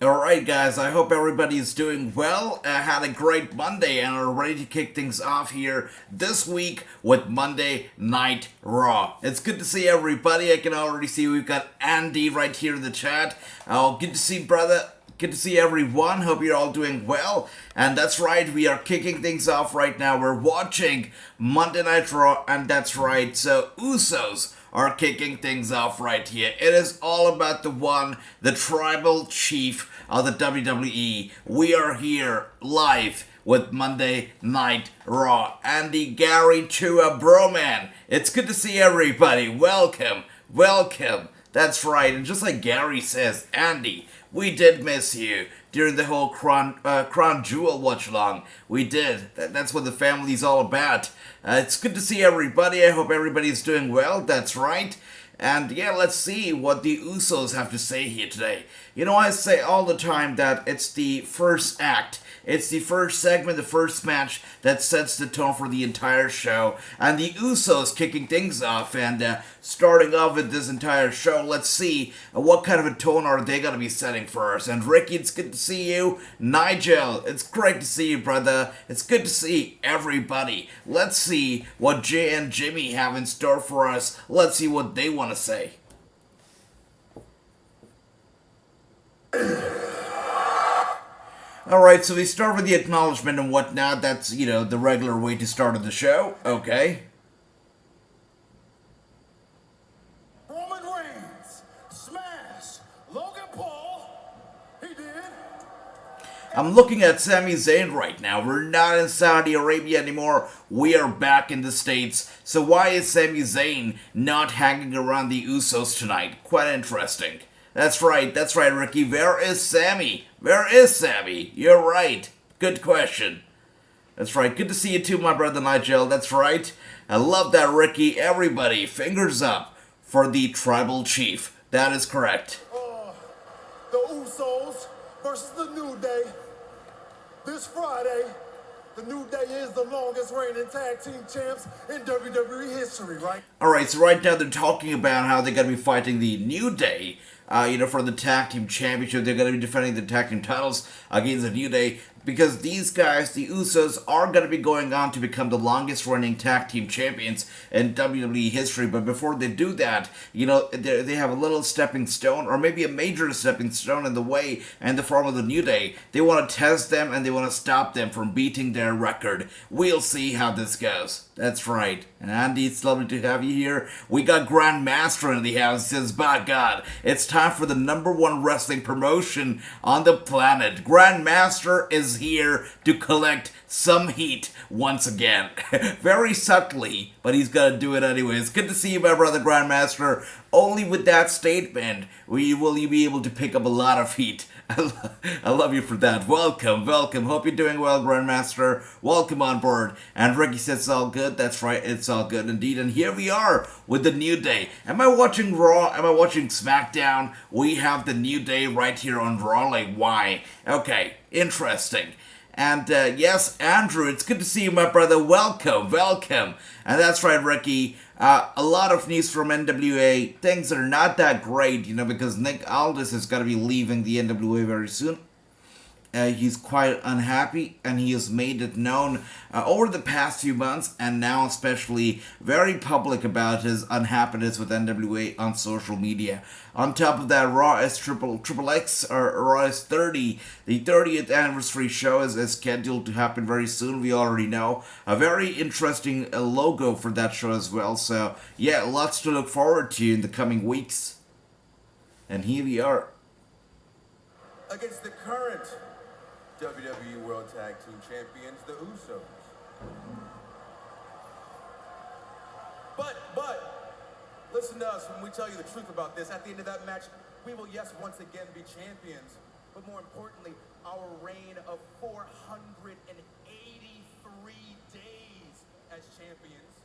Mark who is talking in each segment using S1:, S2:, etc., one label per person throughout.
S1: Alright, guys, I hope everybody is doing well. Had a great Monday and are ready to kick things off here this week with Monday Night Raw. It's good to see everybody. I can already see we've got Andy right here in the chat. Good to see, brother. Good to see everyone. Hope you're all doing well. And that's right, we are kicking things off right now. We're watching Monday Night Raw, and that's right. So, Usos are kicking things off right here. It is all about the tribal chief of the WWE. We are here live with Monday Night Raw. Andy, Gary, Chua, Broman. It's good to see everybody. Welcome, welcome. That's right, and just like Gary says, Andy, we did miss you during the whole Crown Jewel watch along. We did. That's what the family's all about. It's good to see everybody. I hope everybody's doing well. That's right. And yeah, let's see what the Usos have to say here today. You know, I say all the time that it's the first act. It's the first segment, the first match that sets the tone for the entire show. And the Usos kicking things off and starting off with this entire show. Let's see what kind of a tone are they going to be setting for us. And Ricky, it's good to see you. Nigel, it's great to see you, brother. It's good to see everybody. Let's see what Jay and Jimmy have in store for us. Let's see what they want to say. Alright, so we start with the acknowledgement and whatnot. That's, the regular way to start the show. Okay.
S2: Roman Reigns, smash, Logan Paul, he did.
S1: I'm looking at Sami Zayn right now. We're not in Saudi Arabia anymore. We are back in the States. So why is Sami Zayn not hanging around the Usos tonight? Quite interesting. That's right, Ricky. Where is Sammy? Where is Sammy? You're right. Good question. That's right. Good to see you too, my brother Nigel. That's right. I love that, Ricky. Everybody, fingers up for the tribal chief. That is correct.
S2: The Usos versus the New Day. This Friday, the New Day is the longest reigning tag team champs in WWE history, right?
S1: Alright, so right now they're talking about how they're going to be fighting the New Day, for the tag team championship. They're going to be defending the tag team titles against the New Day, because these guys, the Usos, are going to be going on to become the longest running tag team champions in WWE history. But before they do that, they have a little stepping stone, or maybe a major stepping stone in the way, in the form of the New Day. They want to test them, and they want to stop them from beating their record. We'll see how this goes. That's right. And Andy, it's lovely to have you here. We got Grandmaster in the house. He says, by God, it's time for the #1 wrestling promotion on the planet. Grandmaster is here to collect some heat once again. Very subtly, but he's gonna do it anyways. Good to see you, my brother Grandmaster. Only with that statement will you be able to pick up a lot of heat. I love you for that. Welcome. Hope you're doing well, Grandmaster. Welcome on board. And Ricky says it's all good. That's right, it's all good indeed. And here we are with the New Day. Am I watching Raw? Am I watching SmackDown? We have the New Day right here on Raw. Like, why? Okay, interesting. And yes, Andrew, it's good to see you, my brother. Welcome. And that's right, Ricky. A lot of news from NWA. Things are not that great, because Nick Aldis is going to be leaving the NWA very soon. He's quite unhappy, and he has made it known over the past few months, and now especially very public about his unhappiness with NWA on social media. On top of that, Raw is triple X, or Raw is 30. The 30th anniversary show is scheduled to happen very soon. We already know. A very interesting logo for that show as well. So yeah, lots to look forward to in the coming weeks. And here we are.
S2: Against the current WWE World Tag Team Champions, the Usos. But, listen to us when we tell you the truth about this. At the end of that match, we will, yes, once again be champions, but more importantly, our reign of 483 days as champions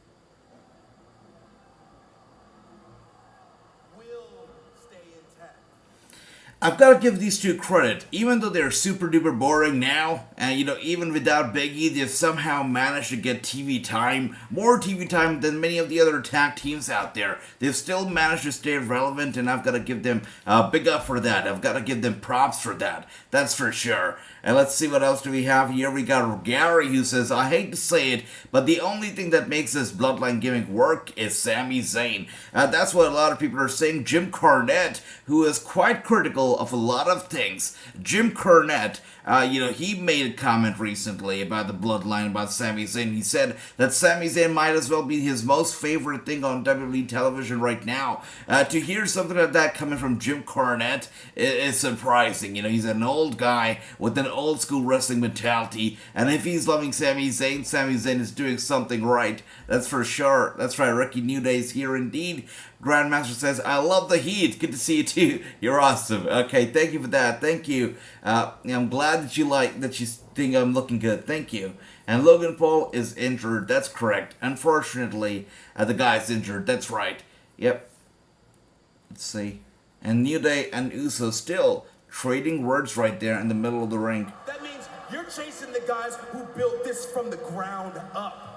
S2: will stay intact.
S1: I've got to give these two credit. Even though they're super duper boring now, And, even without Big E, they've somehow managed to get TV time, more TV time than many of the other tag teams out there. They've still managed to stay relevant, and I've got to give them a big up for that. I've got to give them props for that. That's for sure. And let's see what else do we have here. We got Gary who says, I hate to say it, but the only thing that makes this bloodline gimmick work is Sami Zayn. That's what a lot of people are saying. Jim Cornette, who is quite critical of a lot of things. Jim Cornette, he made a comment recently about the bloodline, about Sami Zayn. He said that Sami Zayn might as well be his most favorite thing on WWE television right now. To hear something like that coming from Jim Cornette is surprising. He's an old guy with an old school wrestling mentality, and if he's loving Sami Zayn is doing something right. That's for sure. That's right, Ricky New Day's here indeed. Grandmaster says, I love the heat. Good to see you too. You're awesome. Okay, thank you for that. Thank you. I'm glad that you think I'm looking good. Thank you. And Logan Paul is injured. That's correct. Unfortunately, the guy's injured. That's right. Yep. Let's see. And New Day and Uso still trading words right there in the middle of the ring.
S2: That means you're chasing the guys who built this from the ground up.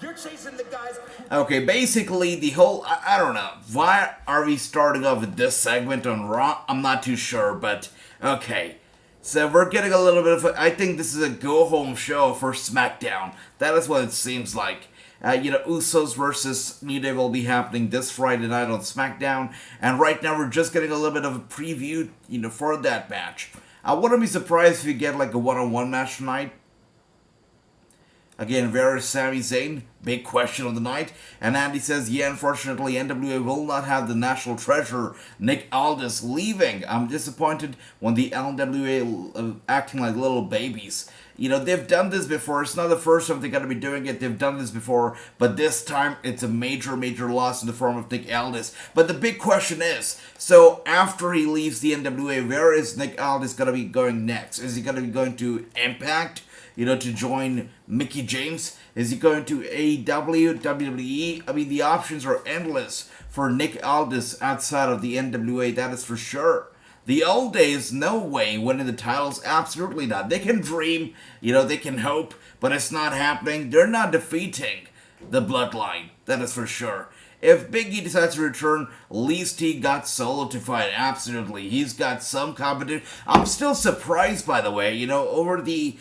S2: You're chasing the guys who...
S1: Okay, basically the whole, I don't know, why are we starting off with this segment on Raw? I'm not too sure, but okay. So we're getting a little bit of I think this is a go-home show for SmackDown. That is what it seems like. Usos versus New Day will be happening this Friday night on SmackDown. And right now we're just getting a little bit of a preview, for that match. I wouldn't be surprised if you get like a one-on-one match tonight. Again, where is Sami Zayn? Big question of the night. And Andy says, yeah, unfortunately, NWA will not have the national treasure, Nick Aldis, leaving. I'm disappointed when the NWA acting like little babies. They've done this before. It's not the first time they're going to be doing it. They've done this before. But this time, it's a major, major loss in the form of Nick Aldis. But the big question is, so after he leaves the NWA, where is Nick Aldis going to be going next? Is he going to be going to Impact? To join Mickie James? Is he going to AEW, WWE? I mean, the options are endless for Nick Aldis outside of the NWA, that is for sure. The old days, no way. Winning the titles, absolutely not. They can dream, they can hope, but it's not happening. They're not defeating the bloodline, that is for sure. If Big E decides to return, at least he got Solo to fight. Absolutely. He's got some competition. I'm still surprised, by the way, over the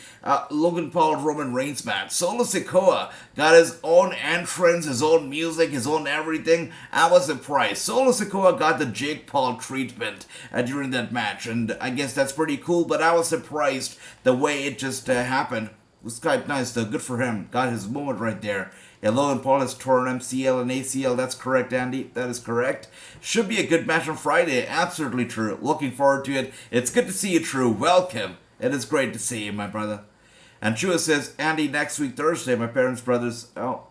S1: Logan Paul Roman Reigns match. Solo Sikoa got his own entrance, his own music, his own everything. I was surprised. Solo Sikoa got the Jake Paul treatment during that match, and I guess that's pretty cool, but I was surprised the way it just happened. It was quite nice, though. Good for him. Got his moment right there. Yeah, Logan Paul has torn MCL and ACL. That's correct, Andy. That is correct. Should be a good match on Friday. Absolutely true. Looking forward to it. It's good to see you, True. Welcome. It is great to see you, my brother. And Chua says, Andy, next week, Thursday, my parents' brothers... Oh.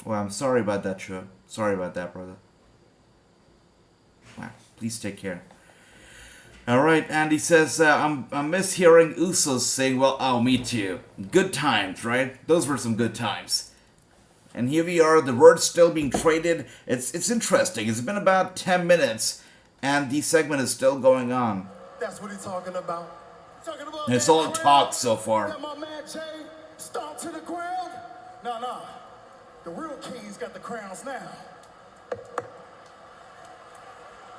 S1: Well, I'm sorry about that, Chua. Sorry about that, brother. Wow. Please take care. Alright, Andy says, I miss hearing Usos saying, well, oh, me too. Good times, right? Those were some good times. And here we are, the word's still being traded. It's interesting. It's been about 10 minutes, and the segment is still going on.
S2: That's what he's talking about.
S1: And it's all talk so far.
S2: That my man Jay stomp to the ground? No. The real king's got the crowns now.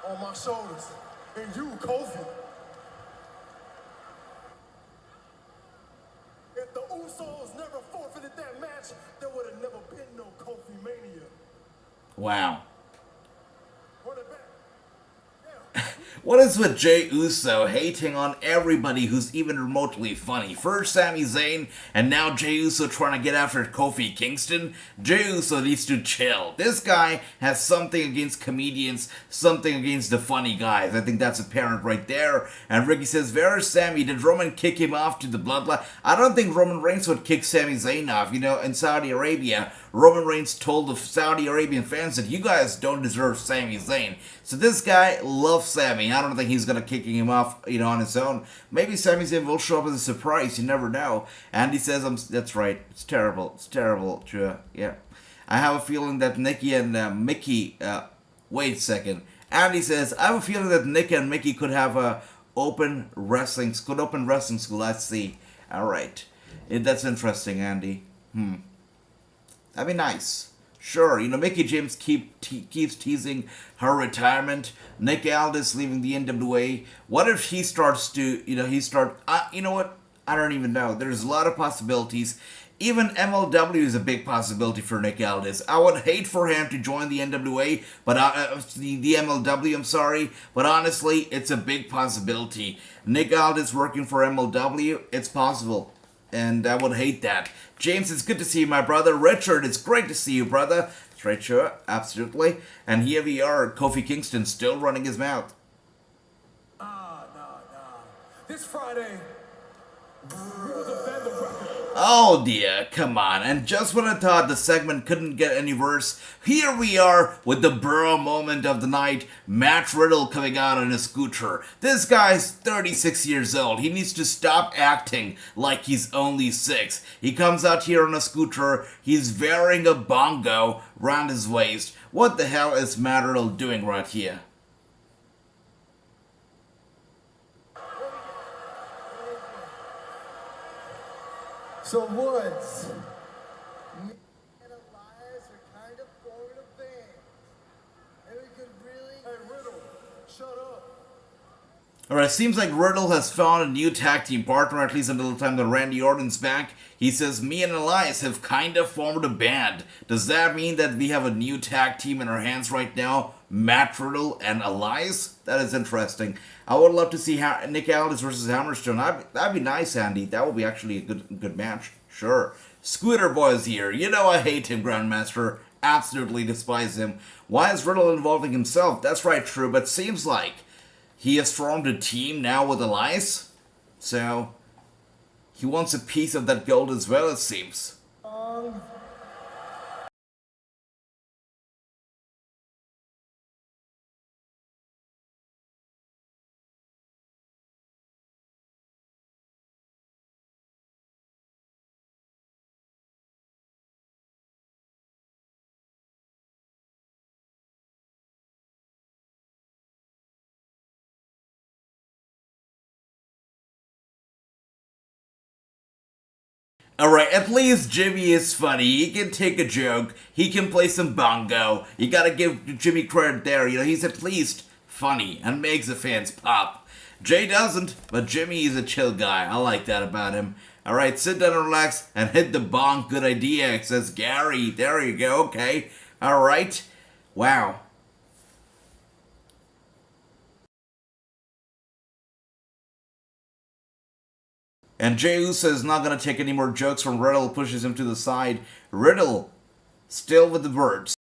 S2: On my shoulders. And you, Kofi. If the Usos never forfeited that match, there would have never been no Kofi Mania.
S1: Wow.
S2: Run it back.
S1: What is with Jey Uso hating on everybody who's even remotely funny? First Sami Zayn, and now Jey Uso trying to get after Kofi Kingston? Jey Uso needs to chill. This guy has something against comedians, something against the funny guys. I think that's apparent right there. And Ricky says, where is Sami? Did Roman kick him off to the bloodline? I don't think Roman Reigns would kick Sami Zayn off. In Saudi Arabia, Roman Reigns told the Saudi Arabian fans that you guys don't deserve Sami Zayn. So this guy loves Sami. I don't think he's going to kick him off, on his own. Maybe Sami Zayn will show up as a surprise. You never know. Andy says, that's right. It's terrible. It's terrible. Sure. Yeah. I have a feeling that Nikki and Mickey... wait a second. Andy says, I have a feeling that Nick and Mickey could have a Open Wrestling School. I see. All right. That's interesting, Andy. That'd be nice. Sure, Mickey James keeps teasing her retirement. Nick Aldis leaving the NWA. What if he starts to, you know what? I don't even know. There's a lot of possibilities. Even MLW is a big possibility for Nick Aldis. I would hate for him to join the NWA, but the MLW, I'm sorry. But honestly, it's a big possibility. Nick Aldis working for MLW, it's possible. And I would hate that. James, it's good to see you, my brother. Richard, it's great to see you, brother. That's right, sure, absolutely. And here we are, Kofi Kingston still running his mouth.
S2: Nah. This Friday, we will defend the record.
S1: Oh dear, come on. And just when I thought the segment couldn't get any worse, here we are with the bro moment of the night, Matt Riddle coming out on a scooter. This guy's 36 years old. He needs to stop acting like he's only 6. He comes out here on a scooter, he's wearing a bongo around his waist. What the hell is Matt Riddle doing right here?
S2: So Woods, me and Elias are kind of forming a band, and we could really. Hey Riddle, shut up.
S1: Alright, seems like Riddle has found a new tag team partner, at least until the time that Randy Orton's back. He says, me and Elias have kind of formed a band. Does that mean that we have a new tag team in our hands right now? Matt Riddle and Elias? That is interesting. I would love to see Nick Aldis versus Hammerstone. That'd be nice, Andy. That would be actually a good match. Sure. Scooter Boy's here. I hate him, Grandmaster. Absolutely despise him. Why is Riddle involving himself? That's right, true, but seems like he has formed a team now with Elias. So, he wants a piece of that gold as well, it seems. Alright, at least Jimmy is funny. He can take a joke. He can play some bongo. You gotta give Jimmy credit there. He's at least funny and makes the fans pop. Jay doesn't, but Jimmy is a chill guy. I like that about him. Alright, sit down and relax and hit the bong. Good idea, says Gary. There you go, okay. Alright. Wow. And Jey Uso is not going to take any more jokes from Riddle, pushes him to the side. Riddle, still with the birds.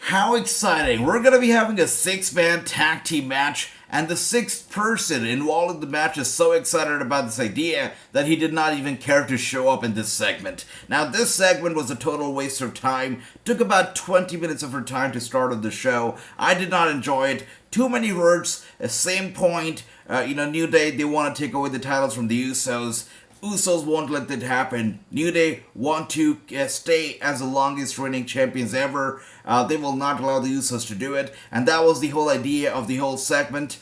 S1: How exciting! We're going to be having a 6-man tag team match, and the 6th person involved in the match is so excited about this idea that he did not even care to show up in this segment. Now, this segment was a total waste of time. Took about 20 minutes of her time to start on the show. I did not enjoy it. Too many words, same point. New Day, they want to take away the titles from the Usos. Usos won't let that happen. New Day want to stay as the longest reigning champions ever. They will not allow the Usos to do it. And that was the whole idea of the whole segment.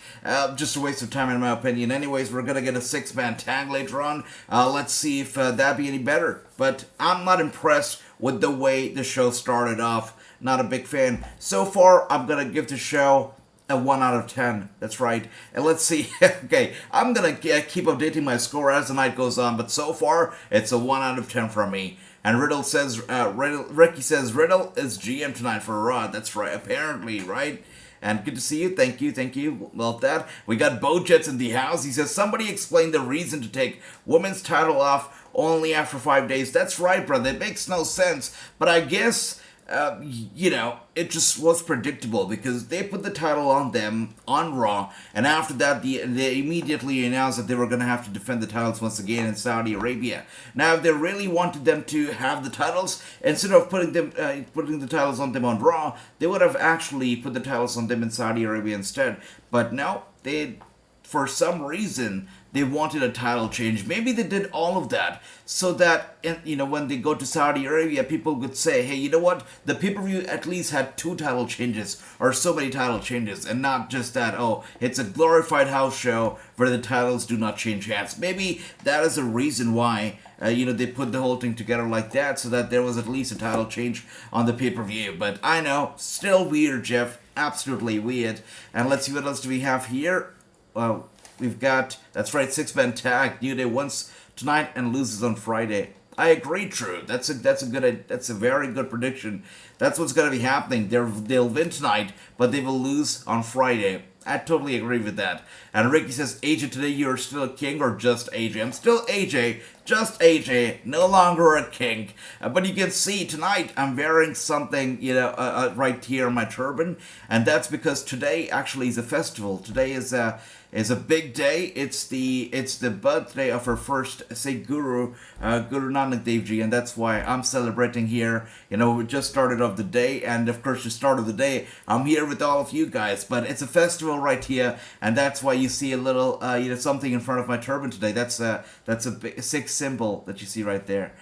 S1: Just a waste of time in my opinion. Anyways, we're going to get a 6-man tag later on. Let's see if that'd be any better. But I'm not impressed with the way the show started off. Not a big fan. So far, I'm going to give the show a 1 out of 10. That's right. And let's see. Okay, I'm gonna keep updating my score as the night goes on, but so far it's a 1 out of 10 from me. And Ricky says Riddle is GM tonight for Raw. That's right. Apparently, right? And good to see you. Thank you. Love that. We got Bo Jets in the house. He says somebody explain the reason to take women's title off only after 5 days. That's right, brother. It makes no sense. But I guess it just was predictable because they put the title on them on Raw, and after that, they immediately announced that they were going to have to defend the titles once again in Saudi Arabia. Now, if they really wanted them to have the titles, instead of putting the titles on them on Raw, they would have actually put the titles on them in Saudi Arabia instead. But no, for some reason, they wanted a title change. Maybe they did all of that so that, when they go to Saudi Arabia, people could say, hey, you know what? The pay-per-view at least had 2 title changes or so many title changes, and not just that, oh, it's a glorified house show where the titles do not change hands. Maybe that is a reason why, they put the whole thing together like that so that there was at least a title change on the pay-per-view. But I know, still weird, Jeff. Absolutely weird. And let's see what else do we have here. Well, we've got, that's right, 6-man tag. New Day wins tonight and loses on Friday. I agree, Drew. That's a very good prediction. That's what's going to be happening. They'll win tonight, but they will lose on Friday. I totally agree with that. And Ricky says, AJ, today you're still a king or just AJ? I'm still AJ, just AJ, no longer a king. But you can see tonight I'm wearing something, right here on my turban. And that's because today actually is a festival. Today is a big day. It's the birthday of our first Sikh Guru, Guru Nanak Dev Ji, and that's why I'm celebrating here. We just started off the day, and of course, the start of the day, I'm here with all of you guys. But it's a festival right here, and that's why you see a little, something in front of my turban today. That's a big Sikh symbol that you see right there.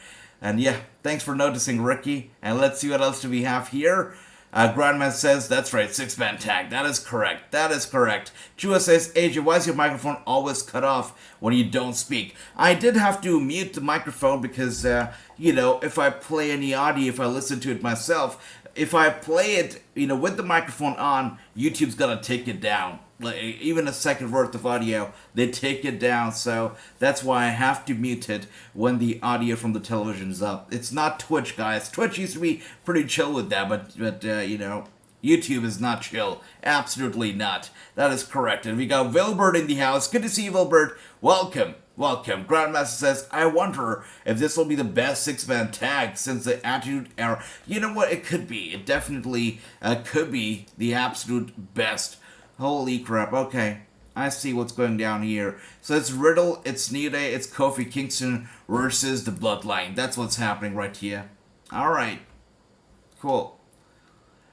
S1: And yeah, thanks for noticing, Ricky. And let's see what else do we have here. Grandman says, that's right, 6-man tag. That is correct. Chua says, AJ, why is your microphone always cut off when you don't speak? I did have to mute the microphone because, if I play any audio, if I listen to it myself, if I play it, with the microphone on, YouTube's gonna take it down. Like, even a second worth of audio, they take it down. So that's why I have to mute it when the audio from the television is up. It's not Twitch, guys. Twitch used to be pretty chill with that, but YouTube is not chill. Absolutely not. That is correct. And we got Wilbert in the house. Good to see you, Wilbert. Welcome. Grandmaster says, I wonder if this will be the best 6-man tag since the Attitude Era. You know what? It could be. It definitely could be the absolute best. Holy crap. Okay. I see what's going down here. So it's Riddle, it's New Day, it's Kofi Kingston versus the Bloodline. That's what's happening right here. Alright. Cool.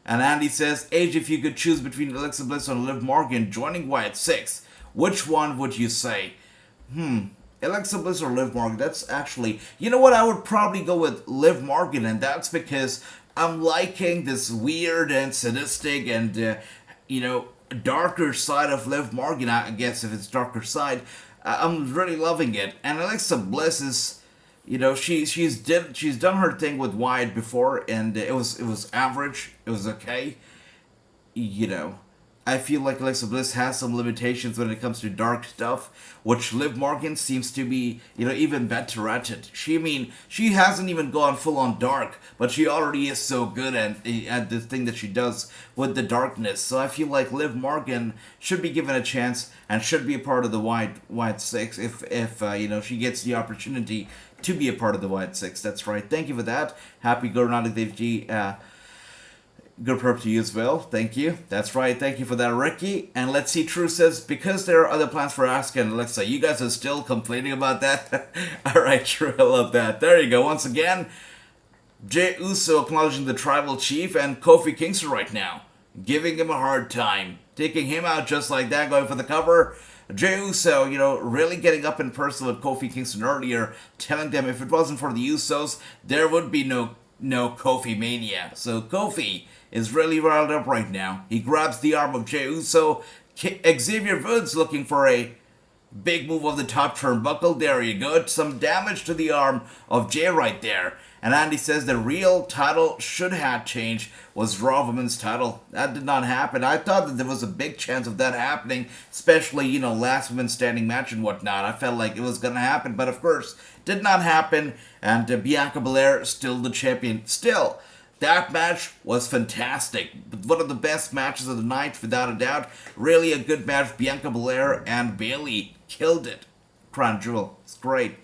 S1: And Andy says, Age, if you could choose between Alexa Bliss and Liv Morgan joining Wyatt 6, which one would you say? Alexa Bliss or Liv Morgan? That's actually... You know what? I would probably go with Liv Morgan, and that's because I'm liking this weird and sadistic and, darker side of Liv Morgan, I guess, if it's darker side. I'm really loving it. And Alexa Bliss is... she's done her thing with Wyatt before, and it was average. It was okay. I feel like Alexa Bliss has some limitations when it comes to dark stuff, which Liv Morgan seems to be, even better at it. She hasn't even gone full on dark, but she already is so good at the thing that she does with the darkness. So I feel like Liv Morgan should be given a chance and should be a part of the Wyatt 6 if she gets the opportunity to be a part of the Wyatt 6. That's right. Thank you for that. Happy Guru Nanak Dev Ji. Good perp to you as well. Thank you. That's right. Thank you for that, Ricky. And let's see, True says, because there are other plans for Asuka and Alexa, you guys are still complaining about that? Alright, True, I love that. There you go. Once again, Jey Uso acknowledging the tribal chief and Kofi Kingston right now, giving him a hard time, taking him out just like that, going for the cover. Jey Uso, really getting up in person with Kofi Kingston earlier, telling them if it wasn't for the Usos, there would be no Kofi Mania. So Kofi is really riled up right now. He grabs the arm of Jey Uso. Xavier Woods looking for a big move of the top turnbuckle. There you go. Some damage to the arm of Jey right there. And Andy says the real title should have changed was Raw Women's title. That did not happen. I thought that there was a big chance of that happening, especially, last women's standing match and whatnot. I felt like it was going to happen, but of course, did not happen. And Bianca Belair still the champion. Still, that match was fantastic. One of the best matches of the night, without a doubt. Really a good match. Bianca Belair and Bayley killed it. Crown Jewel. It's great.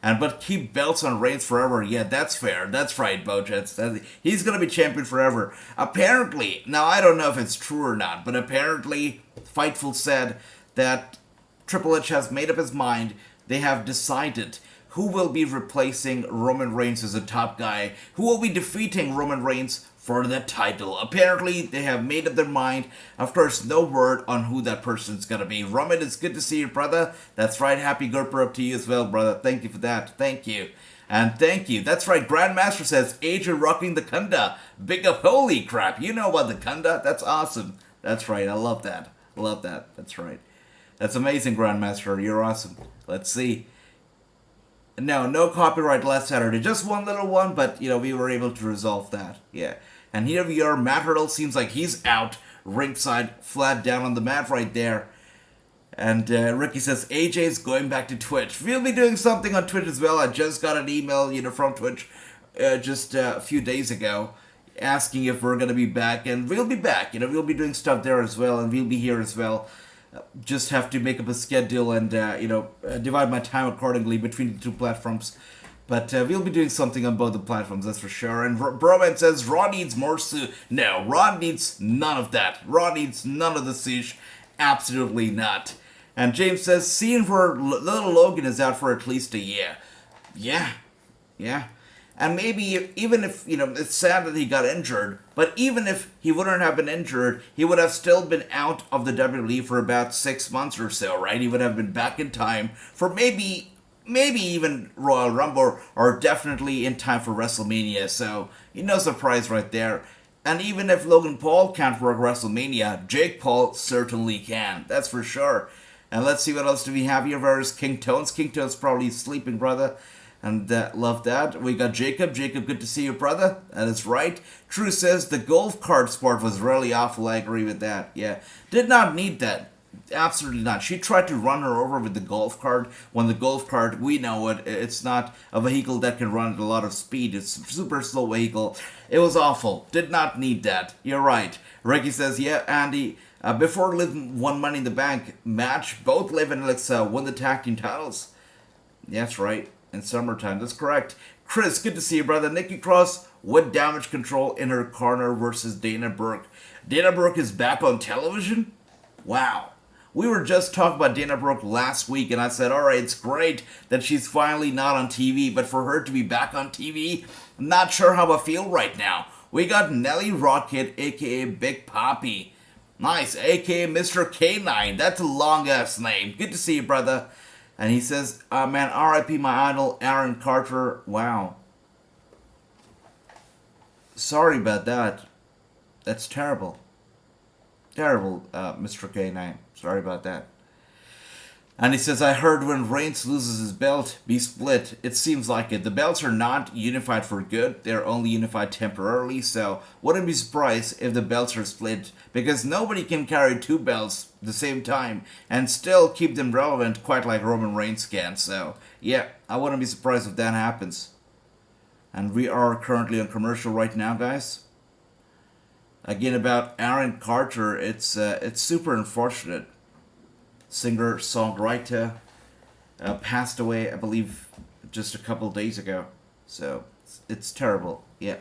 S1: but keep belts on Reigns forever. Yeah, that's fair. That's right, Bojets. He's gonna be champion forever. Apparently, now I don't know if it's true or not, but apparently, Fightful said that Triple H has made up his mind. They have decided who will be replacing Roman Reigns as a top guy, who will be defeating Roman Reigns for the title. Apparently, they have made up their mind. Of course, no word on who that person's gonna be. Roman, it's good to see you, brother. That's right, happy Gurper up to you as well, brother. Thank you for that. Thank you. And thank you. That's right, Grandmaster says, Adrian rocking the Kunda. Big up, holy crap. You know about the Kunda? That's awesome. That's right, I love that. Love that. That's right. That's amazing, Grandmaster. You're awesome. Let's see. No copyright last Saturday. Just one little one, but, we were able to resolve that. Yeah. And here we are. Matt Riddle seems like he's out ringside, flat down on the mat right there. And Ricky says, AJ's going back to Twitch. We'll be doing something on Twitch as well. I just got an email, from Twitch just a few days ago asking if we're going to be back. And we'll be back. We'll be doing stuff there as well. And we'll be here as well. Just have to make up a schedule and, divide my time accordingly between the two platforms. But we'll be doing something on both the platforms, that's for sure. And Broman says, Raw needs more No, Raw needs none of that. Raw needs none of the siege. Absolutely not. And James says, scene for Little Logan is out for at least a year. Yeah. And maybe, even if, it's sad that he got injured, but even if he wouldn't have been injured, he would have still been out of the WWE for about 6 months or so, right? He would have been back in time for maybe even Royal Rumble, or definitely in time for WrestleMania, so no surprise right there. And even if Logan Paul can't work WrestleMania, Jake Paul certainly can, that's for sure. And let's see what else do we have here. Where's King Tones? King Tones probably sleeping, brother. And love that. We got Jacob. Jacob, good to see you, brother. That is right. True says the golf cart sport was really awful. I agree with that. Yeah. Did not need that. Absolutely not. She tried to run her over with the golf cart. When the golf cart, we know it's not a vehicle that can run at a lot of speed. It's a super slow vehicle. It was awful. Did not need that. You're right. Ricky says, yeah, Andy, before Liv won Money in the Bank match, both Liv and Alexa won the tag team titles. That's right. In summertime, that's correct. Chris, good to see you, brother. Nikki Cross with Damage Control in her corner versus Dana Brooke. Dana Brooke is back on television? Wow. We were just talking about Dana Brooke last week, and I said, alright, it's great that she's finally not on TV, but for her to be back on TV, I'm not sure how I feel right now. We got Nelly Rocket, aka Big Papi. Nice, aka Mr. K9. That's a long-ass name. Good to see you, brother. And he says, man, R.I.P. my idol, Aaron Carter. Wow. Sorry about that. That's terrible. Terrible, Mr. K9. Sorry about that. And he says, I heard when Reigns loses his belt, be split. It seems like it. The belts are not unified for good. They're only unified temporarily. So wouldn't be surprised if the belts are split, because nobody can carry two belts at the same time and still keep them relevant quite like Roman Reigns can. So yeah, I wouldn't be surprised if that happens. And we are currently on commercial right now, guys. Again, about Aaron Carter, it's super unfortunate. Singer, songwriter, passed away, I believe, just a couple days ago. So it's terrible. Yeah.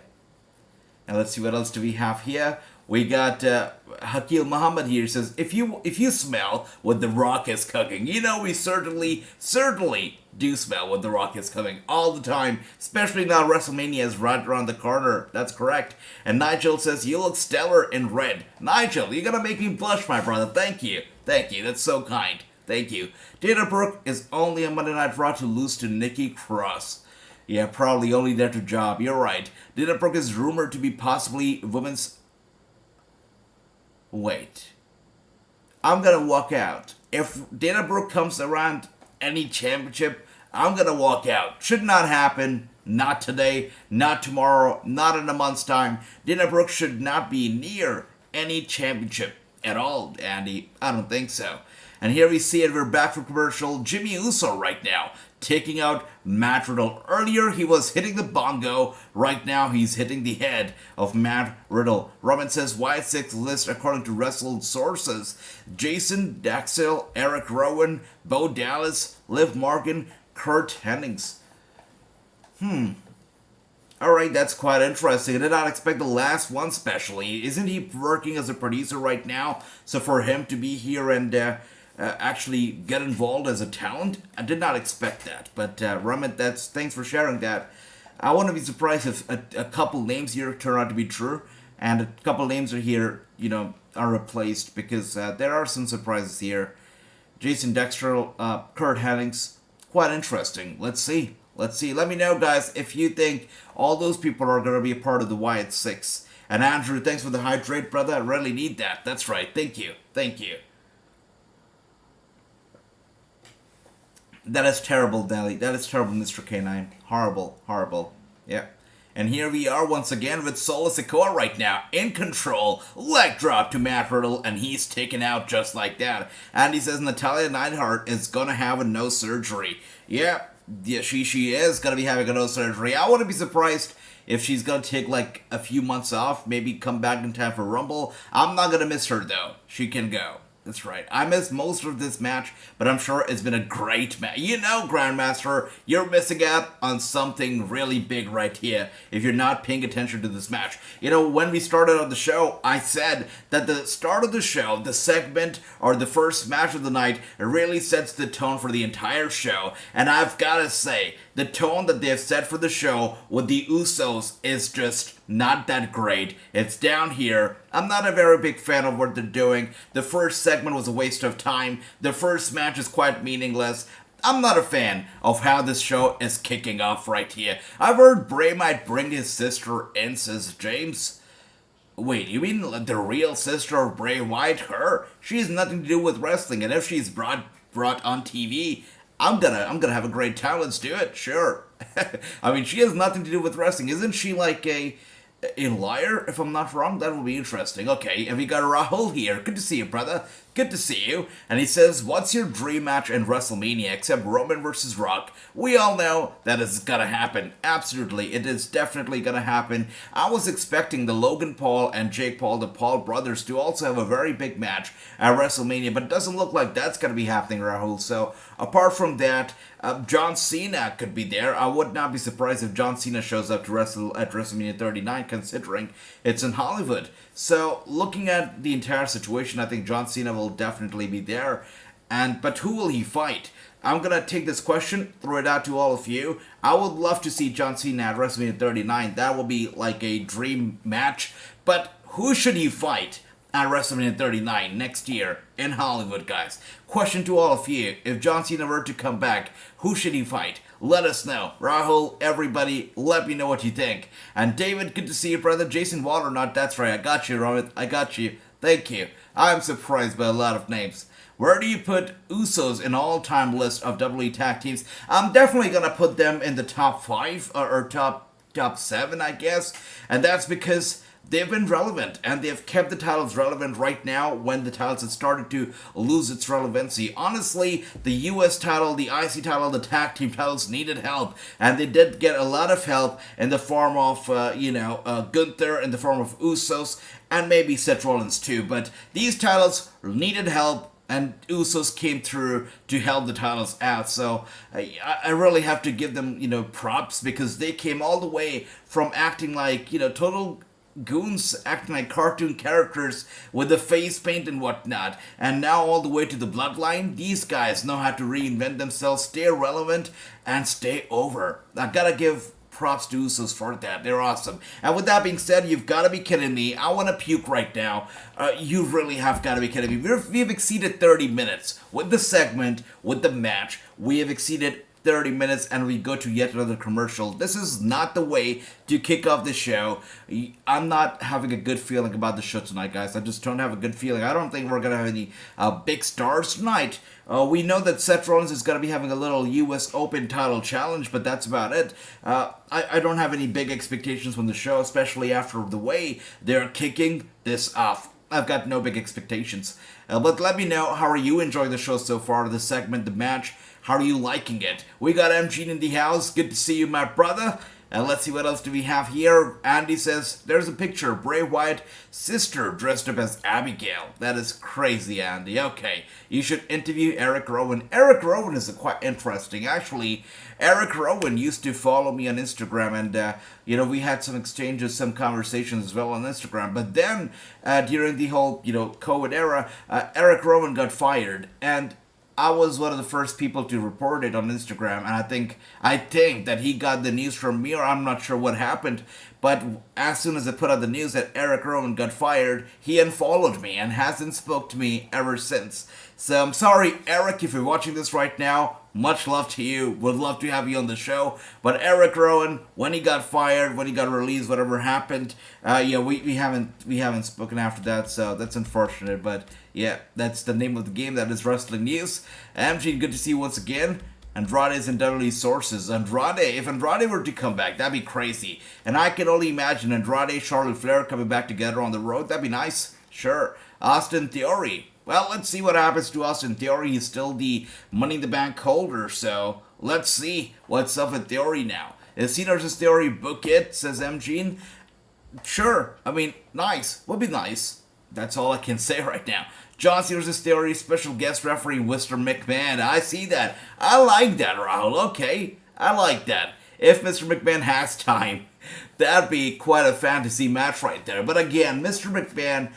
S1: And let's see what else do we have here. We got Hakil Muhammad here. Says, if you smell what The Rock is cooking, we certainly do smell what The Rock is cooking all the time, especially now WrestleMania is right around the corner. That's correct. And Nigel says, you look stellar in red. Nigel, you're gonna make me blush, my brother. Thank you. That's so kind. Thank you. Dana Brooke is only on Monday Night Raw to lose to Nikki Cross. Yeah, probably only there to job. You're right. Dana Brooke is rumored to be possibly women's... Wait. I'm gonna walk out. If Dana Brooke comes around any championship, I'm gonna walk out. Should not happen. Not today. Not tomorrow. Not in a month's time. Dana Brooke should not be near any championship at all, Andy. I don't think so. And here we see it. We're back from commercial. Jimmy Uso right now taking out Matt Riddle. Earlier, he was hitting the bongo. Right now, he's hitting the head of Matt Riddle. Roman says, Wyatt 6 list according to wrestled sources. Jason, Daxel, Eric Rowan, Bo Dallas, Liv Morgan, Kurt Hennings. Alright, that's quite interesting. I did not expect the last one, especially. Isn't he working as a producer right now? So for him to be here and actually get involved as a talent, I did not expect that. But Ramit, thanks for sharing that. I wouldn't be surprised if a couple names here turn out to be true, and a couple names are here, are replaced, because there are some surprises here. Jason Dexter, Kurt Hennings, quite interesting. Let's see. Let me know, guys, if you think all those people are going to be a part of the Wyatt Six. And Andrew, thanks for the hydrate, brother. I really need that. That's right. Thank you. That is terrible, Dally. That is terrible, Mr. K9. Horrible. Yeah. And here we are once again with Solo Sikoa right now, in control, leg drop to Matt Riddle, and he's taken out just like that. And he says Natalya Neidhart is gonna have a no surgery. Yeah, she is gonna be having a no surgery. I wouldn't be surprised if she's gonna take like a few months off, maybe come back in time for Rumble. I'm not gonna miss her though. She can go. That's right. I missed most of this match, but I'm sure it's been a great match. Grandmaster, you're missing out on something really big right here if you're not paying attention to this match. When we started on the show, I said that the start of the show, the segment, or the first match of the night, really sets the tone for the entire show. And I've got to say, the tone that they've set for the show with the Usos is just not that great. It's down here. I'm not a very big fan of what they're doing. The first segment was a waste of time. The first match is quite meaningless. I'm not a fan of how this show is kicking off right here. I've heard Bray might bring his sister in, says James. Wait, you mean the real sister of Bray Wyatt? Her? She has nothing to do with wrestling, and if she's brought on TV, I'm gonna have a great time. Let's do it. Sure. I mean, she has nothing to do with wrestling. Isn't she like a liar, if I'm not wrong? That will be interesting. Okay, and we got Rahul here. Good to see you, brother. Good to see you. And he says, what's your dream match in WrestleMania except Roman versus Rock? We all know that is gonna happen. Absolutely. It is definitely gonna happen. I was expecting the Logan Paul and Jake Paul, the Paul brothers, to also have a very big match at WrestleMania, but it doesn't look like that's gonna be happening, Rahul. So, apart from that, John Cena could be there. I would not be surprised if John Cena shows up to wrestle at WrestleMania 39, considering it's in Hollywood. So, looking at the entire situation, I think John Cena will definitely be there. But who will he fight? I'm gonna take this question, throw it out to all of you. I would love to see John Cena at WrestleMania 39. That will be like a dream match. But who should he fight at WrestleMania 39 next year in Hollywood, guys? Question to all of you. If John Cena were to come back, who should he fight? Let us know. Rahul, everybody, let me know what you think. And David, good to see you, brother. Jason Waterknot, that's right. I got you, Ramit. I got you. Thank you. I'm surprised by a lot of names. Where do you put Usos in all-time list of WWE tag teams? I'm definitely going to put them in the top 5 or top 7, I guess. And that's because they've been relevant, and they've kept the titles relevant right now when the titles had started to lose its relevancy. Honestly, the US title, the IC title, the tag team titles needed help, and they did get a lot of help in the form of, Gunther, in the form of Usos, and maybe Seth Rollins too. But these titles needed help, and Usos came through to help the titles out. So I really have to give them, props, because they came all the way from acting like, total goons, acting like cartoon characters with the face paint and whatnot, and now all the way to the bloodline. These guys know how to reinvent themselves, stay relevant, and stay over. I gotta give props to Usos for that. They're awesome. And with that being said, you've got to be kidding me. I want to puke right now. You really have got to be kidding me. We've exceeded 30 minutes with the segment, with the match. We have exceeded 30 minutes, and we go to yet another commercial. This is not the way to kick off the show. I'm not having a good feeling about the show tonight, guys. I just don't have a good feeling. I don't think we're going to have any big stars tonight. We know that Seth Rollins is going to be having a little US Open title challenge, but that's about it. I don't have any big expectations from the show, especially after the way they're kicking this off. I've got no big expectations. But let me know, how are you enjoying the show so far, the segment, the match? How are you liking it? We got MG in the house. Good to see you, my brother. And let's see what else do we have here. Andy says, there's a picture of Bray Wyatt's sister dressed up as Abigail. That is crazy, Andy. Okay, you should interview Eric Rowan. Eric Rowan is quite interesting. Actually, Eric Rowan used to follow me on Instagram, and, we had some exchanges, some conversations as well on Instagram. But then, during the whole, COVID era, Eric Rowan got fired. And I was one of the first people to report it on Instagram, and I think that he got the news from me, or I'm not sure what happened. But as soon as I put out the news that Eric Rowan got fired, he unfollowed me and hasn't spoke to me ever since. So I'm sorry, Eric, if you're watching this right now. Much love to you. Would love to have you on the show. But Eric Rowan, when he got fired, when he got released, whatever happened, we haven't spoken after that. So that's unfortunate. But yeah, that's the name of the game. That is Wrestling News. MG, good to see you once again. Andrade's and WWE sources. If Andrade were to come back, that'd be crazy. And I can only imagine Andrade, Charlotte Flair coming back together on the road. That'd be nice. Sure. Austin Theory. Well, let's see what happens to Austin Theory. He's still the Money in the Bank holder, so let's see what's up with Theory now. Is Cena vs. Theory book it, says MG? Sure. I mean, nice. Would be nice. That's all I can say right now. John Cena vs. Theory, special guest referee, Mr. McMahon. I see that. I like that, Rahul. Okay. I like that. If Mr. McMahon has time. That'd be quite a fantasy match right there. But again, Mr. McMahon,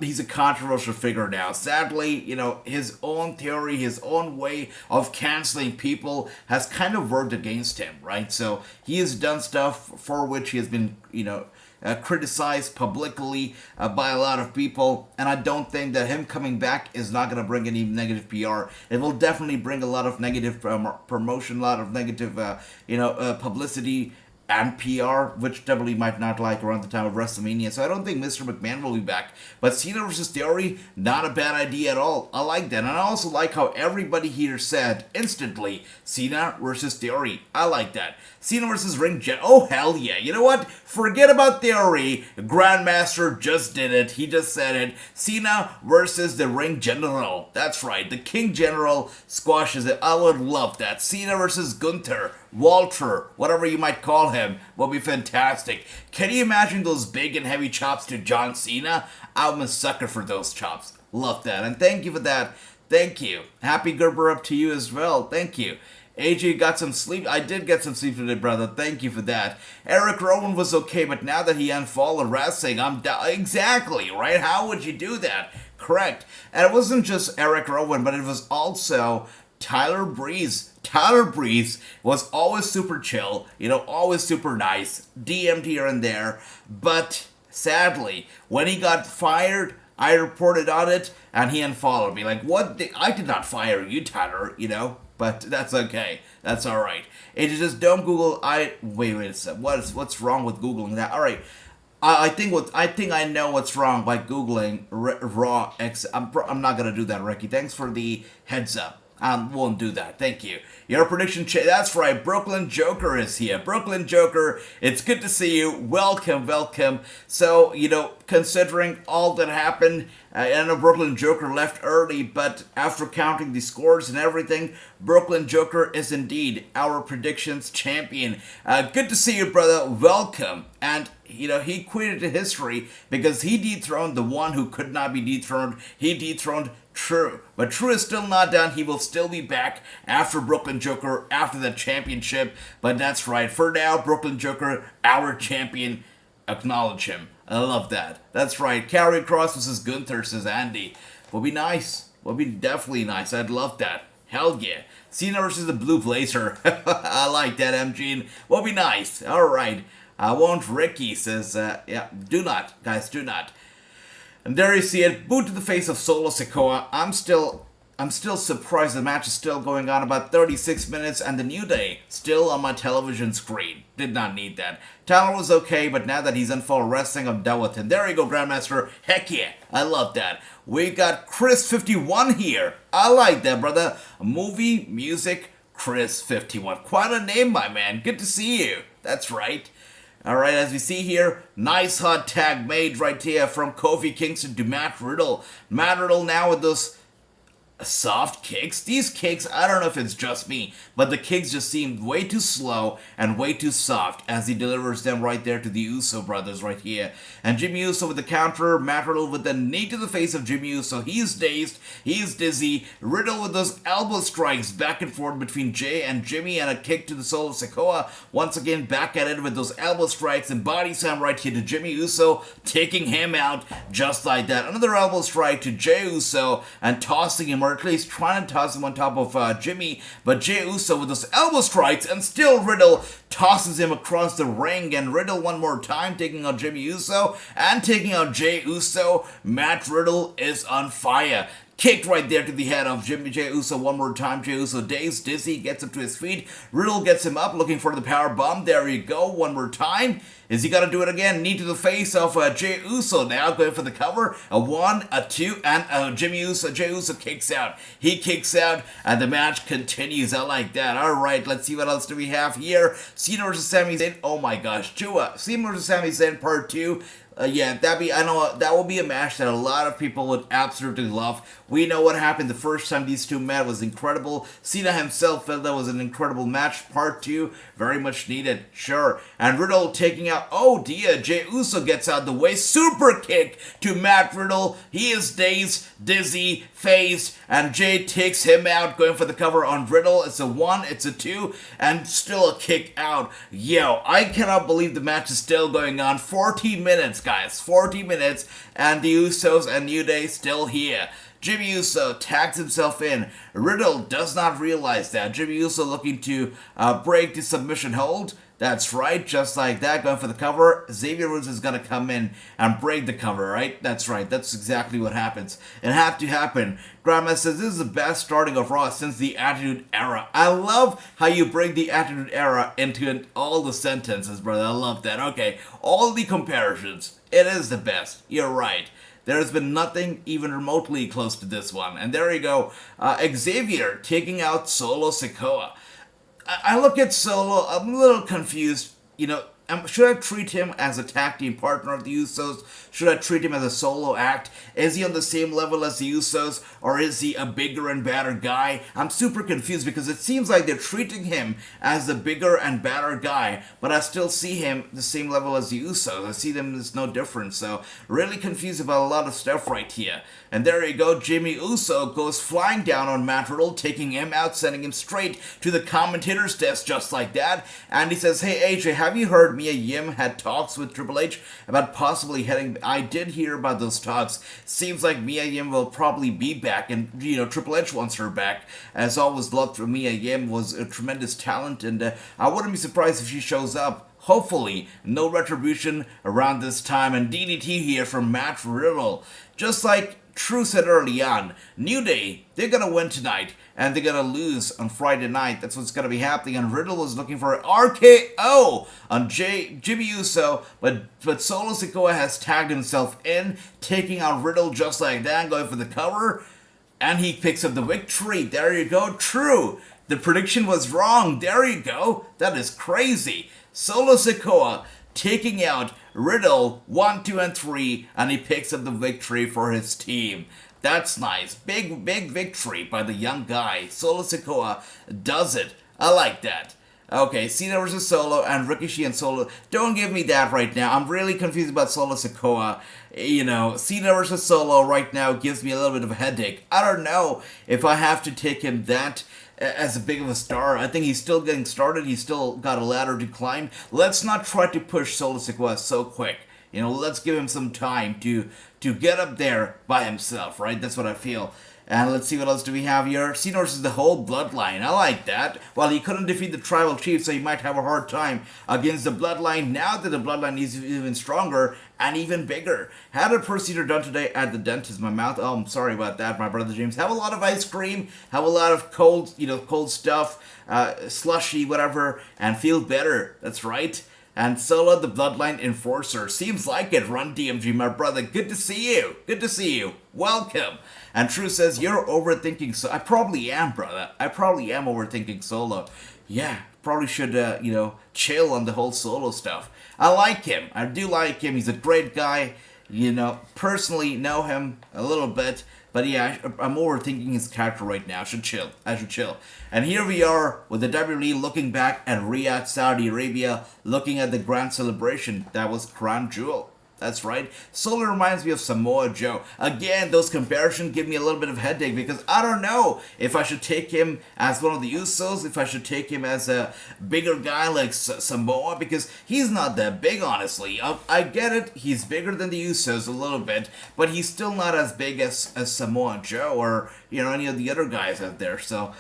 S1: he's a controversial figure now. Sadly, his own theory, his own way of canceling people has kind of worked against him, right? So he has done stuff for which he has been, criticized publicly by a lot of people. And I don't think that him coming back is not going to bring any negative PR. It will definitely bring a lot of negative promotion, a lot of negative, publicity and PR, which WWE might not like around the time of WrestleMania. So I don't think Mr. McMahon will be back. But Cena vs. Theory, not a bad idea at all. I like that. And I also like how everybody here said instantly, Cena versus Theory. I like that. Cena versus Ring General. Oh, hell yeah. You know what? Forget about Theory. Grandmaster just did it. He just said it. Cena versus the Ring General. That's right. The King General squashes it. I would love that. Cena versus Gunther. Walter, whatever you might call him, will be fantastic. Can you imagine those big and heavy chops to John Cena? I'm a sucker for those chops. Love that. And thank you for that. Thank you. Happy Gerber up to you as well. Thank you. AJ got some sleep. I did get some sleep today, brother. Thank you for that. Eric Rowan was okay, but now that he unfollowed Wrassingh, I'm down. Exactly, right? How would you do that? Correct. And it wasn't just Eric Rowan, but it was also Tyler Breeze. Tyler Breeze was always super chill, always super nice, DM'd here and there, but sadly, when he got fired, I reported on it, and he unfollowed me. Like, what? I did not fire you, Tyler, but that's okay. That's alright. It is just don't Google, wait a second, what's wrong with Googling that? Alright. I think I know what's wrong by Googling Raw X. I'm not gonna do that, Ricky. Thanks for the heads up. Won't do that. Thank you. Your prediction, that's right. Brooklyn Joker is here. Brooklyn Joker, it's good to see you. Welcome, welcome. So, considering all that happened, I know Brooklyn Joker left early, but after counting the scores and everything, Brooklyn Joker is indeed our predictions champion. Good to see you, brother. Welcome. And, he quitted to history because he dethroned the one who could not be dethroned. He dethroned True. But True is still not done. He will still be back after Brooklyn Joker, after the championship. But that's right. For now, Brooklyn Joker, our champion. Acknowledge him. I love that. That's right. Karrion Kross versus Gunther, says Andy. Will be nice. Will be definitely nice. I'd love that. Hell yeah. Cena versus the Blue Blazer. I like that, MG. Will be nice. All right. I won't. Ricky says, do not. Guys, do not. And there you see it, boot to the face of Solo Sikoa. I'm still surprised the match is still going on, about 36 minutes, and the New Day still on my television screen. Did not need that. Tyler was okay, but now that he's unfollowed Wrestling, I'm done with him. There you go, Grandmaster. Heck yeah, I love that. We got Chris51 here. I like that, brother. Movie, music, Chris51. Quite a name, my man. Good to see you. That's right. Alright, as we see here, nice hot tag made right here from Kofi Kingston to Matt Riddle. Matt Riddle now with those soft kicks. These kicks, I don't know if it's just me, but the kicks just seem way too slow and way too soft as he delivers them right there to the Uso brothers right here. And Jimmy Uso with the counter, Matt Riddle with the knee to the face of Jimmy Uso. He's dazed, he's dizzy. Riddle with those elbow strikes back and forth between Jay and Jimmy, and a kick to the Solo Sikoa. Once again, back at it with those elbow strikes and body slam right here to Jimmy Uso, taking him out just like that. Another elbow strike to Jey Uso and tossing him, or at least trying to toss him on top of Jimmy, but Jey Uso with those elbow strikes, and still Riddle tosses him across the ring, and Riddle one more time taking out Jimmy Uso and taking out Jey Uso. Matt Riddle is on fire. Kicked right there to the head of Jey Uso one more time. Jey Uso dazed, dizzy, gets up to his feet. Riddle gets him up, looking for the power bomb. There you go, one more time. Is he gonna do it again? Knee to the face of Jey Uso now, going for the cover. A 1, a 2, and Jey Uso kicks out. He kicks out, and the match continues. I like that. Alright, let's see what else do we have here. Cena versus Sami Zayn. Oh my gosh, Chua. Cena versus Sami Zayn part 2. I know that will be a match that a lot of people would absolutely love. We know what happened the first time these two met was incredible. Cena himself felt that was an incredible match. Part 2, very much needed, sure. And Riddle taking out, oh dear, Jey Uso gets out the way. Super kick to Matt Riddle. He is dazed, dizzy, phased, and Jay takes him out, going for the cover on Riddle. It's a 1, it's a 2, and still a kick out. Yo, I cannot believe the match is still going on. 14 minutes, guys, 40 minutes, and the Usos and New Day still here. Jimmy Uso tags himself in. Riddle does not realize that. Jimmy Uso looking to break the submission hold. That's right, just like that, going for the cover. Xavier Woods is going to come in and break the cover, right? That's right, that's exactly what happens. It had to happen. Grandma says, this is the best starting of Raw since the Attitude Era. I love how you bring the Attitude Era into all the sentences, brother. I love that. Okay, all the comparisons. It is the best. You're right. There's been nothing even remotely close to this one. And there you go. Xavier taking out Solo Sikoa. I look at Solo, I'm a little confused. You know, should I treat him as a tag team partner of the Usos? Should I treat him as a solo act? Is he on the same level as the Usos? Or is he a bigger and badder guy? I'm super confused because it seems like they're treating him as the bigger and badder guy, but I still see him the same level as the Usos. I see them as no different, so really confused about a lot of stuff right here. And there you go, Jimmy Uso goes flying down on Matt Riddle, taking him out, sending him straight to the commentator's desk just like that. And he says, hey AJ, have you heard Mia Yim had talks with Triple H about possibly heading... I did hear about those talks. Seems like Mia Yim will probably be back, and you know, Triple H wants her back. As always, loved Mia Yim, was a tremendous talent, and I wouldn't be surprised if she shows up. Hopefully, no retribution around this time, and DDT here from Matt Riddle. Just like True said early on, New Day, they're gonna win tonight, and they're gonna lose on Friday night. That's what's gonna be happening, and Riddle was looking for an RKO on Jimmy Uso, but Solo Sikoa has tagged himself in, taking out Riddle just like that, going for the cover, and he picks up the victory. There you go, True. The prediction was wrong. There you go. That is crazy. Solo Sikoa taking out Riddle 1, 2, and 3, and he picks up the victory for his team. That's nice. Big victory by the young guy. Solo Sikoa does it. I like that. Okay, Cena versus Solo and Ricochet and Solo. Don't give me that right now. I'm really confused about Solo Sikoa. You know, Cena versus Solo right now gives me a little bit of a headache. I don't know if I have to take him that as a big of a star. I think he's still getting started. He's still got a ladder to climb. Let's not try to push Solo Sikoa so quick. You know, let's give him some time to get up there by himself, right? That's what I feel. And let's see what else do we have here. Cena versus the whole bloodline. I like that. Well, he couldn't defeat the tribal chief, so he might have a hard time against the bloodline. Now that the bloodline is even stronger and even bigger. Had a procedure done today at the dentist. My mouth, oh, I'm sorry about that, my brother James. Have a lot of ice cream, have a lot of cold, cold stuff, slushy, whatever, and feel better. That's right. And Solo, the Bloodline Enforcer. Seems like it. Run DMG, my brother. Good to see you. Good to see you. Welcome. And True says, you're overthinking so. I probably am, brother. I probably am overthinking Solo. Yeah, probably should, chill on the whole Solo stuff. I like him. I do like him. He's a great guy. personally know him a little bit, but yeah, I'm overthinking his character right now. I should chill. And here we are with the WWE looking back at Riyadh, Saudi Arabia, looking at the grand celebration that was Crown Jewel. That's right. Solo reminds me of Samoa Joe. Again, those comparisons give me a little bit of headache because I don't know if I should take him as one of the Usos, if I should take him as a bigger guy like Samoa, because he's not that big, honestly. I get it, he's bigger than the Usos a little bit, but he's still not as big as Samoa Joe or, any of the other guys out there. So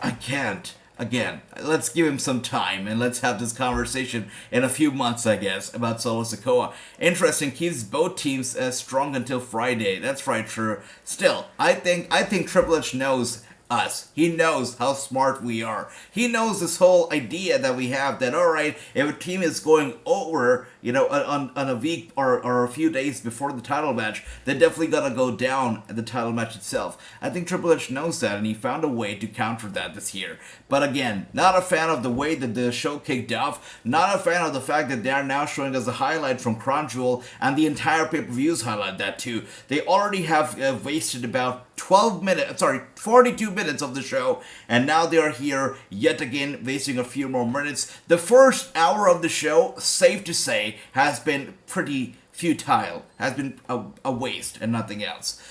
S1: I can't. Again, let's give him some time and let's have this conversation in a few months, I guess, about Solo Sikoa. Interesting, keeps both teams strong until Friday. That's right, true. Still, I think Triple H knows us. He knows how smart we are. He knows this whole idea that we have that, alright, if a team is going over, on a week or a few days before the title match, they're definitely gonna go down at the title match itself. I think Triple H knows that, and he found a way to counter that this year. But again, not a fan of the way that the show kicked off, not a fan of the fact that they're now showing us a highlight from Crown Jewel, and the entire pay-per-views highlight that too. They already have wasted about 42 minutes of the show, and now they are here yet again, wasting a few more minutes. The first hour of the show, safe to say, has been pretty futile, has been a waste and nothing else.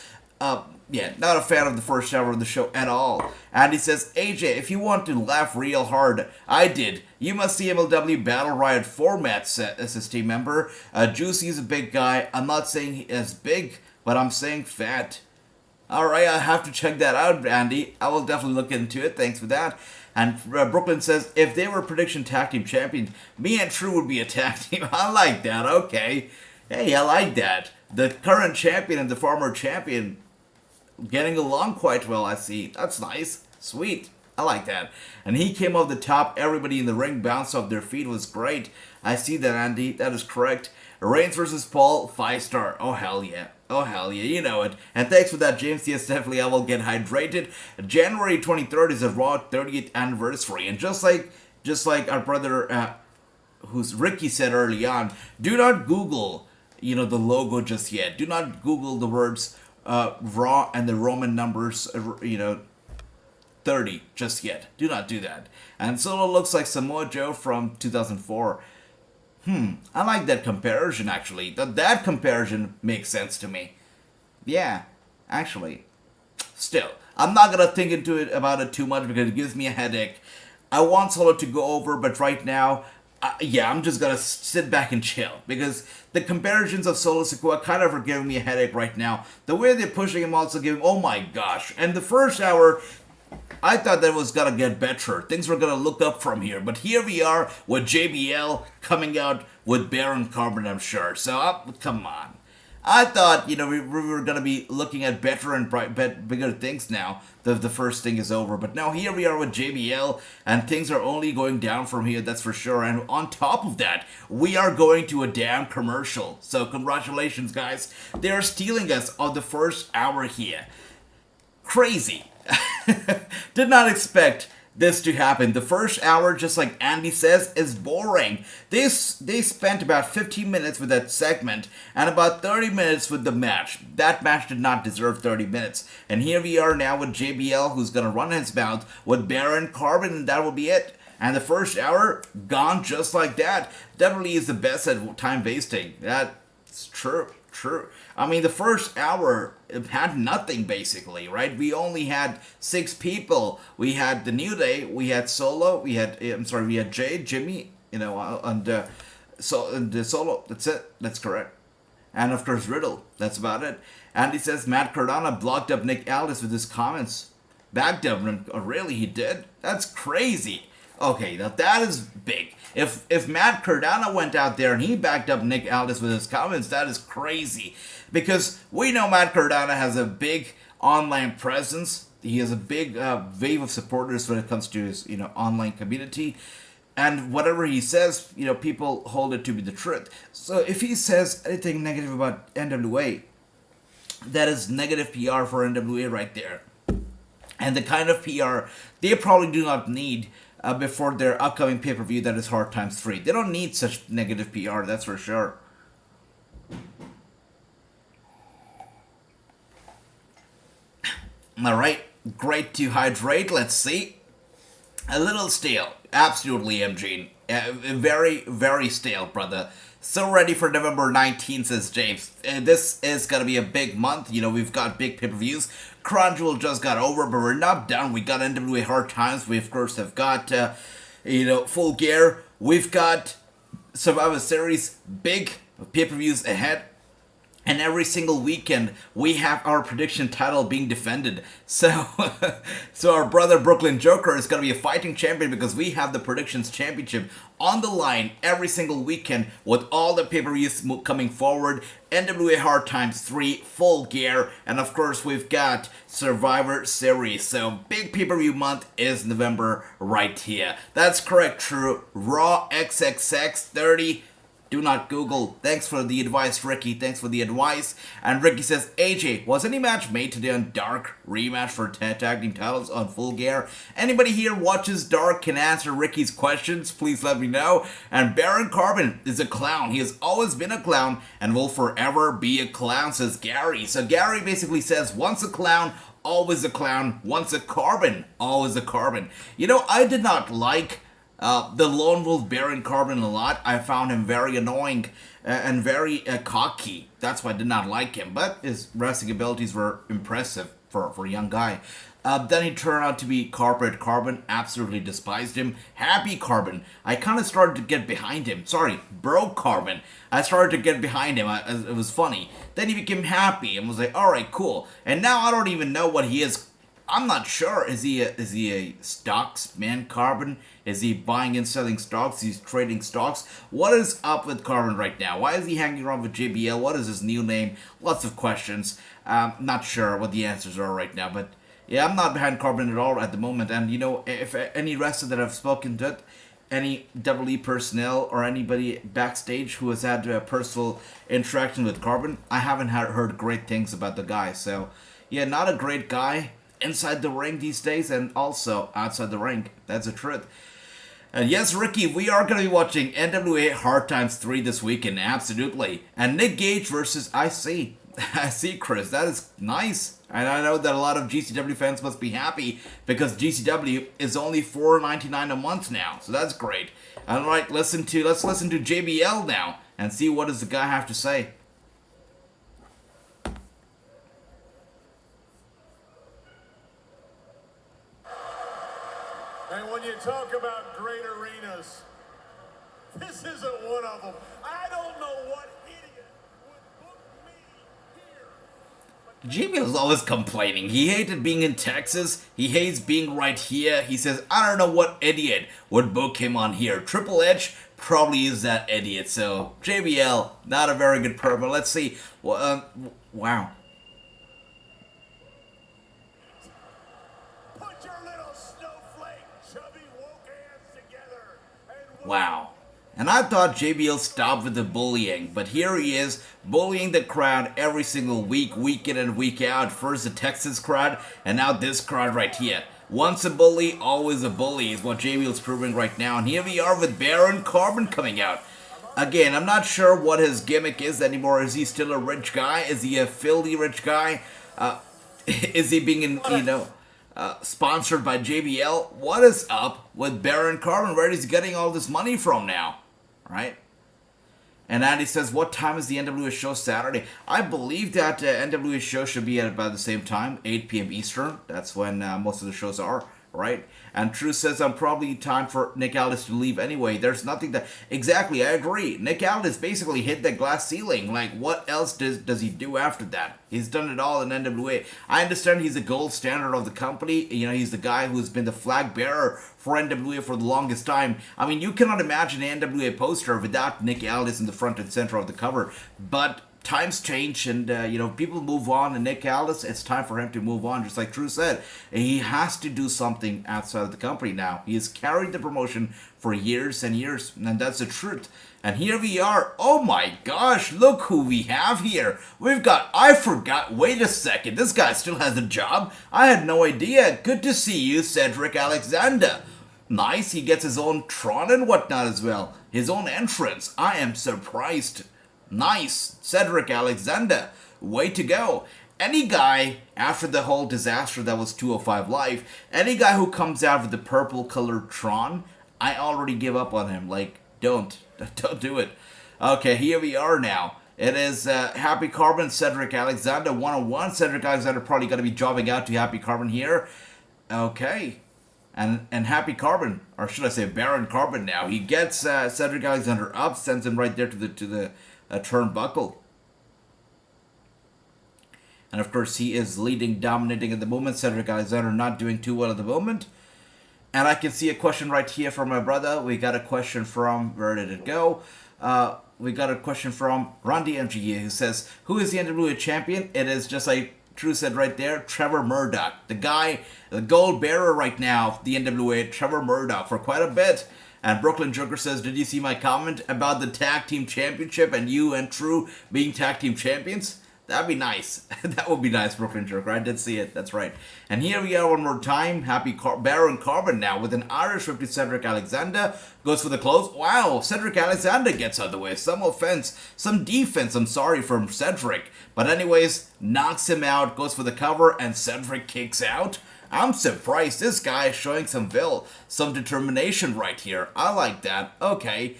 S1: Yeah, not a fan of the first hour of the show at all. And he says, AJ, if you want to laugh real hard, I did. You must see MLW Battle Riot format set, SST member. Juicy's a big guy. I'm not saying he is big, but I'm saying fat. Alright, I'll have to check that out, Andy. I will definitely look into it. Thanks for that. And Brooklyn says, if they were prediction tag team champions, me and True would be a tag team. I like that. Okay. Hey, I like that. The current champion and the former champion getting along quite well, I see. That's nice. Sweet. I like that. And he came off the top. Everybody in the ring bounced off their feet. It was great. I see that, Andy. That is correct. Reigns versus Paul, 5-star. Oh, hell yeah. Oh, hell yeah, you know it. And thanks for that, James. Yes, definitely, I will get hydrated. January 23rd is a Raw 30th anniversary. And just like our brother, who's Ricky said early on, do not Google, the logo just yet. Do not Google the words Raw and the Roman numbers, 30 just yet. Do not do that. And Solo looks like Samoa Joe from 2004. I like that comparison, actually. That comparison makes sense to me. Yeah, actually. Still, I'm not gonna think about it too much because it gives me a headache. I want Solo to go over, but right now, I'm just gonna sit back and chill. Because the comparisons of Solo Sikoa kind of are giving me a headache right now. The way they're pushing him also giving, oh my gosh. And the first hour, I thought that was gonna get better. Things were gonna look up from here. But here we are with JBL coming out with Baron Corbin, I'm sure. So, come on. I thought, we were gonna be looking at better and bigger things now. The first thing is over. But now here we are with JBL, and things are only going down from here, that's for sure. And on top of that, we are going to a damn commercial. So, congratulations, guys. They are stealing us of the first hour here. Crazy. Did not expect this to happen. The first hour, just like Andy says, is boring. They spent about 15 minutes with that segment and about 30 minutes with the match. That match did not deserve 30 minutes. And here we are now with JBL, who's gonna run his mouth with Baron Corbin, and that will be it. And the first hour, gone just like that. WWE is the best at time wasting. That's true. I mean, the first hour had nothing, basically, right? We only had 6 people. We had the New Day, we had Solo, we had Jay, Jimmy, and Solo. That's it. That's correct. And of course, Riddle. That's about it. And he says Matt Cardona blocked up Nick Aldis with his comments. Backed up him. Oh, really? He did? That's crazy. Okay, now that is big. If Matt Cardona went out there and he backed up Nick Aldis with his comments, that is crazy. Because we know Matt Cardona has a big online presence. He has a big wave of supporters when it comes to his online community. And whatever he says, people hold it to be the truth. So if he says anything negative about NWA, that is negative PR for NWA right there. And the kind of PR they probably do not need before their upcoming pay-per-view that is Hard Times 3. They don't need such negative PR, that's for sure. Alright, great to hydrate. Let's see. A little stale. Absolutely, MG. Very, very stale, brother. So ready for November 19th, says James. This is going to be a big month. You know, we've got big pay-per-views. Crown Jewel just got over, but we're not done. We got NWA Hard Times. We, of course, have got, Full Gear. We've got Survivor Series. Big pay-per-views ahead. And every single weekend, we have our prediction title being defended. So, so our brother Brooklyn Joker is going to be a fighting champion because we have the predictions championship on the line every single weekend with all the pay-per-views coming forward. NWA Hard Times 3, Full Gear, and of course we've got Survivor Series. So big pay-per-view month is November right here. That's correct, true. Raw XXX 30. Do not Google. Thanks for the advice, Ricky. Thanks for the advice. And Ricky says, AJ, was any match made today on Dark? Rematch for tag team titles on Full Gear? Anybody here watches Dark can answer Ricky's questions? Please let me know. And Baron Corbin is a clown. He has always been a clown and will forever be a clown, says Gary. So Gary basically says, once a clown, always a clown. Once a Corbin, always a Corbin. You know, I did not like the Lone Wolf Baron Corbin a lot. I found him very annoying and very cocky. That's why I did not like him. But his wrestling abilities were impressive for a young guy. Then he turned out to be Corporate Corbin. Absolutely despised him. Happy Corbin. I kind of started to get behind him. Sorry, Broke Corbin. I started to get behind him. It was funny. Then he became happy and was like, alright, cool. And now I don't even know what he is. I'm not sure. Is he a stocks man, Corbin? Is he buying and selling stocks? He's trading stocks. What is up with Corbin right now? Why is he hanging around with JBL? What is his new name? Lots of questions. Not sure what the answers are right now, but yeah, I'm not behind Corbin at all at the moment. And you know, if any wrestler that I've spoken to, any WWE personnel or anybody backstage who has had a personal interaction with Corbin, I haven't heard great things about the guy. So yeah, not a great guy inside the ring these days and also outside the ring. That's the truth. And yes, Ricky, we are going to be watching NWA Hard Times 3 this weekend, absolutely. And Nick Gage versus IC. I see, Chris. That is nice. And I know that a lot of GCW fans must be happy because GCW is only $4.99 a month now. So that's great. Alright, let's listen to JBL now and see what does the guy have to say.
S2: And when you talk about great arenas, this isn't one of them. I don't know what idiot would book me here.
S1: JBL is always complaining. He hated being in Texas. He hates being right here. He says, I don't know what idiot would book him on here. Triple H probably is that idiot. So, JBL, not a very good per, but let's see. Wow. Wow. And I thought JBL stopped with the bullying, but here he is, bullying the crowd every single week, week in and week out. First the Texas crowd, and now this crowd right here. Once a bully, always a bully is what JBL's proving right now. And here we are with Baron Corbin coming out. Again, I'm not sure what his gimmick is anymore. Is he still a rich guy? Is he a filthy rich guy? Is he being, sponsored by JBL? What is up with Baron Corbin? Where is he getting all this money from now? Right? And Andy says, what time is the NWA show Saturday? I believe that NWA show should be at about the same time, 8 p.m. Eastern. That's when most of the shows are, right? And True says, I'm probably time for Nick Aldis to leave anyway. There's nothing that... Exactly, I agree. Nick Aldis basically hit the glass ceiling. Like, what else does he do after that? He's done it all in NWA. I understand he's the gold standard of the company. You know, he's the guy who's been the flag bearer for NWA for the longest time. I mean, you cannot imagine an NWA poster without Nick Aldis in the front and center of the cover. But times change and, people move on, and Nick Aldis, it's time for him to move on, just like Drew said. He has to do something outside of the company now. He has carried the promotion for years and years, and that's the truth. And here we are. Oh my gosh, look who we have here. We've got, I forgot, wait a second, this guy still has a job? I had no idea. Good to see you, Cedric Alexander. Nice, he gets his own Tron and whatnot as well. His own entrance. I am surprised. Nice, Cedric Alexander. Way to go. any guy, after the whole disaster that was 205 Live, any guy who comes out with the purple colored Tron, I already give up on him. Like, don't do it. Okay, here we are now. It is Happy Carbon, Cedric Alexander, 1-on-1. Cedric Alexander probably going to be jobbing out to Happy Carbon here. Okay. And Happy Carbon, or should I say Baron Carbon now. He gets Cedric Alexander up, sends him right there to the turnbuckle. And of course, he is leading, dominating at the moment. Cedric Alexander not doing too well at the moment. And I can see a question right here from my brother. We got a question from, where did it go? We got a question from Randy MGE, who says, who is the NWA champion? It is, just like Drew said right there, Trevor Murdoch. The guy, the gold bearer right now, the NWA, Trevor Murdoch, for quite a bit. And Brooklyn Joker says, did you see my comment about the tag team championship and you and True being tag team champions? That'd be nice. That would be nice, Brooklyn Joker. I did see it. That's right. And here we are one more time. Baron Carbon now with an Irish whip to Cedric Alexander. Goes for the close. Wow, Cedric Alexander gets out of the way. Some offense, some defense, I'm sorry, from Cedric. But anyways, knocks him out, goes for the cover, and Cedric kicks out. I'm surprised. This guy is showing some will, some determination right here. I like that. Okay.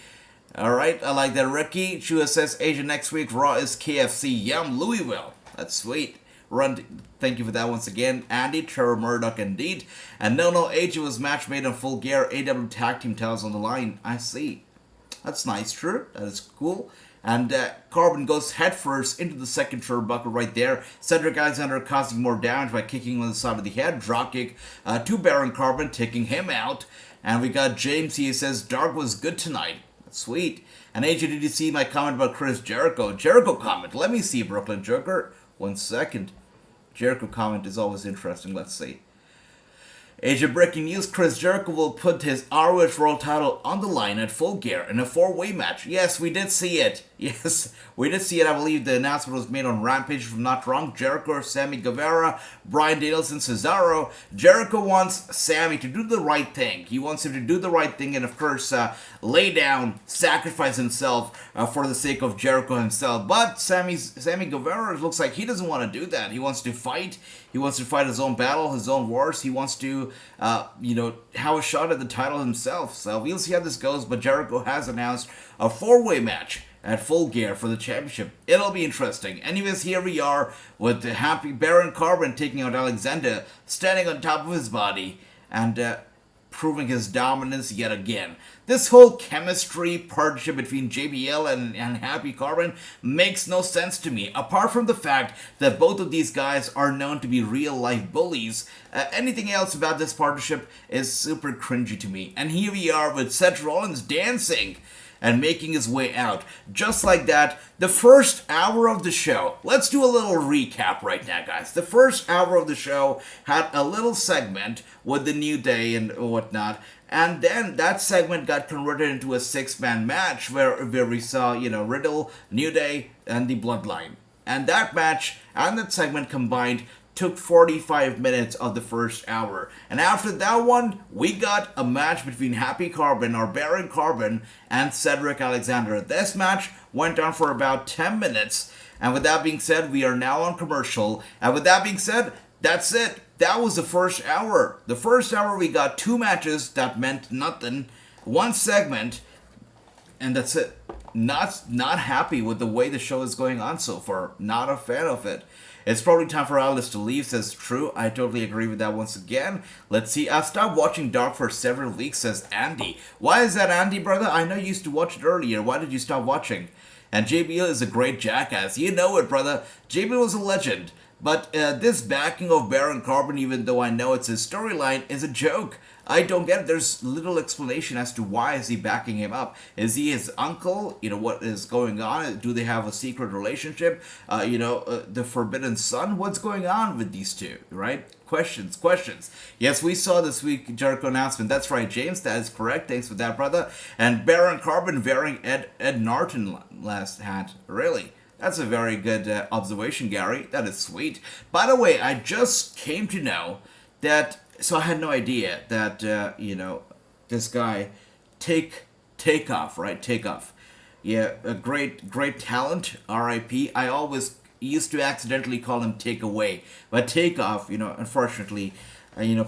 S1: Alright, I like that. Ricky Chua says, Asia next week, Raw is KFC. Yum, Louisville. That's sweet. Thank you for that once again. Andy, Trevor Murdoch indeed. And no, Asia was match made in full gear. AW tag team titles on the line. I see. That's nice, true. That is cool. And Carbon goes headfirst into the second turnbuckle right there. Cedric Alexander causing more damage by kicking him on the side of the head. Dropkick to Baron Carbon, taking him out. And we got James, he says, Dark was good tonight. Sweet. And AJ, did you see my comment about Chris Jericho? Jericho comment. Let me see, Brooklyn Joker. 1 second. Jericho comment is always interesting. Let's see. AJ, breaking news. Chris Jericho will put his ROH World title on the line at Full Gear in a 4-way match. Yes, we did see it. Yes, we did see it. I believe the announcement was made on Rampage, if I'm not wrong. Jericho, Sammy Guevara, Bryan Danielson, Cesaro. Jericho wants Sammy to do the right thing. He wants him to do the right thing and, of course, lay down, sacrifice himself for the sake of Jericho himself. But Sammy Guevara looks like he doesn't want to do that. He wants to fight. He wants to fight his own battle, his own wars. He wants to, have a shot at the title himself. So we'll see how this goes. But Jericho has announced a 4-way match at Full Gear for the championship. It'll be interesting. Anyways, here we are with the happy Baron Carbon taking out Alexander, standing on top of his body and proving his dominance yet again. This whole chemistry partnership between JBL and Happy Carbon makes no sense to me, apart from the fact that both of these guys are known to be real-life bullies. Anything else about this partnership is super cringy to me. And here we are with Seth Rollins dancing and making his way out. Just like that, the first hour of the show, let's do a little recap right now, guys. The first hour of the show had a little segment with the New Day and whatnot, and then that segment got converted into a 6-man match where we saw, Riddle, New Day, and the Bloodline. And that match and that segment combined took 45 minutes of the first hour. And after that one, we got a match between Happy Carbon, or Baron Carbon, and Cedric Alexander. This match went on for about 10 minutes. And with that being said, we are now on commercial. And with that being said, that's it. That was the first hour. The first hour we got 2 matches that meant nothing, 1 segment, and that's it. Not happy with the way the show is going on so far. Not a fan of it. It's probably time for Alice to leave, says True. I totally agree with that once again. Let's see. I've stopped watching Dark for several weeks, says Andy. Why is that, Andy, brother? I know you used to watch it earlier. Why did you stop watching? And JBL is a great jackass. You know it, brother. JBL was a legend. But this backing of Baron Carbon, even though I know it's his storyline, is a joke. I don't get it. There's little explanation as to why is he backing him up. Is he his uncle? What is going on? Do they have a secret relationship? The Forbidden Son? What's going on with these two, right? Questions. Yes, we saw this week Jericho announcement. That's right, James. That is correct. Thanks for that, brother. And Baron Carbon wearing Ed Norton last hat. Really? That's a very good observation, Gary. That is sweet. By the way, I just came to know that, so I had no idea that, this guy, Takeoff, right? Takeoff. Yeah, a great talent, R.I.P. I always used to accidentally call him Takeaway, but Takeoff, unfortunately,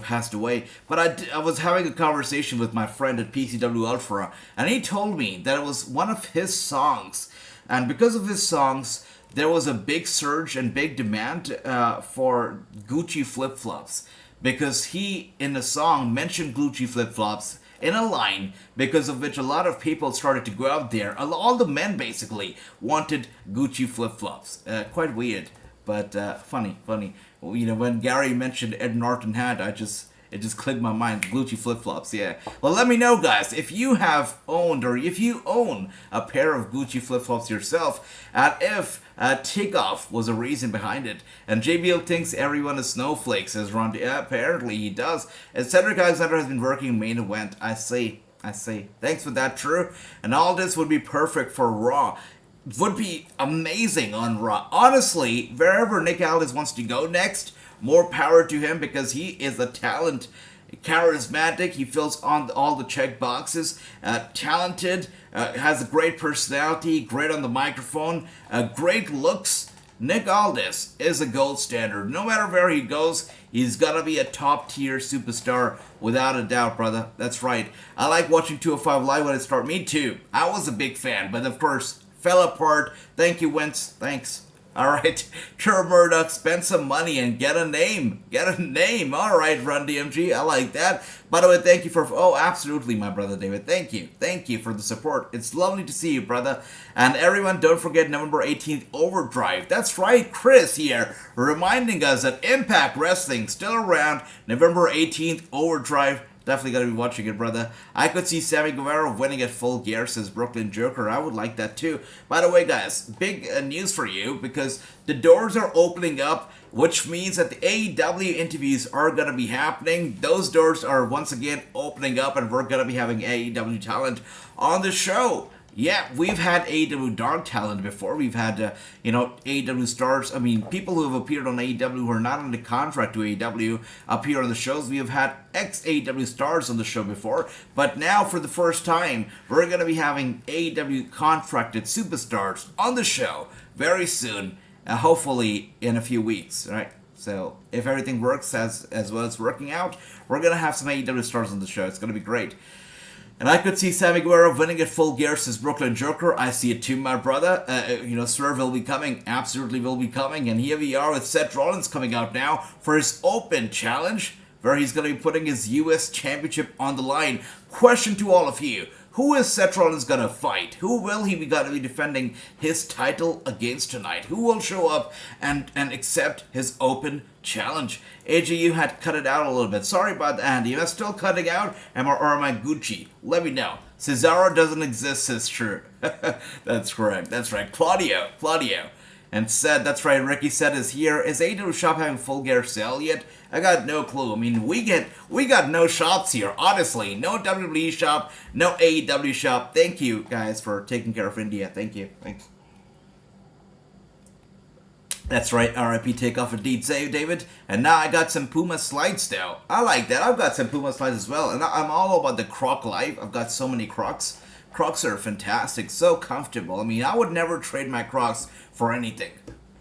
S1: passed away. But I was having a conversation with my friend at PCW Ultra, and he told me that it was one of his songs, and because of his songs, there was a big surge and big demand for Gucci flip-flops, because he, in the song, mentioned Gucci flip-flops in a line, because of which a lot of people started to go out there. All the men basically wanted Gucci flip-flops. Quite weird, but funny. When Gary mentioned Ed Norton hat, it just clicked my mind. Gucci flip-flops, yeah. Well, let me know, guys, if you have owned or if you own a pair of Gucci flip-flops yourself, and if Takeoff was a reason behind it. And JBL thinks everyone is snowflakes, says Ron. Yeah, apparently he does. And Cedric Alexander has been working main event. I see. Thanks for that, True. And all this would be perfect for Raw. Would be amazing on Raw. Honestly, wherever Nick Aldis wants to go next, more power to him, because he is a talent, charismatic, he fills on all the check boxes, talented, has a great personality, great on the microphone, great looks. Nick Aldis is a gold standard. No matter where he goes, he's gonna be a top tier superstar without a doubt, brother. That's right. I like watching 205 Live when it started. Me too. I was a big fan, but of course, fell apart. Thank you, Wentz. Thanks. Alright, Trevor Murdoch, spend some money and get a name. Alright, Run DMG, I like that. By the way, thank you for... Oh, absolutely, my brother David. Thank you for the support. It's lovely to see you, brother. And everyone, don't forget November 18th, Overdrive. That's right, Chris here, reminding us that Impact Wrestling still around. November 18th, Overdrive. Definitely gotta be watching it, brother. I could see Sammy Guevara winning at Full Gear, says Brooklyn Joker. I would like that too. By the way, guys, big news for you, because the doors are opening up, which means that the AEW interviews are gonna be happening. Those doors are once again opening up, and we're gonna be having AEW talent on the show. Yeah, we've had AEW Dark talent before. We've had, AEW stars. I mean, people who have appeared on AEW who are not under contract to AEW appear on the shows. We have had ex-AEW stars on the show before. But now, for the first time, we're going to be having AEW contracted superstars on the show very soon. Hopefully in a few weeks, right? So, if everything works as well as working out, we're going to have some AEW stars on the show. It's going to be great. And I could see Sammy Guevara winning at Full Gear, says Brooklyn Joker. I see it too, my brother. Swerve will be coming. Absolutely will be coming. And here we are with Seth Rollins coming out now for his Open Challenge, where he's going to be putting his U.S. Championship on the line. Question to all of you. Who is Seth Rollins going to fight? Who will he be going to be defending his title against tonight? Who will show up and accept his Open Challenge? AJ, you had cut it out a little bit. Sorry about that, Andy. Am I still cutting out? Or am I Gucci? Let me know. Cesaro doesn't exist, says True. That's correct. That's right. Claudio. And said, that's right, Ricky said is here. Is AEW shop having Full Gear sale yet? I got no clue. I mean, we got no shops here, honestly. No WWE shop, no AEW shop. Thank you, guys, for taking care of India. Thank you. Thanks. That's right, RIP Takeoff indeed, save David. And now I got some Puma slides though. I like that. I've got some Puma slides as well. And I'm all about the Croc life. I've got so many Crocs. Crocs are fantastic, so comfortable. I mean, I would never trade my Crocs for anything.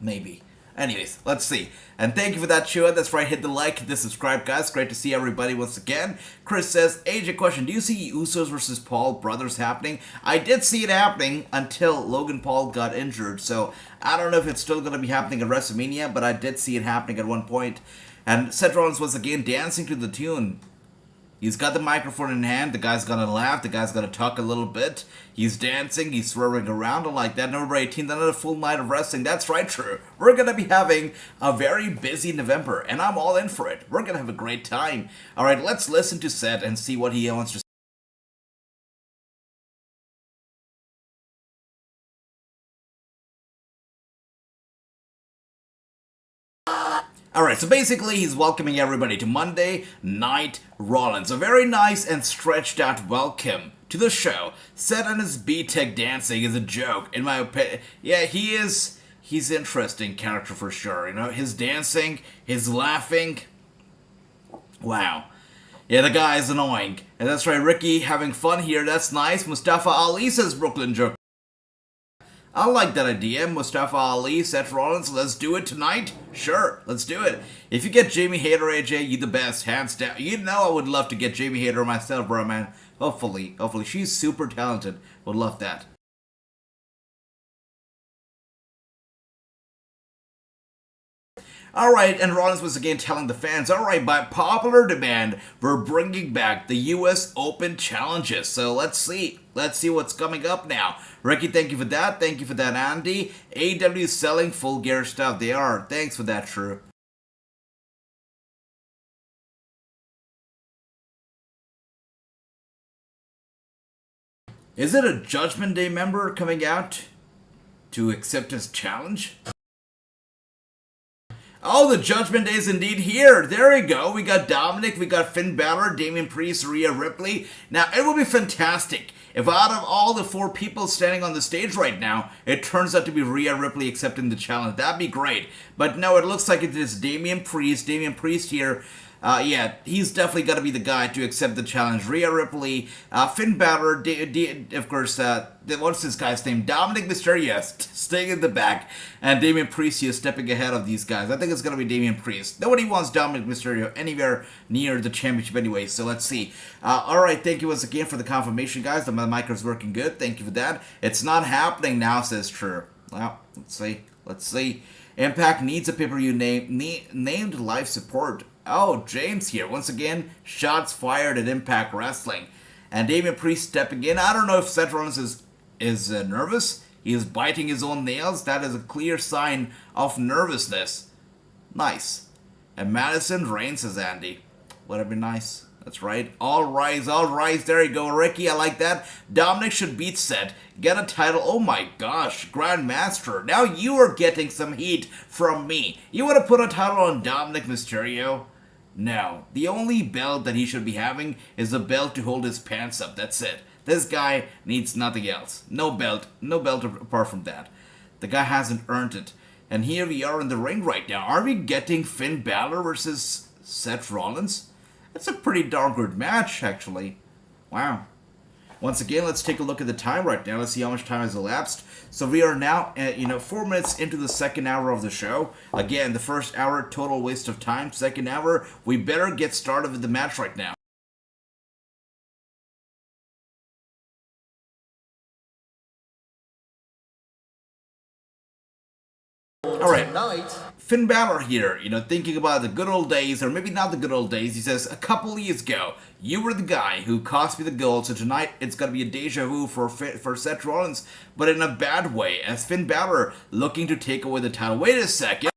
S1: Maybe. Anyways, let's see. And thank you for that, Chua. That's right, hit the like, hit the subscribe, guys. Great to see everybody once again. Chris says, AJ question, do you see Usos versus Paul brothers happening? I did see it happening until Logan Paul got injured. So I don't know if it's still going to be happening at WrestleMania, but I did see it happening at one point. And Seth Rollins was again dancing to the tune. He's got the microphone in hand, the guy's gonna laugh, the guy's gonna talk a little bit, he's dancing, he's swerving around and like that. November 18th, another full night of wrestling. That's right, True. We're gonna be having a very busy November, and I'm all in for it. We're gonna have a great time. Alright, let's listen to Seth and see what he wants to say. Alright, so basically he's welcoming everybody to Monday Night Rollins. A very nice and stretched out welcome to the show. Seth and his B-Tech dancing is a joke, in my opinion. Yeah, he's interesting character for sure. You know, his dancing, his laughing. Wow. Yeah, the guy is annoying. And that's right, Ricky having fun here. That's nice. Mustafa Ali, says Brooklyn Joker. I like that idea. Mustafa Ali, Seth Rollins, let's do it tonight. Sure, let's do it. If you get Jamie Hayter, AJ, you the best, hands down. You know I would love to get Jamie Hayter myself, bro, man. Hopefully. She's super talented. Would love that. Alright, and Rollins was again telling the fans, alright, by popular demand, we're bringing back the US Open challenges. So let's see. Let's see what's coming up now. Ricky, thank you for that. Thank you for that, Andy. AEW selling full gear stuff. They are. Thanks for that, True. Is it a Judgment Day member coming out to accept his challenge? Oh, the Judgment Day is indeed here. There we go. We got Dominic, we got Finn Balor, Damian Priest, Rhea Ripley. Now, it would be fantastic if out of all the 4 people standing on the stage right now, it turns out to be Rhea Ripley accepting the challenge. That'd be great. But no, it looks like it is Damian Priest. Damian Priest here. Yeah, he's definitely got to be the guy to accept the challenge. Rhea Ripley, Finn Balor, of course, what's this guy's name? Dominic Mysterio staying in the back, and Damian Priest here stepping ahead of these guys. I think it's going to be Damian Priest. Nobody wants Dominic Mysterio anywhere near the championship anyway, so let's see. Alright, thank you once again for the confirmation, guys. The mic is working good. Thank you for that. It's not happening now, says True. Well, let's see. Let's see. Impact needs a pay-per-view named live support. Oh, James here. Once again, shots fired at Impact Wrestling. And Damian Priest stepping in. I don't know if Seth Rollins is nervous. He is biting his own nails. That is a clear sign of nervousness. Nice. And Madison Reigns, says Andy. Would have been nice. That's right. All rise, all rise. There you go, Ricky. I like that. Dominic should beat Seth. Get a title. Oh my gosh. Grandmaster. Now you are getting some heat from me. You want to put a title on Dominic Mysterio? No. The only belt that he should be having is a belt to hold his pants up. That's it. This guy needs nothing else. No belt. No belt apart from that. The guy hasn't earned it. And here we are in the ring right now. Are we getting Finn Balor versus Seth Rollins? That's a pretty darn good match, actually. Wow. Once again, let's take a look at the time right now. Let's see how much time has elapsed. So we are now, 4 minutes into the second hour of the show. Again, the first hour, total waste of time. Second hour, we better get started with the match right now. Alright, Finn Balor here, thinking about the good old days, or maybe not the good old days. He says, a couple years ago, you were the guy who cost me the gold, so tonight it's gonna be a deja vu for Seth Rollins, but in a bad way, as Finn Balor looking to take away the title. Wait a second.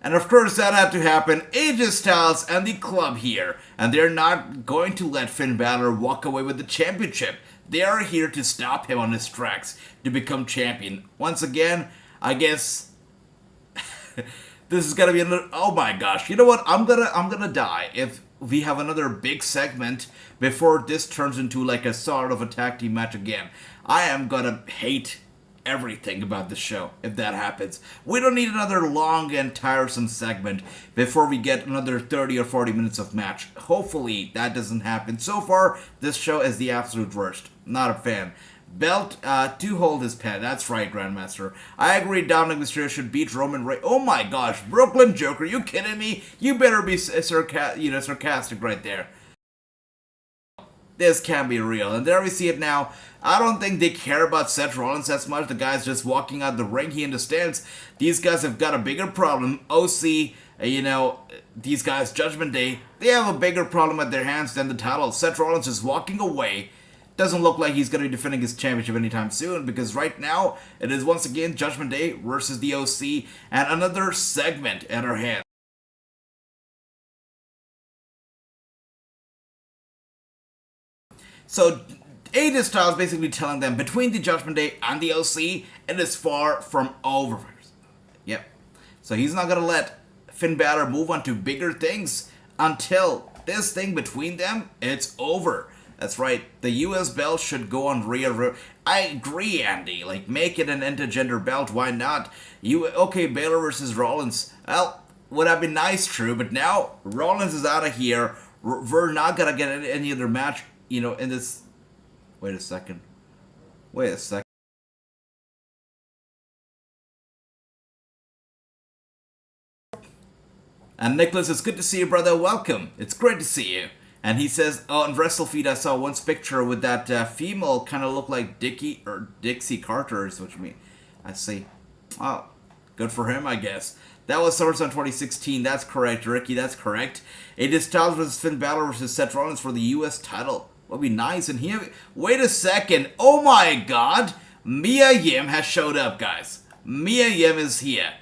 S1: And of course that had to happen. AJ Styles and the club here, and they're not going to let Finn Balor walk away with the championship. They are here to stop him on his tracks to become champion. Once again, I guess this is gonna be another. Oh my gosh! You know what? I'm gonna die if we have another big segment before this turns into like a sort of a tag team match again. I am gonna hate everything about the show if that happens. We don't need another long and tiresome segment before we get another 30 or 40 minutes of match. Hopefully that doesn't happen. So far, this show is the absolute worst. Not a fan. Belt to hold his pen. That's right, Grandmaster. I agree Dominic Mysterio should beat Roman Reigns. Oh my gosh, Brooklyn Joker, you kidding me? You better be sarcastic right there. This can't be real. And there we see it now. I don't think they care about Seth Rollins as much. The guy's just walking out the ring. He understands these guys have got a bigger problem. OC, these guys, Judgment Day, they have a bigger problem at their hands than the title. Seth Rollins is walking away. Doesn't look like he's going to be defending his championship anytime soon, because right now it is once again Judgment Day versus the OC and another segment at our hands. So AJ Styles basically telling them between the Judgment Day and the OC, it is far from over. Yep. So he's not going to let Finn Balor move on to bigger things until this thing between them, it's over. That's right. The US belt should go on Rhea. I agree, Andy. Like, make it an intergender belt. Why not? Okay, Balor versus Rollins. Well, would have been nice, true, but now Rollins is out of here. We're not going to get any other match. in this. Wait a second. Wait a second. And Nicholas, it's good to see you, brother. Welcome. It's great to see you. And he says, oh, on WrestleFeed, I saw once picture with that female kind of look like Dixie Carter, is what you mean. I see. Oh, good for him, I guess. That was SummerSlam 2016. That's correct, Ricky. That's correct. AJ Styles versus Finn Balor versus Seth Rollins for the U.S. title. Would be nice. And here, wait a second. Oh my God, Mia Yim has showed up, guys. Mia Yim is here.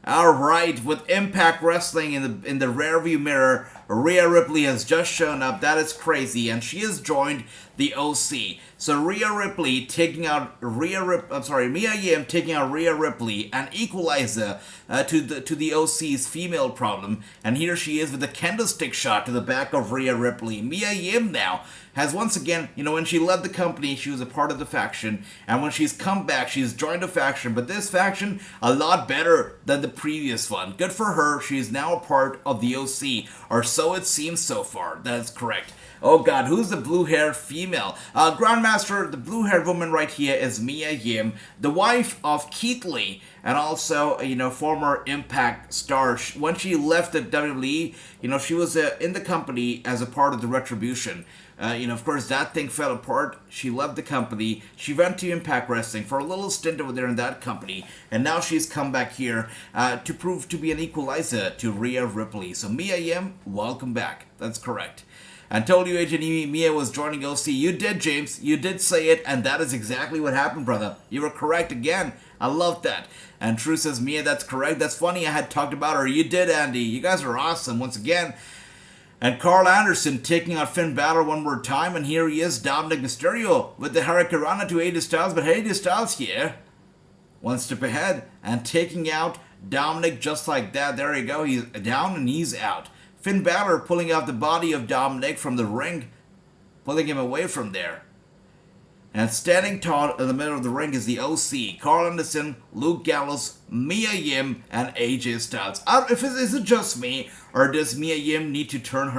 S1: All right, with Impact Wrestling in the rearview mirror, Rhea Ripley has just shown up. That is crazy, and she has joined the OC. So Rhea Ripley taking out Mia Yim taking out Rhea Ripley, an equalizer to the OC's female problem. And here she is with a candlestick shot to the back of Rhea Ripley. Mia Yim now has once again, when she led the company, she was a part of the faction, and when she's come back, she's joined a faction, but this faction, a lot better than the previous one. Good for her, she is now a part of the OC, or so it seems so far. That is correct. Oh God, who's the blue-haired female? Grandmaster, the blue-haired woman right here is Mia Yim, the wife of Keith Lee, and also, former Impact star. When she left the WWE, she was in the company as a part of the Retribution. Of course, that thing fell apart. She left the company. She went to Impact Wrestling for a little stint over there in that company. And now she's come back here to prove to be an equalizer to Rhea Ripley. So Mia Yim, welcome back. That's correct. And told you Agent Mia was joining OC. You did, James. You did say it, and that is exactly what happened, brother. You were correct again. I love that. And True says, Mia, that's correct. That's funny. I had talked about her. You did, Andy. You guys are awesome once again. And Carl Anderson taking out Finn Balor one more time, and here he is, Dominic Mysterio with the Hurricanrana to AJ Styles, but AJ Styles here, one step ahead, and taking out Dominic just like that. There you go, he's down and he's out. Finn Balor pulling out the body of Dominic from the ring, pulling him away from there. And standing tall in the middle of the ring is the OC, Carl Anderson, Luke Gallows, Mia Yim, and AJ Styles. Is it just me, or does Mia Yim need to turn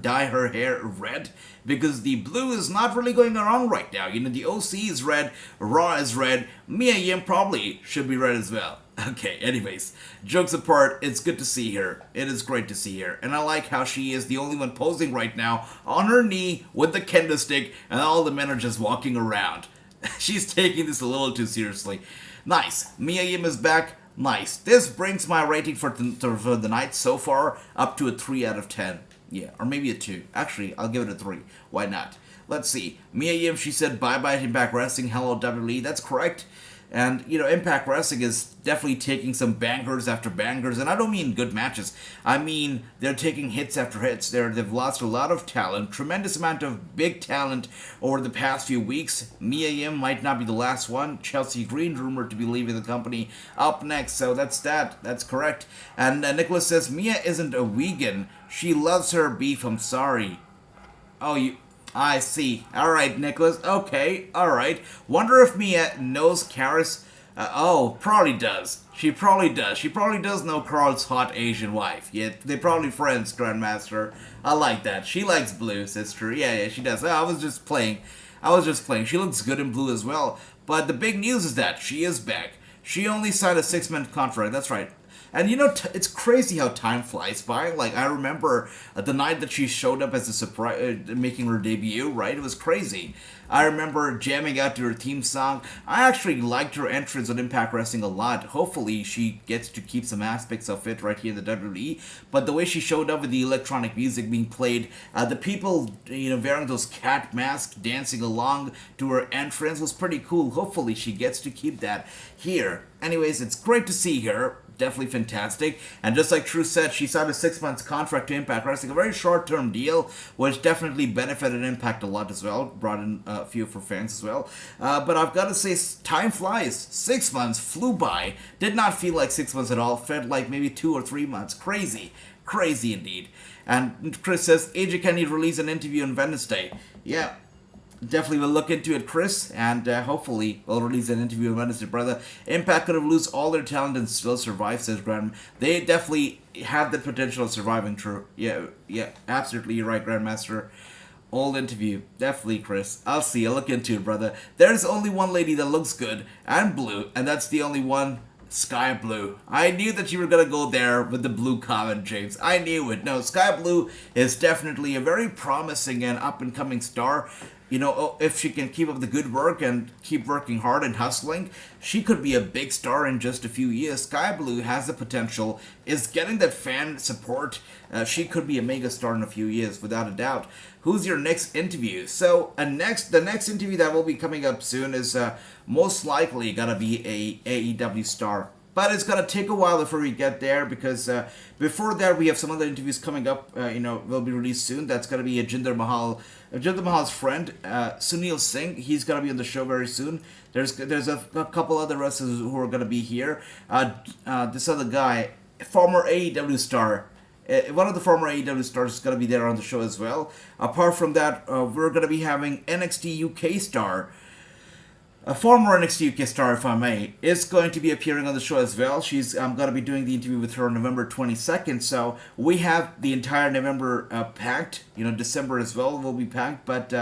S1: dye her hair red? Because the blue is not really going around right now. The OC is red, Raw is red, Mia Yim probably should be red as well. Okay, anyways, jokes apart, it's good to see her. It is great to see her. And I like how she is the only one posing right now on her knee with the kendo stick, and all the men are just walking around. She's taking this a little too seriously. Nice. Mia Yim is back. Nice. This brings my rating for the night so far up to a 3 out of 10. Yeah, or maybe a 2. Actually, I'll give it a 3. Why not? Let's see. Mia Yim, she said bye-bye to Impact Wrestling. Hello, WWE. That's correct. And, Impact Wrestling is definitely taking some bangers after bangers. And I don't mean good matches. I mean, they're taking hits after hits. They've lost a lot of talent. Tremendous amount of big talent over the past few weeks. Mia Yim might not be the last one. Chelsea Green, rumored to be leaving the company, up next. So that's that. That's correct. And Nicholas says, Mia isn't a vegan. She loves her beef. I'm sorry. Oh, I see. Alright, Nicholas. Okay, alright. Wonder if Mia knows Karis. Probably does. She probably does. She probably does know Carl's hot Asian wife. Yeah, they're probably friends, Grandmaster. I like that. She likes blue, sister. Yeah, she does. I was just playing. She looks good in blue as well. But the big news is that she is back. She only signed a 6-month contract. That's right. And it's crazy how time flies by. Like, I remember the night that she showed up as a surprise, making her debut, right? It was crazy. I remember jamming out to her theme song. I actually liked her entrance on Impact Wrestling a lot. Hopefully, she gets to keep some aspects of it right here in the WWE. But the way she showed up with the electronic music being played, the people, wearing those cat masks, dancing along to her entrance was pretty cool. Hopefully, she gets to keep that here. Anyways, it's great to see her. Definitely fantastic. And just like True said, she signed a 6-month contract to Impact Wrestling, a very short-term deal, which definitely benefited Impact a lot as well, brought in a few for fans as well. But I've got to say, time flies. 6 months flew by. Did not feel like 6 months at all. Felt like maybe 2 or 3 months. Crazy. Crazy indeed. And Chris says, AJ, can you release an interview on Wednesday? Yeah. Definitely will look into it, Chris, and hopefully we'll release an interview on Wednesday, brother. Impact could have lost all their talent and still survive, says Grand. They definitely have the potential of surviving, true. Yeah, absolutely, you're right, Grandmaster. Old interview. Definitely, Chris. I'll see. I'll look into it, brother. There's only one lady that looks good and blue, and that's the only one. Sky Blue. I knew that you were gonna go there with the blue comment, James. I knew it. No, Sky Blue is definitely a very promising and up-and-coming star. You know, if she can keep up the good work and keep working hard and hustling, she could be a big star in just a few years. Sky Blue has the potential, is getting that fan support. She could be a mega star in a few years, without a doubt. Who's your next interview? So, the next interview that will be coming up soon is most likely gonna be a AEW star. But it's gonna take a while before we get there, because before that we have some other interviews coming up. Will be released soon. That's gonna be a Jinder Mahal's friend, Sunil Singh. He's gonna be on the show very soon. There's a couple other wrestlers who are gonna be here. This other guy, former AEW star. One of the former AEW stars is going to be there on the show as well. Apart from that, we're going to be having NXT UK star, a former NXT UK star, if I may, is going to be appearing on the show as well. I'm going to be doing the interview with her on November 22nd. So we have the entire November packed. December as well will be packed. But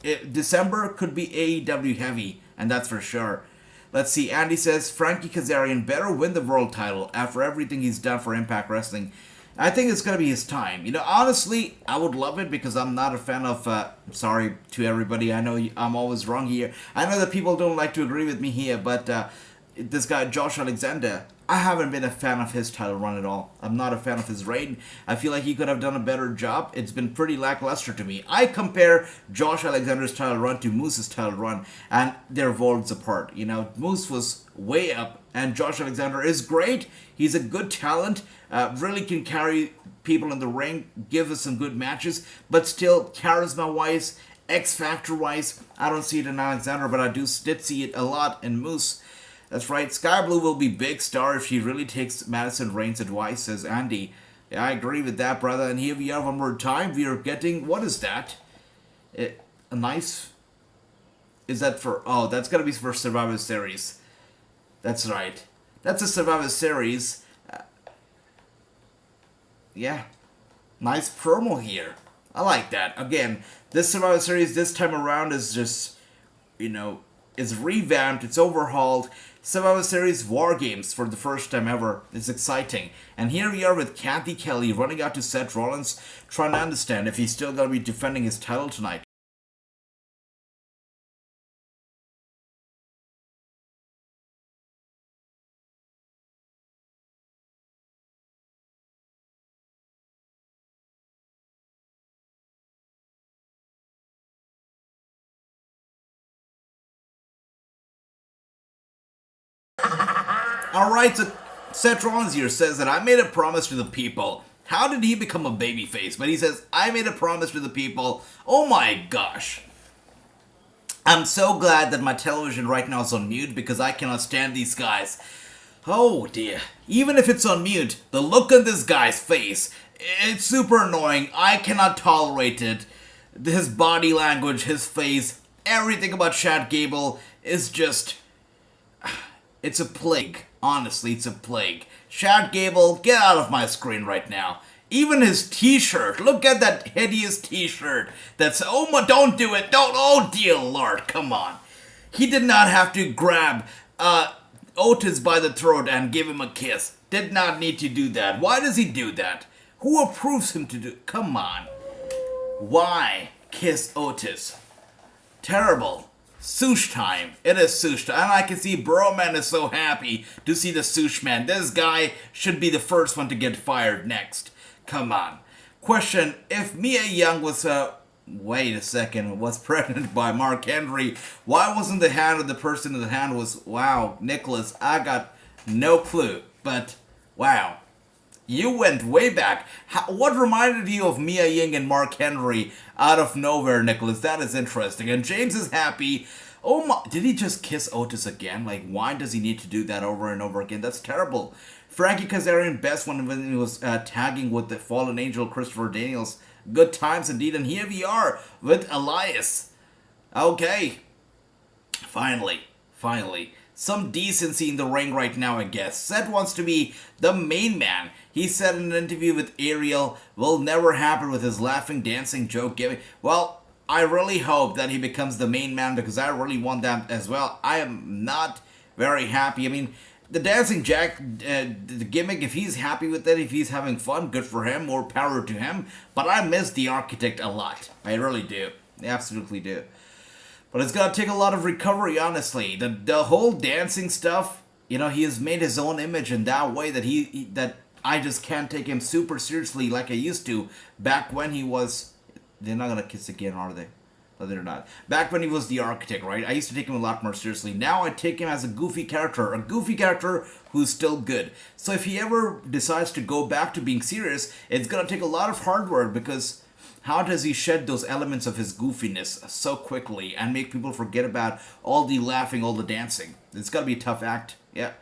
S1: December could be AEW heavy, and that's for sure. Let's see. Andy says Frankie Kazarian better win the world title after everything he's done for Impact Wrestling. I think it's going to be his time. Honestly, I would love it, because I'm not a fan of... sorry to everybody. I know I'm always wrong here. I know that people don't like to agree with me here, but this guy, Josh Alexander, I haven't been a fan of his title run at all. I'm not a fan of his reign. I feel like he could have done a better job. It's been pretty lackluster to me. I compare Josh Alexander's title run to Moose's title run, and they're worlds apart. Moose was way up, and Josh Alexander is great. He's a good talent, really can carry people in the ring, give us some good matches, but still, charisma-wise, X-Factor-wise, I don't see it in Alexander, but I did see it a lot in Moose. That's right, Sky Blue will be big star if she really takes Madison Rain's advice, says Andy. Yeah, I agree with that, brother. And here we are one more time. We are getting, what is that? A nice... Is that for... Oh, that's going to be for Survivor Series. That's right. That's a Survivor Series. Yeah. Nice promo here. I like that. Again, this Survivor Series this time around is just, it's revamped, it's overhauled. Survivor Series War Games for the first time ever. It's exciting. And here we are with Kathy Kelly running out to Seth Rollins, trying to understand if he's still going to be defending his title tonight. Alright, so Seth Rollins here says that I made a promise to the people. How did he become a babyface? But he says, I made a promise to the people. Oh my gosh. I'm so glad that my television right now is on mute, because I cannot stand these guys. Oh dear. Even if it's on mute, the look on this guy's face, it's super annoying. I cannot tolerate it. His body language, his face, everything about Chad Gable is just... It's a plague. Honestly, it's a plague. Chad Gable, get out of my screen right now. Even his t-shirt. Look at that hideous t-shirt. That's, oh my, don't do it. Don't, oh dear Lord, come on. He did not have to grab Otis by the throat and give him a kiss. Did not need to do that. Why does he do that? Who approves him to do, come on. Why kiss Otis? Terrible. Sush time. It is sush time. And I can see Broman is so happy to see the sush man. This guy should be the first one to get fired next. Come on. Question, if Mia Young was, wait a second, was pregnant by Mark Henry, why wasn't the hand of the person in the hand was, wow, Nicholas, I got no clue. But, wow. You went way back. What reminded you of Mia Ying and Mark Henry out of nowhere, Nicholas? That is interesting. And James is happy. Oh my, did he just kiss Otis again? Like, why does he need to do that over and over again? That's terrible. Frankie Kazarian best when he was tagging with the fallen angel Christopher Daniels. Good times indeed. And here we are with Elias. Okay. Finally. some decency in the ring right now, I guess. Seth wants to be the main man. He said in an interview with Ariel, will never happen with his laughing, dancing, joke giving. Well, I really hope that he becomes the main man because I really want that as well. I am not very happy. I mean, the dancing jack, the gimmick, if he's happy with it, if he's having fun, good for him, more power to him. But I miss the Architect a lot. I really do. I absolutely do. But it's gonna take a lot of recovery, honestly. The whole dancing stuff, he has made his own image in that way that I just can't take him super seriously like I used to back when he was. They're not gonna kiss again, are they? No, they're not. Back when he was the Architect, right? I used to take him a lot more seriously. Now I take him as a goofy character who's still good. So if he ever decides to go back to being serious, it's gonna take a lot of hard work because how does he shed those elements of his goofiness so quickly and make people forget about all the laughing, all the dancing? It's gotta be a tough act, yeah.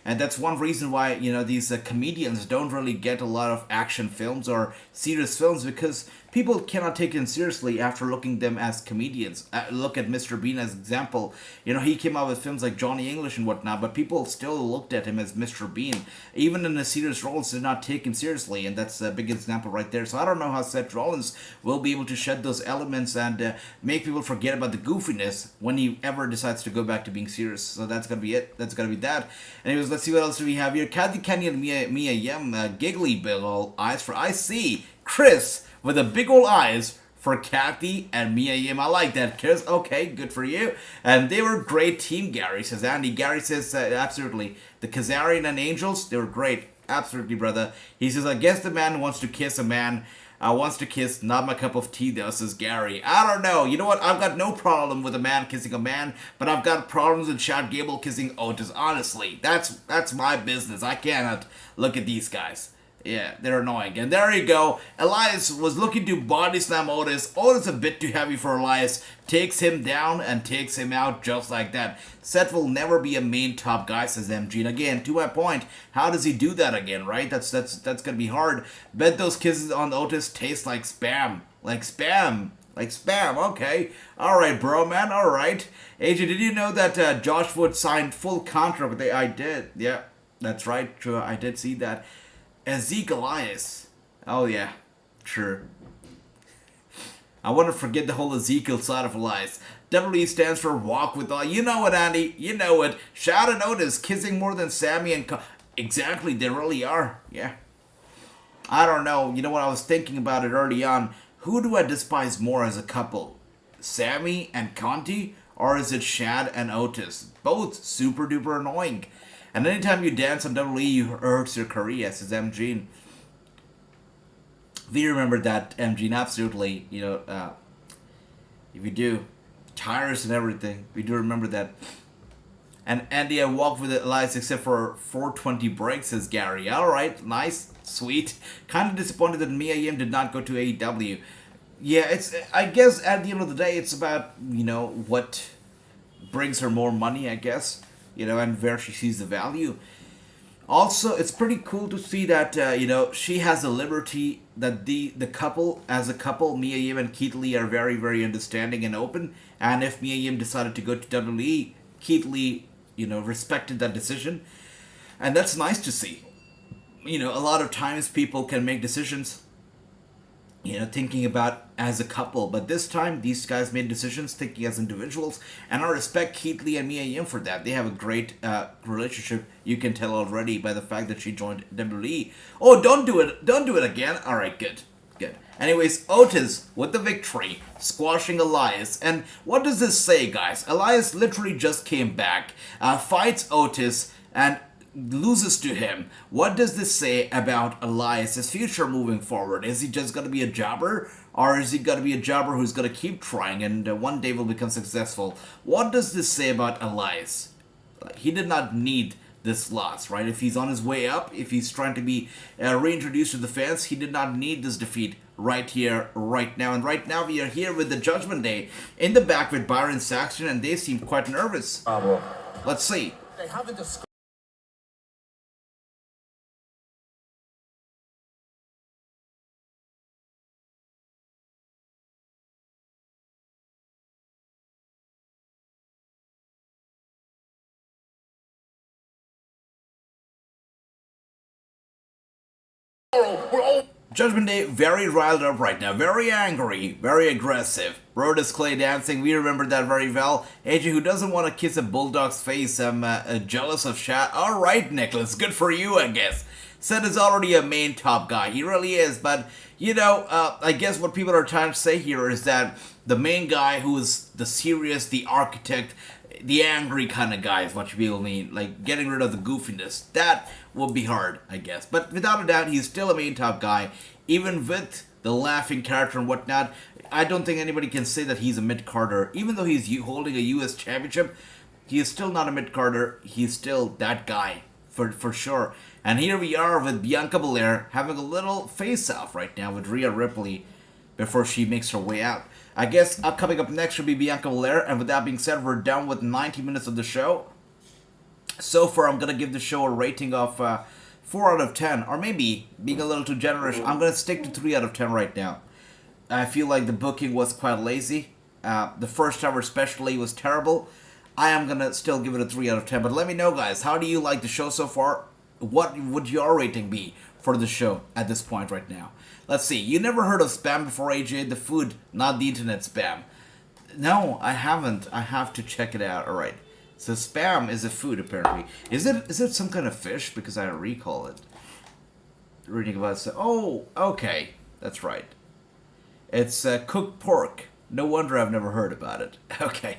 S1: And that's one reason why, these comedians don't really get a lot of action films or serious films because people cannot take them seriously after looking them as comedians. Look at Mr. Bean as example. He came out with films like Johnny English and whatnot, but people still looked at him as Mr. Bean. Even in the serious roles, did not take him seriously, and that's a big example right there. So I don't know how Seth Rollins will be able to shed those elements and make people forget about the goofiness when he ever decides to go back to being serious. So that's gonna be it. That's gonna be that. Anyways, let's see what else do we have here. Kathy Kenny and Mia Yim, giggly big old eyes for I see Chris with the big old eyes for Kathy and Mia Yim. I like that, Chris. Okay, good for you. And they were great team, Gary, says Andy. Gary says, absolutely. The Kazarian and Angels, they were great. Absolutely, brother. He says, I guess the man wants to kiss a man. Wants to kiss, not my cup of tea though, says Gary. I don't know. You know what? I've got no problem with a man kissing a man, but I've got problems with Chad Gable kissing Otis. Honestly, that's my business. I cannot look at these guys. Yeah, they're annoying. And there you go. Elias was looking to body slam Otis. Otis a bit too heavy for Elias. Takes him down and takes him out just like that. Seth will never be a main top guy, says MG. And again, to my point, how does he do that again, right? That's gonna be hard. Bet those kisses on Otis taste like spam. Like spam. Like spam, okay. Alright, bro, man, alright. AJ, did you know that Josh Wood signed full contract with the... I did, yeah. That's right, true, I did see that. Zeke Elias. Oh, yeah. Sure. I want to forget the whole Ezekiel side of Elias. WWE stands for Walk with All. You know it, Andy. You know it. Shout and Otis kissing more than Sammy and... Exactly, they really are. Yeah. I don't know. You know what? I was thinking about it early on. Who do I despise more as a couple? Sammy and Conti? Or is it Shad and Otis? Both super duper annoying. And anytime you dance on WWE, you hurts your career, says MG. If you remember that, MG, absolutely, if you do, tires and everything, we do remember that. And Andy, I walked with Elias except for 420 breaks, says Gary. Alright, nice, sweet. Kind of disappointed that Mia Yim did not go to AEW. Yeah, I guess at the end of the day, it's about, what brings her more money, I guess. And where she sees the value. Also, it's pretty cool to see that, she has a liberty that the couple, as a couple, Mia Yim and Keith Lee are very, very understanding and open. And if Mia Yim decided to go to WWE, Keith Lee, respected that decision. And that's nice to see. A lot of times people can make decisions, thinking about as a couple. But this time, these guys made decisions thinking as individuals. And I respect Keith Lee and Mia Yim for that. They have a great relationship. You can tell already by the fact that she joined WWE. Oh, don't do it. Don't do it again. All right, good. Good. Anyways, Otis with the victory, squashing Elias. And what does this say, guys? Elias literally just came back, fights Otis, and loses to him. What does this say about Elias' future moving forward? Is he just going to be a jobber? Or is he going to be a jobber who's going to keep trying and one day will become successful? What does this say about Elias? He did not need this loss, right? If he's on his way up, if he's trying to be reintroduced to the fans, he did not need this defeat right here, right now. And right now we are here with the Judgment Day in the back with Byron Saxton, and they seem quite nervous. Let's see.
S2: They haven't discussed
S1: Judgment Day, very riled up right now, very angry, very aggressive. Brodus Clay dancing, we remember that very well. AJ, who doesn't want to kiss a bulldog's face, I'm jealous of Shad. Alright, Nicholas, good for you, I guess. Seth is already a main top guy, he really is, but, you know, I guess what people are trying to say here is that the main guy who is the serious, the architect, the angry kind of guy is what people mean, like getting rid of the goofiness. That will be hard, I guess. But without a doubt, he's still a main top guy, even with the laughing character and whatnot. I don't think anybody can say that he's a mid-carder. Even though he's holding a U.S. championship, he is still not a mid-carder. He's still that guy, for sure. And here we are with Bianca Belair having a little face-off right now with Rhea Ripley before she makes her way out. I guess coming up next should be Bianca Belair, and with that being said, we're done with 90 minutes of the show. So far, I'm going to give the show a rating of 4 out of 10, or maybe, being a little too generous, I'm going to stick to 3 out of 10 right now. I feel like the booking was quite lazy. The first hour especially was terrible. I am going to still give it a 3 out of 10, but let me know, guys, how do you like the show so far? What would your rating be for the show at this point right now? Let's see. You never heard of spam before, AJ? The food, not the internet spam. No, I haven't. I have to check it out. All right. So spam is a food, apparently. Is it some kind of fish? Because I recall it. Reading about it. Oh, okay. That's right. It's cooked pork. No wonder I've never heard about it. Okay.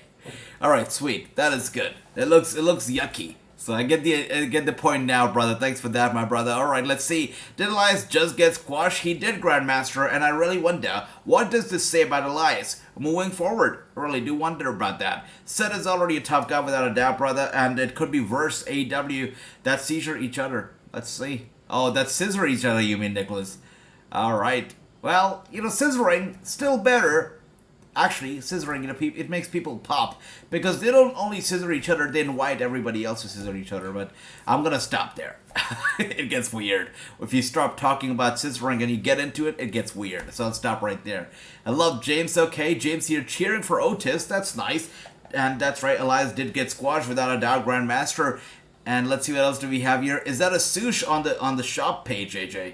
S1: All right, sweet. That is good. It looks yucky. So I get the point now, brother. Thanks for that, my brother. All right, let's see. Did Elias just get squashed? He did, Grandmaster, and I really wonder, what does this say about Elias moving forward? I really do wonder about that. Seth is already a tough guy without a doubt, brother, and it could be worse AEW that seizure each other. Let's see. Oh, that scissor each other, you mean, Nicholas? All right. Well, you know, scissoring, still better. Actually, scissoring, you know, it makes people pop. Because they don't only scissor each other, they invite everybody else to scissor each other. But I'm going to stop there. It gets weird. If you stop talking about scissoring and you get into it, it gets weird. So I'll stop right there. I love James, okay. James here cheering for Otis. That's nice. And that's right, Elias did get squashed without a doubt, Grandmaster. And let's see what else do we have here. Is that a sush on the shop page, AJ?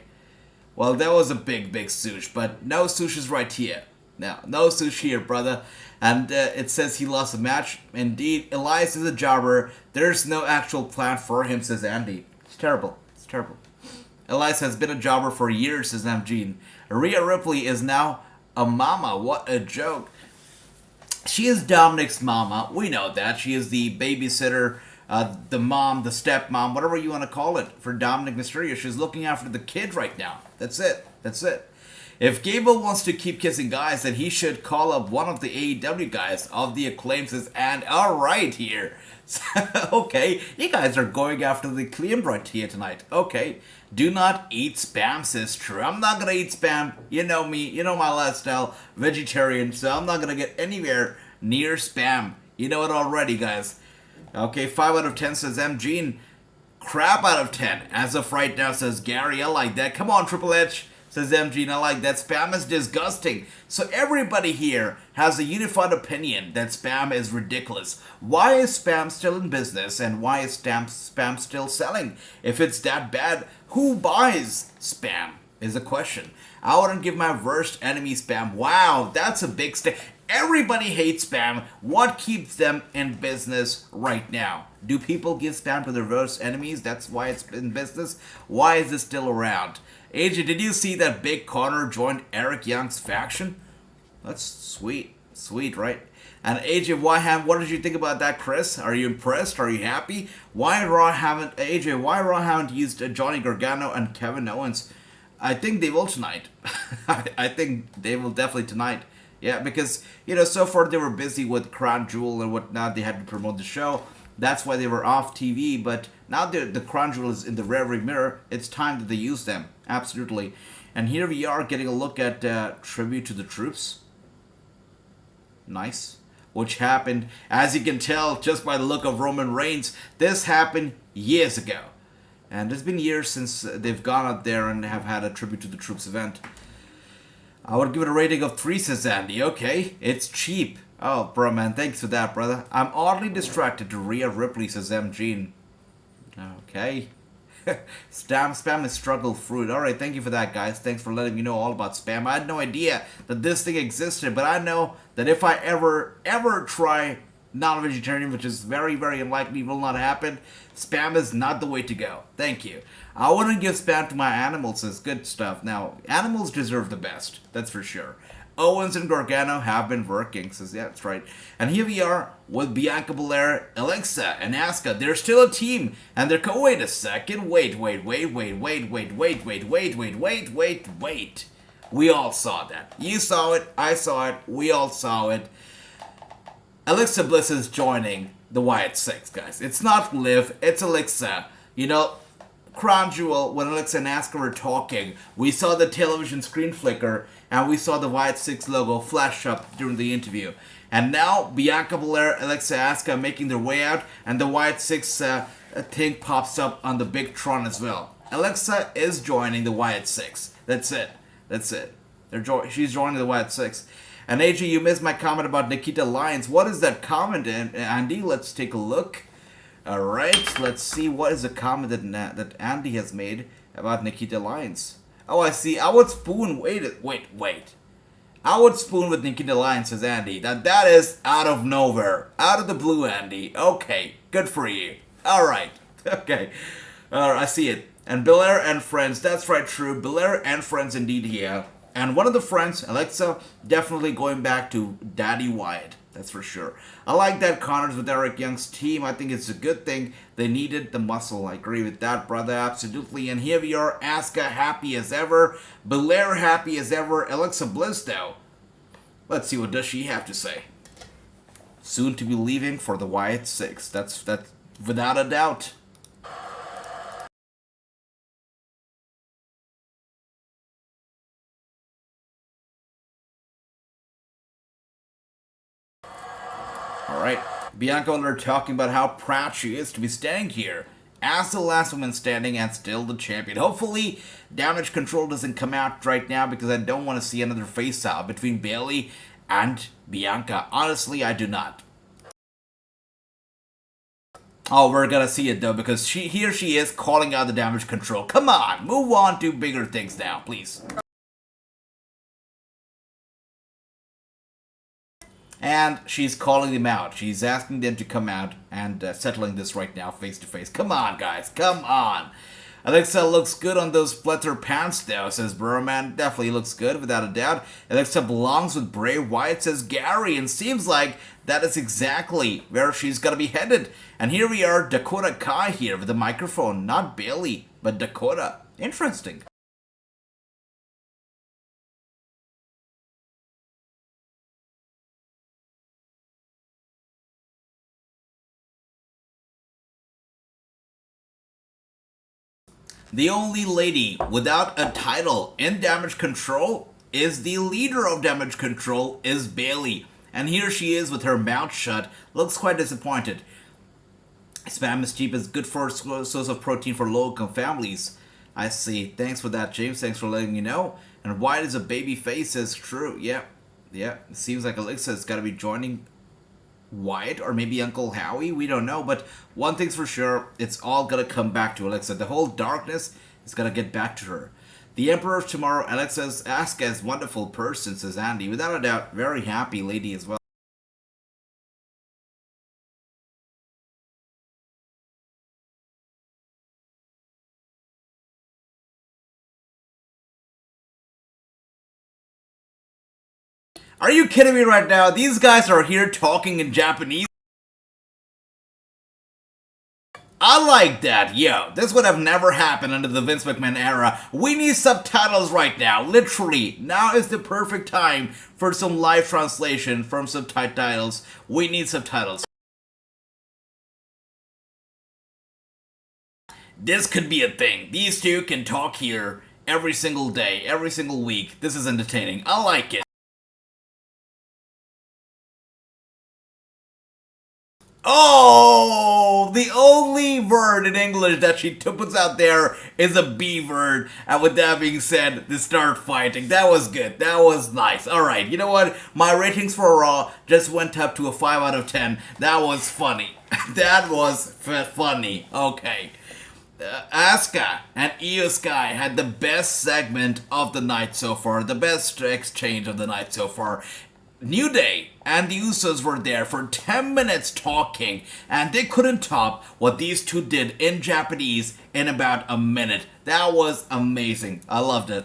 S1: Well, that was a big sush. But no sush is right here. No sushi here, brother. And it says he lost a match. Indeed, Elias is a jobber. There's no actual plan for him, says Andy. It's terrible. It's terrible. Elias has been a jobber for years, says MG. Rhea Ripley is now a mama. What a joke. She is Dominic's mama. We know that. She is the babysitter, the mom, the stepmom, whatever you want to call it, for Dominic Mysterio. She's looking after the kid right now. That's it. That's it. If Gable wants to keep kissing guys, then he should call up one of the AEW guys of the Acclaimed, says, and alright here. Okay, you guys are going after the Acclaimed right here tonight. Okay, do not eat spam, says True. I'm not gonna eat spam. You know me, you know my lifestyle, vegetarian, so I'm not gonna get anywhere near spam. You know it already, guys. Okay, 5 out of 10 says MG. Crap out of 10. As of right now, says Gary. I like that. Come on, Triple H. Says MG, and I like that. Spam is disgusting. So everybody here has a unified opinion that spam is ridiculous. Why is spam still in business, and why is spam still selling? If it's that bad, who buys spam is a question. I wouldn't give my worst enemy spam. Wow, that's a big step. Everybody hates spam. What keeps them in business right now? Do people give spam to their worst enemies? That's why it's in business? Why is it still around? AJ, did you see that Big Connor joined Eric Young's faction? That's sweet. Sweet, right? And AJ, what did you think about that, Chris? Are you impressed? Are you happy? Why Raw haven't used Johnny Gargano and Kevin Owens? I think they will tonight. I think they will definitely tonight. Yeah, because, you know, so far they were busy with Crown Jewel and whatnot. They had to promote the show. That's why they were off TV. But now the Crown Jewel is in the rearview mirror. It's time that they use them. Absolutely. And here we are getting a look at Tribute to the Troops. Nice. Which happened, as you can tell just by the look of Roman Reigns, this happened years ago. And it's been years since they've gone out there and have had a Tribute to the Troops event. I would give it a rating of 3, says Andy. Okay, it's cheap. Oh, bro, man, thanks for that, brother. I'm oddly distracted to Rhea Ripley, says MG. Okay. Spam is struggle fruit. Alright, thank you for that, guys. Thanks for letting me know all about spam. I had no idea that this thing existed, but I know that if I ever try non-vegetarian, which is very, very unlikely, will not happen, spam is not the way to go. Thank you. I wouldn't give spam to my animals as good stuff. Now, animals deserve the best. That's for sure. Owens and Gargano have been working, says, yeah, that's right. And here we are with Bianca Belair, Alexa, and Asuka. They're still a team, and they're wait a second, wait. We all saw that. You saw it, I saw it, we all saw it. Alexa Bliss is joining the Wyatt Six, guys. It's not Liv, it's Alexa. You know, Crown Jewel, when Alexa and Asuka were talking, we saw the television screen flicker, and we saw the Wyatt Six logo flash up during the interview. And now, Bianca Belair, Alexa, Asuka making their way out, and the Wyatt Six thing pops up on the big Tron as well. Alexa is joining the Wyatt Six. That's it. She's joining the Wyatt Six. And AJ, you missed my comment about Nikita Lyons. What is that comment, Andy? Let's take a look. Alright, let's see what is the comment that Andy has made about Nikita Lyons. Oh, I see. I would spoon. Wait. I would spoon with Nikita Lyons, says Andy. That is out of nowhere. Out of the blue, Andy. Okay, good for you. Alright. Okay. Alright, I see it. And Belair and friends. That's right, true. Belair and friends indeed here. And one of the friends, Alexa, definitely going back to Daddy Wyatt. That's for sure. I like that Connor's with Eric Young's team. I think it's a good thing. They needed the muscle. I agree with that, brother. Absolutely. And here we are. Asuka happy as ever. Belair happy as ever. Alexa Bliss, though. Let's see what does she have to say. Soon to be leaving for the Wyatt Six. That's without a doubt. Alright, Bianca Belair talking about how proud she is to be standing here as the last woman standing and still the champion. Hopefully, Damage Control doesn't come out right now because I don't want to see another face-off between Bayley and Bianca. Honestly, I do not. Oh, we're gonna see it though because here she is calling out the Damage Control. Come on, move on to bigger things now, please. And she's calling them out. She's asking them to come out and settling this right now face to face. Come on, guys. Come on. Alexa looks good on those flutter pants, though, says Burman. Definitely looks good, without a doubt. Alexa belongs with Bray Wyatt, says Gary. And seems like that is exactly where she's going to be headed. And here we are, Dakota Kai here with the microphone. Not Bayley, but Dakota. Interesting. The only lady without a title in Damage Control is the leader of Damage Control, is Bayley. And here she is with her mouth shut, looks quite disappointed. Spam is cheap, is good for a source of protein for low-income families. I see. Thanks for that, James. Thanks for letting me know. And White is a baby face, is true. Yeah. It seems like Alexa's got to be joining Wyatt or maybe Uncle Howie, we don't know, but one thing's for sure, it's all gonna come back to Alexa. The whole darkness is gonna get back to her. The Emperor of Tomorrow, Alexa's Asuka's wonderful person, says Andy. Without a doubt, very happy lady as well. Are you kidding me right now? These guys are here talking in Japanese. I like that, yo. This would have never happened under the Vince McMahon era. We need subtitles right now, literally. Now is the perfect time for some live translation from subtitles. We need subtitles. This could be a thing. These two can talk here every single day, every single week. This is entertaining. I like it. Oh, the only word in English that she puts out there is a B word. And with that being said, they start fighting. That was good. That was nice. Alright, you know what? My ratings for Raw just went up to a 5 out of 10. That was funny. That was funny. Okay. Asuka and Io Sky had the best segment of the night so far, the best exchange of the night so far. New Day and the Usos were there for 10 minutes talking, and they couldn't top what these two did in Japanese in about a minute. That was amazing. I loved it.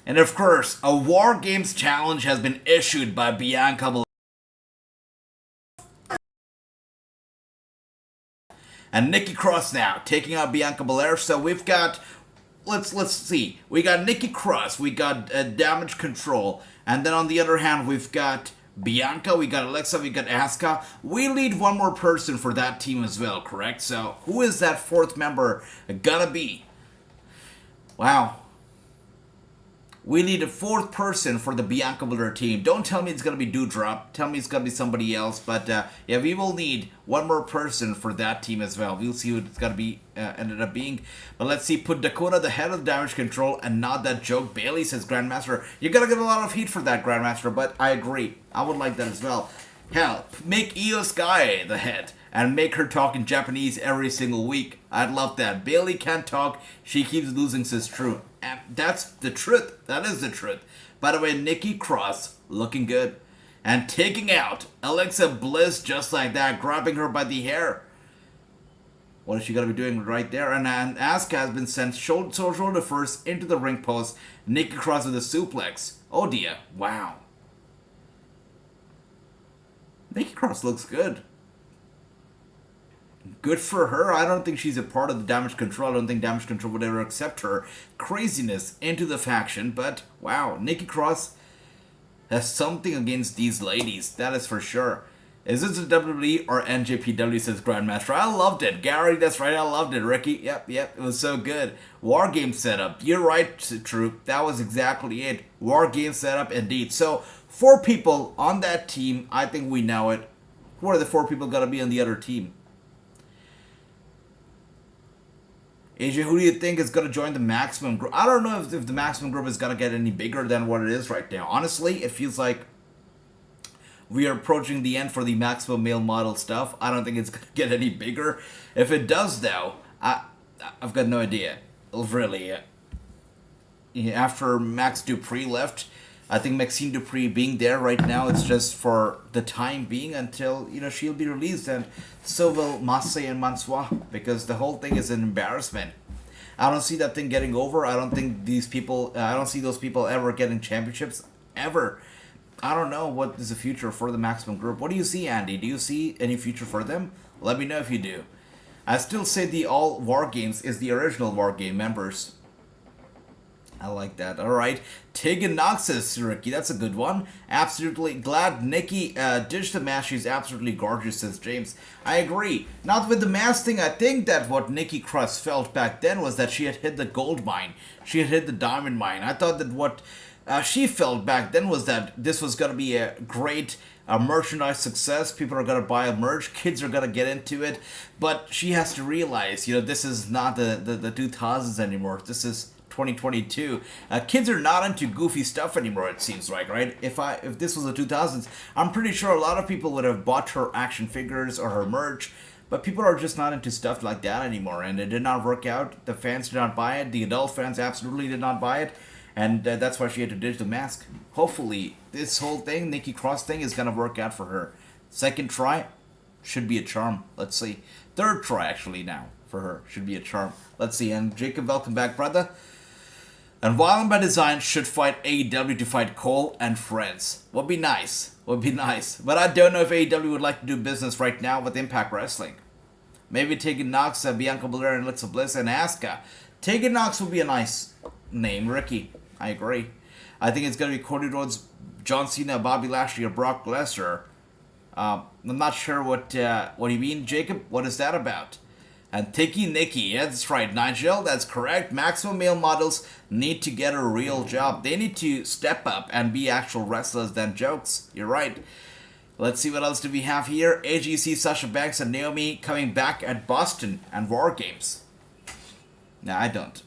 S1: And of course, a War Games challenge has been issued by Bianca Belair and Nikki Cross now taking out Bianca Belair. So we've got, let's see, we got Nikki Cross, we got Damage Control, and then on the other hand we've got Bianca, we got Alexa, we got Asuka. We need one more person for that team as well, correct? So who is that fourth member gonna be? Wow. We need a fourth person for the Bianca Belair team. Don't tell me it's going to be Doudrop. Tell me it's going to be somebody else. But yeah, we will need one more person for that team as well. We'll see who it's going to be ended up being. But let's see. Put Dakota the head of Damage Control and not that joke. Bailey says Grandmaster. You're going to get a lot of heat for that, Grandmaster. But I agree. I would like that as well. Hell, make Io Sky the head and make her talk in Japanese every single week. I'd love that. Bailey can't talk. She keeps losing, says true. And that's the truth. That is the truth. By the way, Nikki Cross looking good. And taking out Alexa Bliss just like that, grabbing her by the hair. What is she going to be doing right there? And Asuka has been sent shoulder first into the ring post. Nikki Cross with a suplex. Oh dear. Wow. Nikki Cross looks good. Good for her. I don't think she's a part of the Damage Control. I don't think Damage Control would ever accept her craziness into the faction. But, wow, Nikki Cross has something against these ladies. That is for sure. Is this the WWE or NJPW, says Grandmaster? I loved it. Gary, that's right. I loved it. Ricky, yep. It was so good. War Game setup. You're right, Troop. That was exactly it. War Game setup, indeed. So, 4 people on that team. I think we know it. Who are the 4 people going to be on the other team? AJ, who do you think is going to join the Maximum Group? I don't know if the Maximum Group is going to get any bigger than what it is right now. Honestly, it feels like we are approaching the end for the Maximum Male Model stuff. I don't think it's going to get any bigger. If it does, though, I've got no idea. Really. After Max Dupree left, I think Maxine Dupree being there right now, it's just for the time being until, she'll be released, and so will Massey and Mansois, because the whole thing is an embarrassment. I don't see that thing getting over. I don't think I don't see those people ever getting championships, ever. I don't know what is the future for the Maximum Group. What do you see, Andy? Do you see any future for them? Let me know if you do. I still say the All War Games is the original War Game members. I like that. All right. Tegan Knox says, Ricky, that's a good one. Absolutely glad Nikki ditched the mask. She's absolutely gorgeous, says James. I agree. Not with the mask thing. I think that what Nikki Cross felt back then was that she had hit the gold mine. She had hit the diamond mine. I thought that what she felt back then was that this was going to be a great merchandise success. People are going to buy a merch. Kids are going to get into it. But she has to realize, this is not the 2000s anymore. This is 2022. Kids are not into goofy stuff anymore, it seems like, right? If this was the 2000s, I'm pretty sure a lot of people would have bought her action figures or her merch, but people are just not into stuff like that anymore, and it did not work out. The fans did not buy it. The adult fans absolutely did not buy it, and that's why she had to ditch the mask. Hopefully, this whole thing, Nikki Cross thing, is going to work out for her. Second try, should be a charm. Let's see. Third try, actually, now, for her. Should be a charm. Let's see. And Jacob, welcome back, brother. And Violent by Design should fight AEW to fight Cole and Friends. Would be nice. But I don't know if AEW would like to do business right now with Impact Wrestling. Maybe Tegan Knox, Bianca Belair, and Alexa Bliss, and Asuka. Tegan Knox would be a nice name. Ricky, I agree. I think it's going to be Cody Rhodes, John Cena, Bobby Lashley, or Brock Lesnar. I'm not sure what you mean, Jacob. What is that about? And Tiki Nikki, yeah, that's right, Nigel, that's correct. Maximum Male Models need to get a real job. They need to step up and be actual wrestlers than jokes. You're right. Let's see what else do we have here. AGC, Sasha Banks, and Naomi coming back at Boston and War Games. No, I don't.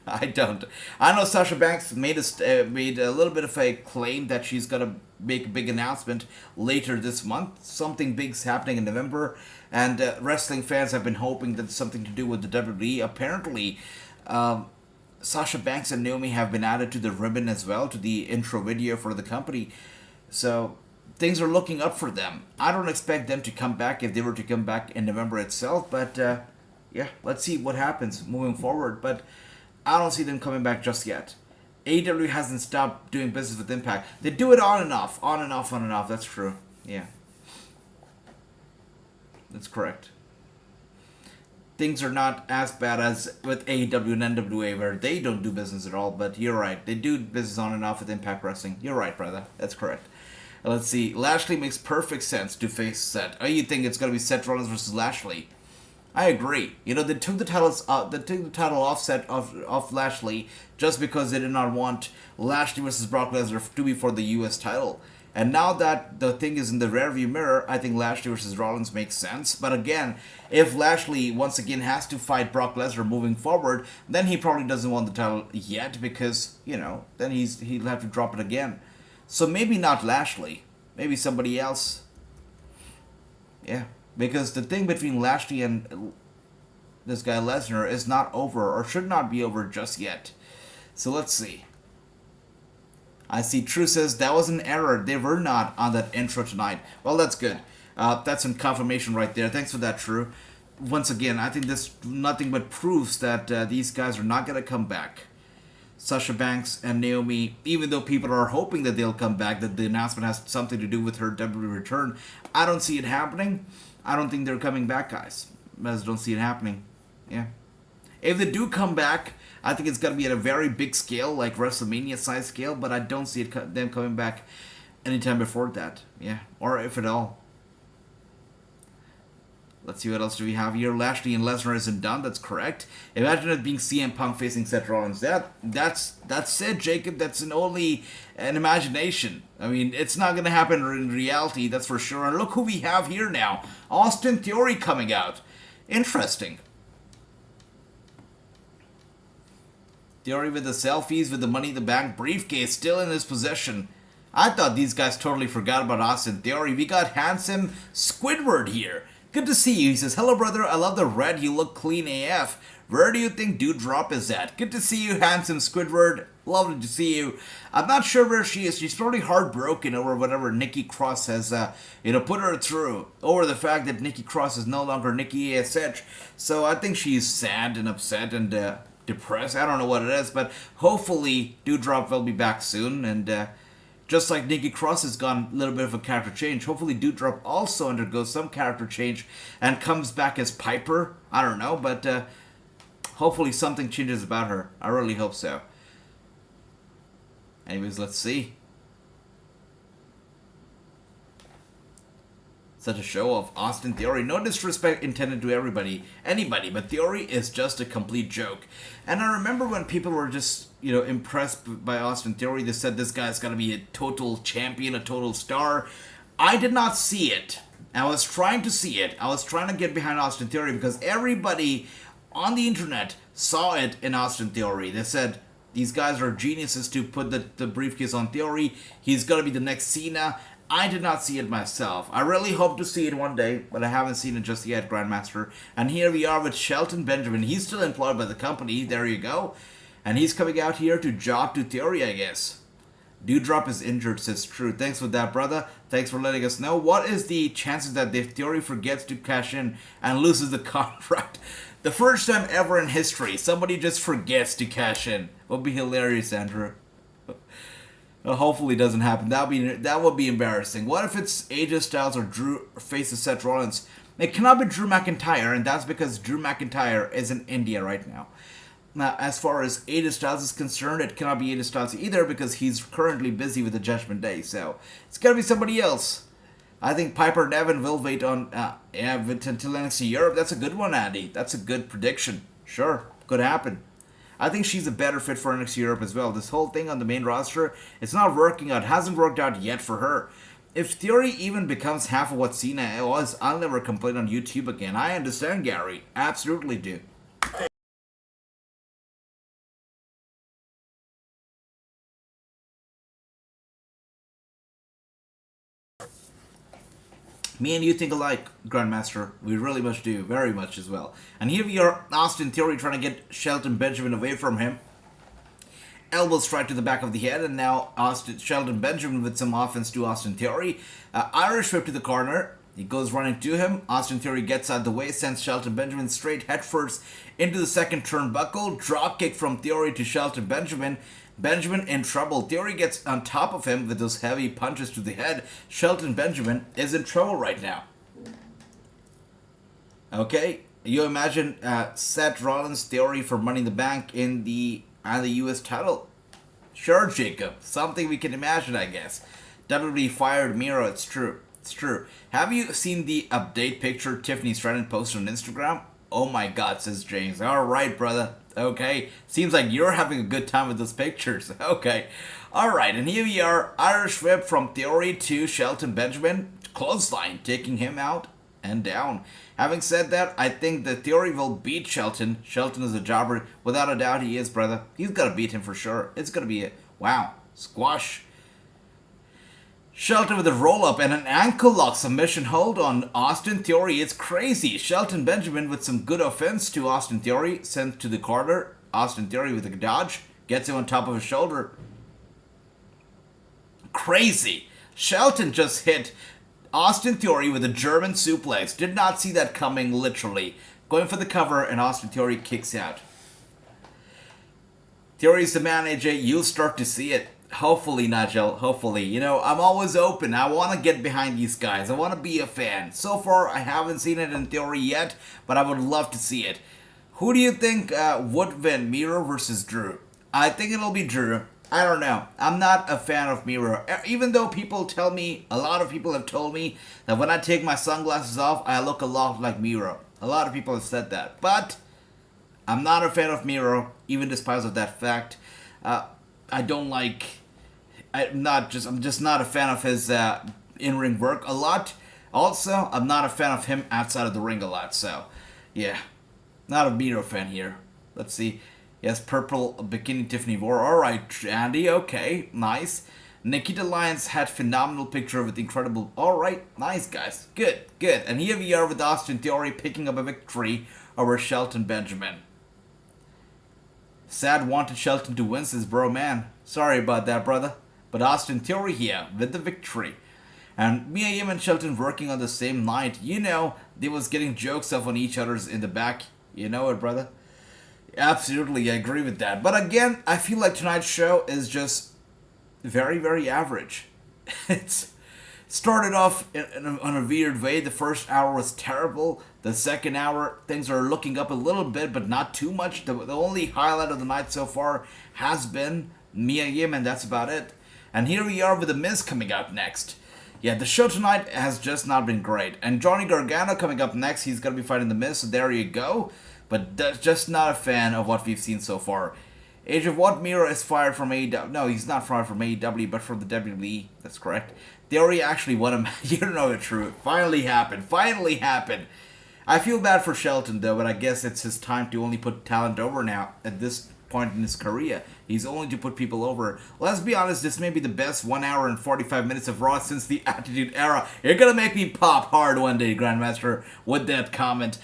S1: I don't. I know Sasha Banks made a little bit of a claim that she's gonna make a big announcement later this month. Something big's happening in November, and wrestling fans have been hoping that it's something to do with the WWE. Apparently, Sasha Banks and Naomi have been added to the ribbon as well, to the intro video for the company. So things are looking up for them. I don't expect them to come back if they were to come back in November itself, but yeah, let's see what happens moving forward. But I don't see them coming back just yet. AEW hasn't stopped doing business with Impact. They do it on and off, on and off, on and off. That's true. Yeah. That's correct. Things are not as bad as with AEW and NWA, where they don't do business at all, but you're right. They do business on and off with Impact Wrestling. You're right, brother. That's correct. Let's see. Lashley makes perfect sense to face Seth. Oh, you think it's going to be Seth Rollins versus Lashley? I agree. You know, they took the title offset of Lashley just because they did not want Lashley versus Brock Lesnar to be for the U.S. title. And now that the thing is in the rearview mirror, I think Lashley versus Rollins makes sense. But again, if Lashley once again has to fight Brock Lesnar moving forward, then he probably doesn't want the title yet because, you know, then he'll have to drop it again. So maybe not Lashley. Maybe somebody else. Yeah. Because the thing between Lashley and this guy Lesnar is not over, or should not be over just yet. So let's see. I see True says that was an error. They were not on that intro tonight. Well, that's good. That's some confirmation right there. Thanks for that, True. Once again, I think this nothing but proves that these guys are not going to come back. Sasha Banks and Naomi, even though people are hoping that they'll come back, that the announcement has something to do with her WWE return, I don't see it happening. I don't think they're coming back, guys. I just don't see it happening. Yeah. If they do come back, I think it's going to be at a very big scale, like WrestleMania size scale, but I don't see them coming back anytime before that. Yeah. Or if at all. Let's see what else do we have here. Lashley and Lesnar isn't done. That's correct. Imagine it being CM Punk facing Seth Rollins. That's it, Jacob. That's only an imagination. I mean, it's not going to happen in reality, that's for sure. And look who we have here now. Austin Theory coming out. Interesting. Theory with the selfies with the Money in the Bank briefcase still in his possession. I thought these guys totally forgot about Austin Theory. We got handsome Squidward here. Good to see you. He says, hello, brother. I love the red. You look clean AF. Where do you think Dewdrop is at? Good to see you, handsome Squidward. Lovely to see you. I'm not sure where she is. She's probably heartbroken over whatever Nikki Cross has, put her through. Over the fact that Nikki Cross is no longer Nikki ASH. So I think she's sad and upset and depressed. I don't know what it is, but hopefully Dewdrop will be back soon. And just like Nikki Cross has gone a little bit of a character change, hopefully Dewdrop also undergoes some character change and comes back as Piper. I don't know, but hopefully something changes about her. I really hope so. Anyways, let's see. Such a show of Austin Theory. No disrespect intended to anybody, but Theory is just a complete joke. And I remember when people were just, impressed by Austin Theory, they said this guy's gonna be a total champion, a total star. I did not see it. I was trying to see it. I was trying to get behind Austin Theory because everybody on the internet saw it in Austin Theory. They said, these guys are geniuses to put the briefcase on Theory. He's gonna be the next Cena. I did not see it myself. I really hope to see it one day, but I haven't seen it just yet, Grandmaster. And here we are with Shelton Benjamin. He's still employed by the company. There you go. And he's coming out here to job to Theory, I guess. Dewdrop is injured, says True. Thanks for that, brother. Thanks for letting us know. What is the chances that if Theory forgets to cash in and loses the contract? The first time ever in history, somebody just forgets to cash in. Would be hilarious, Andrew. Hopefully it doesn't happen. That would be embarrassing. What if it's AJ Styles or Drew faces Seth Rollins? It cannot be Drew McIntyre, and that's because Drew McIntyre is in India right now. Now, as far as AJ Styles is concerned, it cannot be AJ Styles either because he's currently busy with the Judgment Day. So it's gotta be somebody else. I think Piper Niven will wait on until NXT Europe. That's a good one, Andy. That's a good prediction. Sure, could happen. I think she's a better fit for NXT Europe as well. This whole thing on the main roster, it's not working out. It hasn't worked out yet for her. If Theory even becomes half of what Cena was, I'll never complain on YouTube again. I understand, Gary. Absolutely do. Me and you think alike, Grandmaster. We really much do, very much as well. And here we are, Austin Theory trying to get Shelton Benjamin away from him. Elbow strike to the back of the head, and now Shelton Benjamin with some offense to Austin Theory. Irish whip to the corner. He goes running to him. Austin Theory gets out of the way, sends Shelton Benjamin straight headfirst into the second turnbuckle. Drop kick from Theory to Shelton Benjamin. Benjamin in trouble. Theory gets on top of him with those heavy punches to the head. Shelton Benjamin is in trouble right now. Okay, you imagine Seth Rollins Theory for Money in the Bank in the US title. Sure, Jacob. Something we can imagine, I guess. WWE fired Miro. It's true. It's true. Have you seen the update picture Tiffany Stratton posted on Instagram? Oh my god, says James. Alright, brother. Okay. Seems like you're having a good time with those pictures. Okay. Alright, and here we are. Irish whip from Theory to Shelton Benjamin. Clothesline, taking him out and down. Having said that, I think the Theory will beat Shelton. Shelton is a jobber. Without a doubt, he is, brother. He's got to beat him for sure. It's going to be a, wow, squash. Shelton with a roll-up and an ankle lock submission hold on Austin Theory. It's crazy. Shelton Benjamin with some good offense to Austin Theory. Sent to the corner. Austin Theory with a dodge. Gets him on top of his shoulder. Crazy. Shelton just hit Austin Theory with a German suplex. Did not see that coming, literally. Going for the cover, and Austin Theory kicks out. Theory's the man, AJ. You'll start to see it. Hopefully, Nigel. Hopefully. You know, I'm always open. I want to get behind these guys. I want to be a fan. So far, I haven't seen it in Theory yet, but I would love to see it. Who do you think would win, Miro versus Drew? I think it'll be Drew. I don't know. I'm not a fan of Miro. Even though people tell me, a lot of people have told me that when I take my sunglasses off, I look a lot like Miro. A lot of people have said that. But I'm not a fan of Miro, even despite of that fact. I don't like. I'm just not a fan of his in-ring work a lot. Also, I'm not a fan of him outside of the ring a lot. So, yeah, not a Miro fan here. Let's see. Yes, purple bikini Tiffany wore. Alright, Andy, okay, nice. Nikita Lyons had phenomenal picture with incredible. Alright, nice guys. Good, good. And here we are with Austin Theory picking up a victory over Shelton Benjamin. Sad wanted Shelton to win this, bro, man. Sorry about that, brother. But Austin Theory here with the victory. And Mia Yim and Shelton working on the same night. You know, they was getting jokes off on each other's in the back. You know it, brother. Absolutely, I agree with that. But again, I feel like tonight's show is just very, very average. It's started off in a weird way. The first hour was terrible. The second hour, things are looking up a little bit, but not too much. The only highlight of the night so far has been Mia Yim, and that's about it. And here we are with The Miz coming up next. Yeah, the show tonight has just not been great. And Johnny Gargano coming up next. He's going to be fighting The Miz, so there you go. But just not a fan of what we've seen so far. Age of What Miro is fired from AEW. No, he's not fired from AEW, but from the WWE. That's correct. Theory actually won him. You don't know the truth. Finally happened. Finally happened. I feel bad for Shelton, though, but I guess it's his time to only put talent over now at this point in his career. He's only to put people over. Let's be honest, this may be the best 1 hour and 45 minutes of Raw since the Attitude Era. You're gonna make me pop hard one day, Grandmaster, with that comment.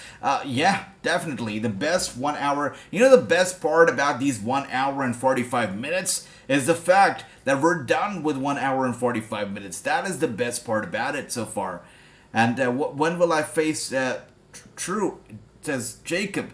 S1: Yeah, definitely. The best 1 hour. You know the best part about these 1 hour and 45 minutes is the fact that we're done with 1 hour and 45 minutes. That is the best part about it so far. And when will I face True? Says Jacob.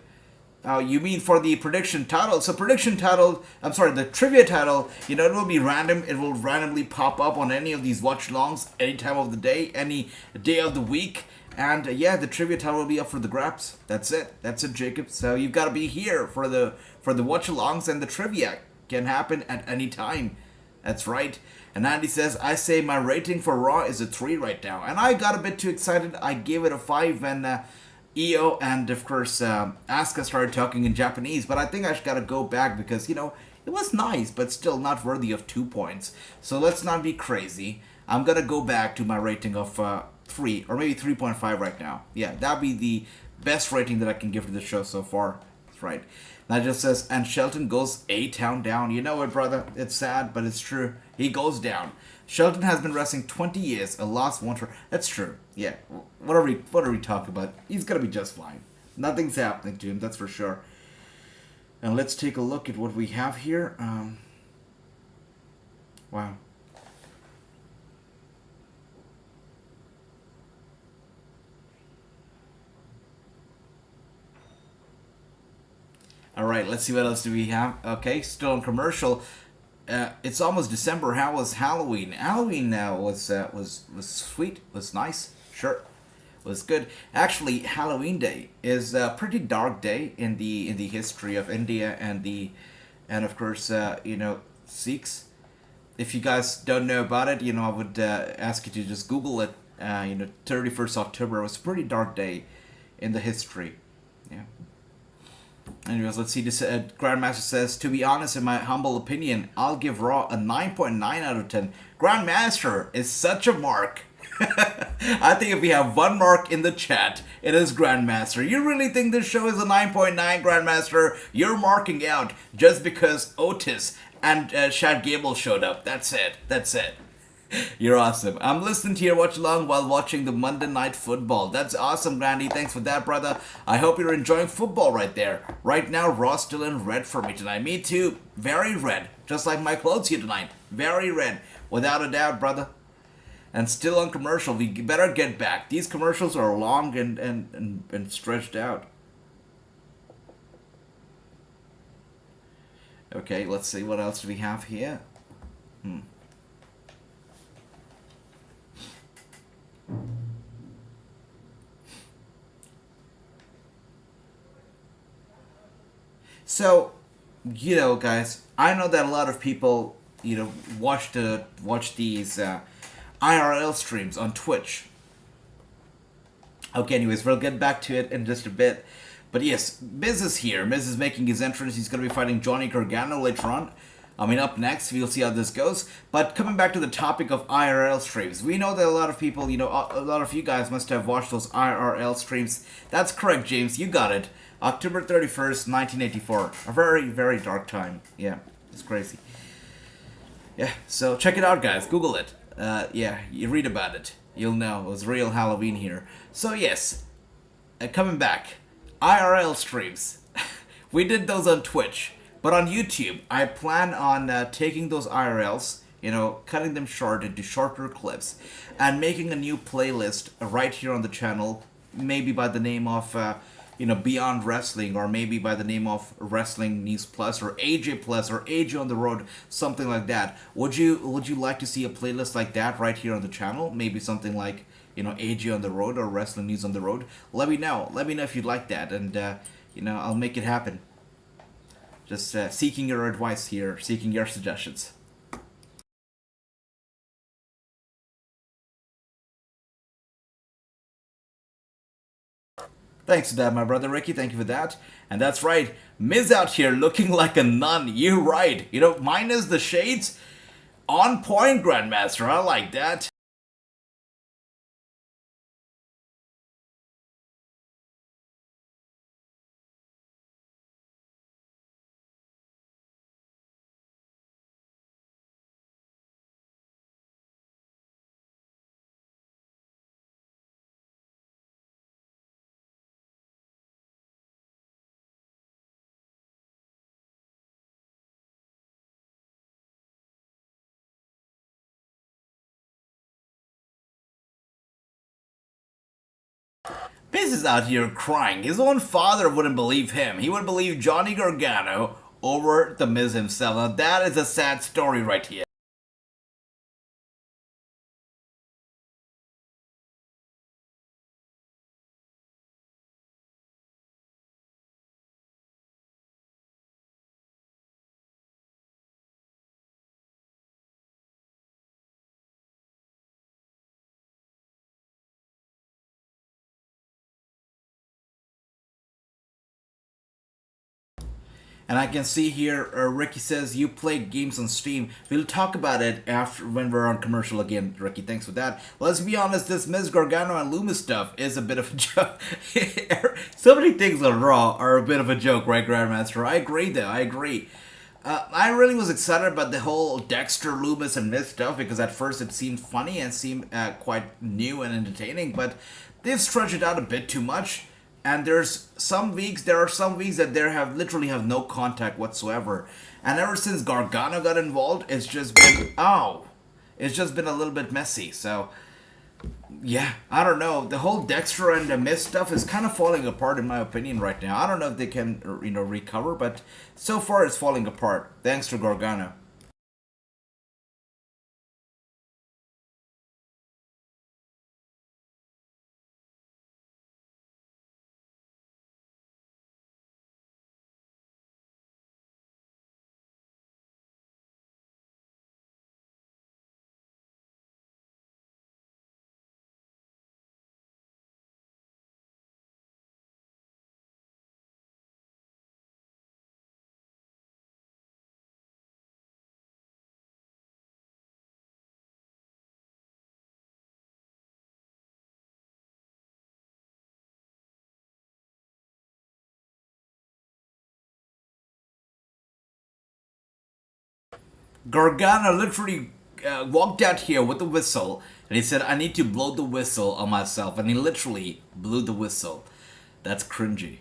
S1: You mean for the prediction title? So prediction title, I'm sorry, the trivia title, you know, it will be random. It will randomly pop up on any of these watch-alongs, any time of the day, any day of the week. And yeah, the trivia title will be up for the grabs. That's it. That's it, Jacob. So you've got to be here for the watch-alongs, and the trivia can happen at any time. That's right. And Andy says, I say my rating for Raw is a 3 right now. And I got a bit too excited. I gave it a 5 when Io and, of course, Asuka started talking in Japanese. But I think I gotta go back because, you know, it was nice, but still not worthy of 2 points. So let's not be crazy. I'm gonna go back to my rating of 3, or maybe 3.5 right now. Yeah, that'd be the best rating that I can give to the show so far. That's right. That just says, and Shelton goes A-Town down. You know what, brother? It's sad, but it's true. He goes down. Shelton has been wrestling 20 years, a lost wonder. That's true. Yeah, whatever we talk about, he's gonna be just fine. Nothing's happening to him, that's for sure. And let's take a look at what we have here. Wow. All right, let's see what else do we have. Okay, still on commercial. It's almost December. How was Halloween? Halloween was sweet. Was nice. Sure, was good. Actually, Halloween Day is a pretty dark day in the history of India and of course Sikhs. If you guys don't know about it, I would ask you to just Google it. 31st October was a pretty dark day in the history. Yeah. Anyways, let's see. This Grandmaster says, to be honest, in my humble opinion, I'll give Raw a 9.9 out of 10. Grandmaster is such a mark. I think if we have one mark in the chat, it is Grandmaster. You really think this show is a 9.9, Grandmaster? You're marking out just because Otis and Chad Gable showed up. That's it. That's it. You're awesome. I'm listening to your watch along while watching the Monday Night Football. That's awesome, Grandy. Thanks for that, brother. I hope you're enjoying football right there. Right now, Raw's still in red for me tonight. Me too. Very red. Just like my clothes here tonight. Very red. Without a doubt, brother. And still on commercial. We better get back. These commercials are long and stretched out. Okay, let's see what else do we have here. So, guys, I know that a lot of people, watch these IRL streams on Twitch. Okay, anyways, we'll get back to it in just a bit. But yes, Miz is here. Miz is making his entrance. He's going to be fighting Johnny Gargano later on. Up next, we'll see how this goes. But coming back to the topic of IRL streams, we know that a lot of people, a lot of you guys must have watched those IRL streams. That's correct, James. You got it. October 31st, 1984. A very, very dark time. Yeah, it's crazy. Yeah, so check it out, guys. Google it. Yeah, you read about it. You'll know. It was real Halloween here. So, yes, coming back. IRL streams. We did those on Twitch. But on YouTube, I plan on taking those IRLs, cutting them short into shorter clips, and making a new playlist right here on the channel, maybe by the name of, Beyond Wrestling, or maybe by the name of Wrestling News Plus, or AJ Plus, or AJ on the Road, something like that. Would you like to see a playlist like that right here on the channel? Maybe something like, AJ on the Road, or Wrestling News on the Road? Let me know. Let me know if you'd like that, and, I'll make it happen. Just seeking your advice here, seeking your suggestions. Thanks for that, my brother Ricky. Thank you for that. And that's right, Miz out here looking like a nun. You're right. Minus the shades. On point, Grandmaster. I like that. Miz is out here crying. His own father wouldn't believe him. He would believe Johnny Gargano over the Miz himself. Now that is a sad story right here. And I can see here, Ricky says, you play games on Steam. We'll talk about it after when we're on commercial again, Ricky. Thanks for that. Let's be honest, this Miz Gargano and Loomis stuff is a bit of a joke. So many things on Raw are a bit of a joke, right, Grandmaster? I agree, though. I agree. I really was excited about the whole Dexter, Loomis, and Miz stuff because at first it seemed funny and seemed quite new and entertaining, but they've stretched it out a bit too much. And there are some weeks that there have literally have no contact whatsoever. And ever since Gargano got involved, it's just been a little bit messy. So yeah, I don't know. The whole Dexter and the Miz stuff is kind of falling apart in my opinion right now. I don't know if they can, recover, but so far it's falling apart thanks to Gargano. Gargano literally walked out here with a whistle and he said, "I need to blow the whistle on myself," and he literally blew the whistle. That's cringy.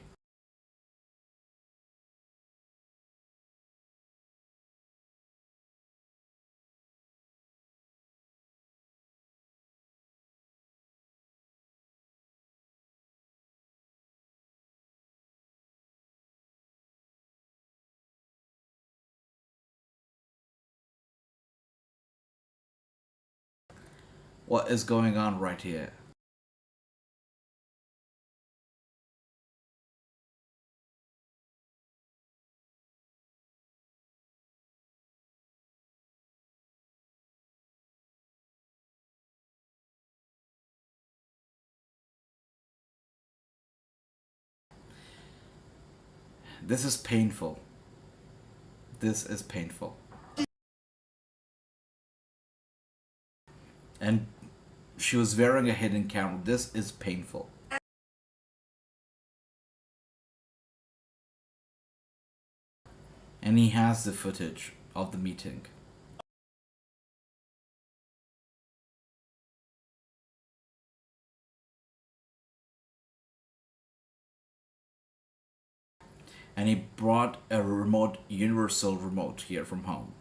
S1: What is going on right here? This is painful. This is painful. And she was wearing a hidden camera. This is painful. And he has the footage of the meeting. And he brought a remote, universal remote here from home.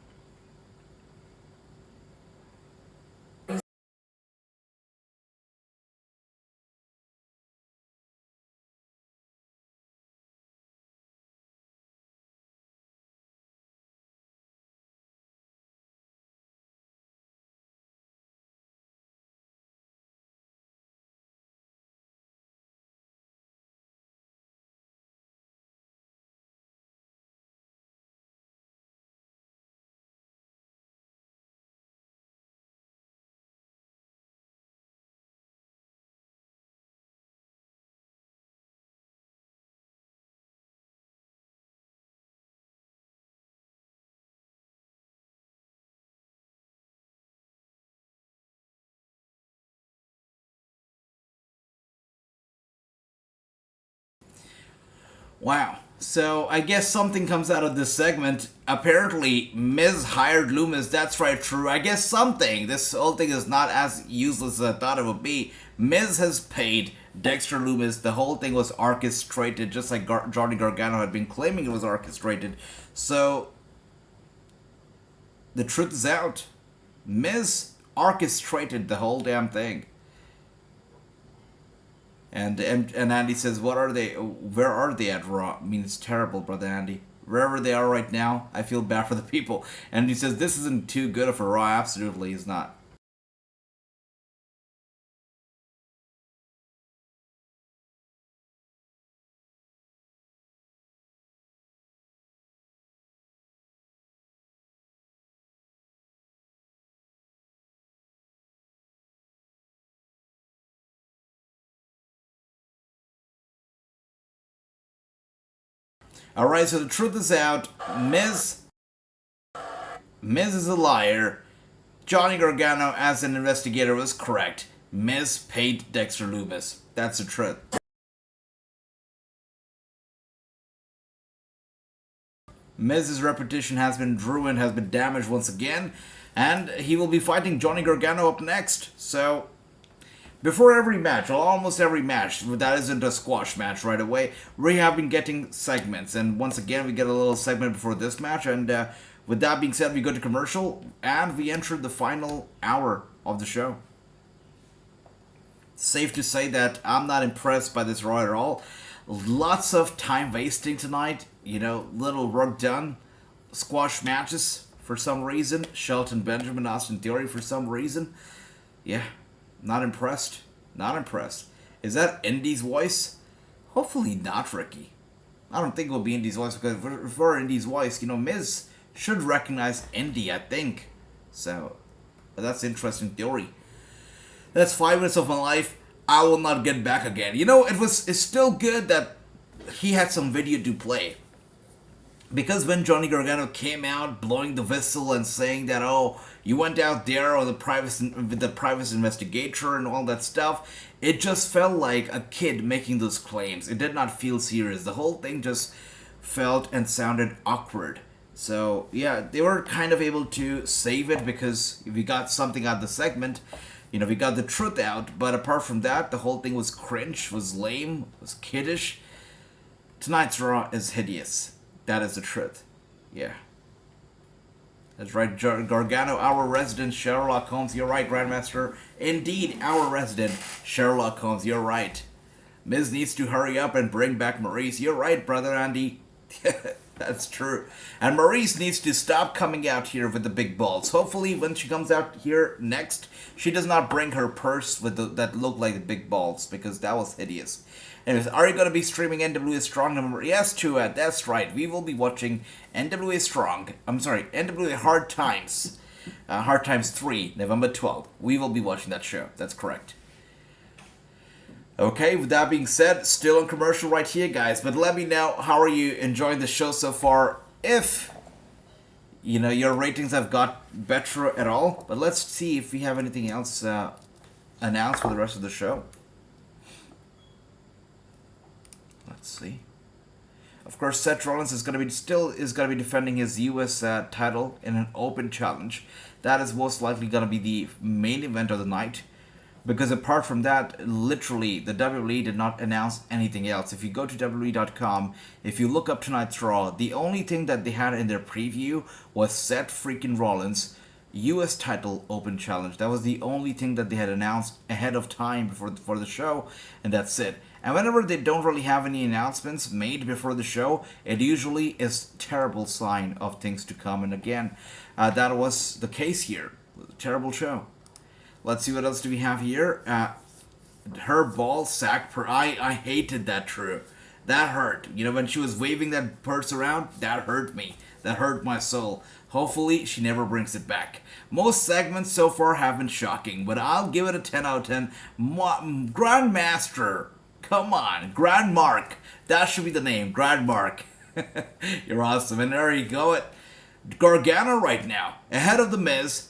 S1: Wow. So I guess something comes out of this segment. Apparently, Miz hired Loomis. That's right, true. I guess something. This whole thing is not as useless as I thought it would be. Miz has paid Dexter Loomis. The whole thing was orchestrated, just like Johnny Gargano had been claiming it was orchestrated. So the truth is out. Miz orchestrated the whole damn thing. And Andy says, "What are they? Where are they at Raw?" I mean, it's terrible, brother Andy. Wherever they are right now, I feel bad for the people. And he says, "This isn't too good of a Raw." Absolutely, it's not. All right, so the truth is out. Miz is a liar. Johnny Gargano, as an investigator, was correct. Miz paid Dexter Loomis. That's the truth. Miz's reputation has been ruined, has been damaged once again, and he will be fighting Johnny Gargano up next. So, before every match, or almost every match, that isn't a squash match right away, we have been getting segments. And once again, we get a little segment before this match. And with that being said, we go to commercial, and we enter the final hour of the show. Safe to say that I'm not impressed by this Raw at all. Lots of time wasting tonight, little work done. Squash matches for some reason. Shelton Benjamin, Austin Theory for some reason. Yeah, not impressed. Not impressed. Is that Indy's voice? Hopefully not, Ricky. I don't think it will be Indy's voice, because for Indy's voice, Miz should recognize Indy, I think. So, that's an interesting theory. That's 5 minutes of my life I will not get back again. It's still good that he had some video to play. Because when Johnny Gargano came out blowing the whistle and saying that, oh, you went out there with the private investigator and all that stuff, it just felt like a kid making those claims. It did not feel serious. The whole thing just felt and sounded awkward. So, yeah, they were kind of able to save it because we got something out of the segment. We got the truth out, but apart from that, the whole thing was cringe, was lame, was kiddish. Tonight's Raw is hideous. That is the truth. Yeah. That's right, Gargano, our resident Sherlock Holmes. You're right, Grandmaster. Indeed, our resident Sherlock Holmes. You're right. Miz needs to hurry up and bring back Maurice. You're right, Brother Andy. That's true. And Maurice needs to stop coming out here with the big balls. Hopefully, when she comes out here next, she does not bring her purse with that look like the big balls, because that was hideous. Anyways, are you going to be streaming NWA Strong number? Yes, Chua, that's right. We will be watching NWA Hard Times. Hard Times 3, November 12th. We will be watching that show. That's correct. Okay, with that being said, still on commercial right here, guys. But let me know, how are you enjoying the show so far? If, your ratings have got better at all. But let's see if we have anything else announced for the rest of the show. Let's see. Of course, Seth Rollins is going to be defending his U.S. title in an open challenge. That is most likely going to be the main event of the night. Because apart from that, literally, the WWE did not announce anything else. If you go to WWE.com, if you look up tonight's Raw, the only thing that they had in their preview was Seth freaking Rollins' U.S. title open challenge. That was the only thing that they had announced ahead of time for the show, and that's it. And whenever they don't really have any announcements made before the show, it usually is a terrible sign of things to come. And again, that was the case here. Terrible show. Let's see what else do we have here. Her ball sack per. I hated that, True. That hurt. When she was waving that purse around, that hurt me. That hurt my soul. Hopefully, she never brings it back. Most segments so far have been shocking, but I'll give it a 10 out of 10. Grandmaster. Come on. Grand Mark. That should be the name. Grand Mark. You're awesome. And there you go. Gargano right now. Ahead of The Miz.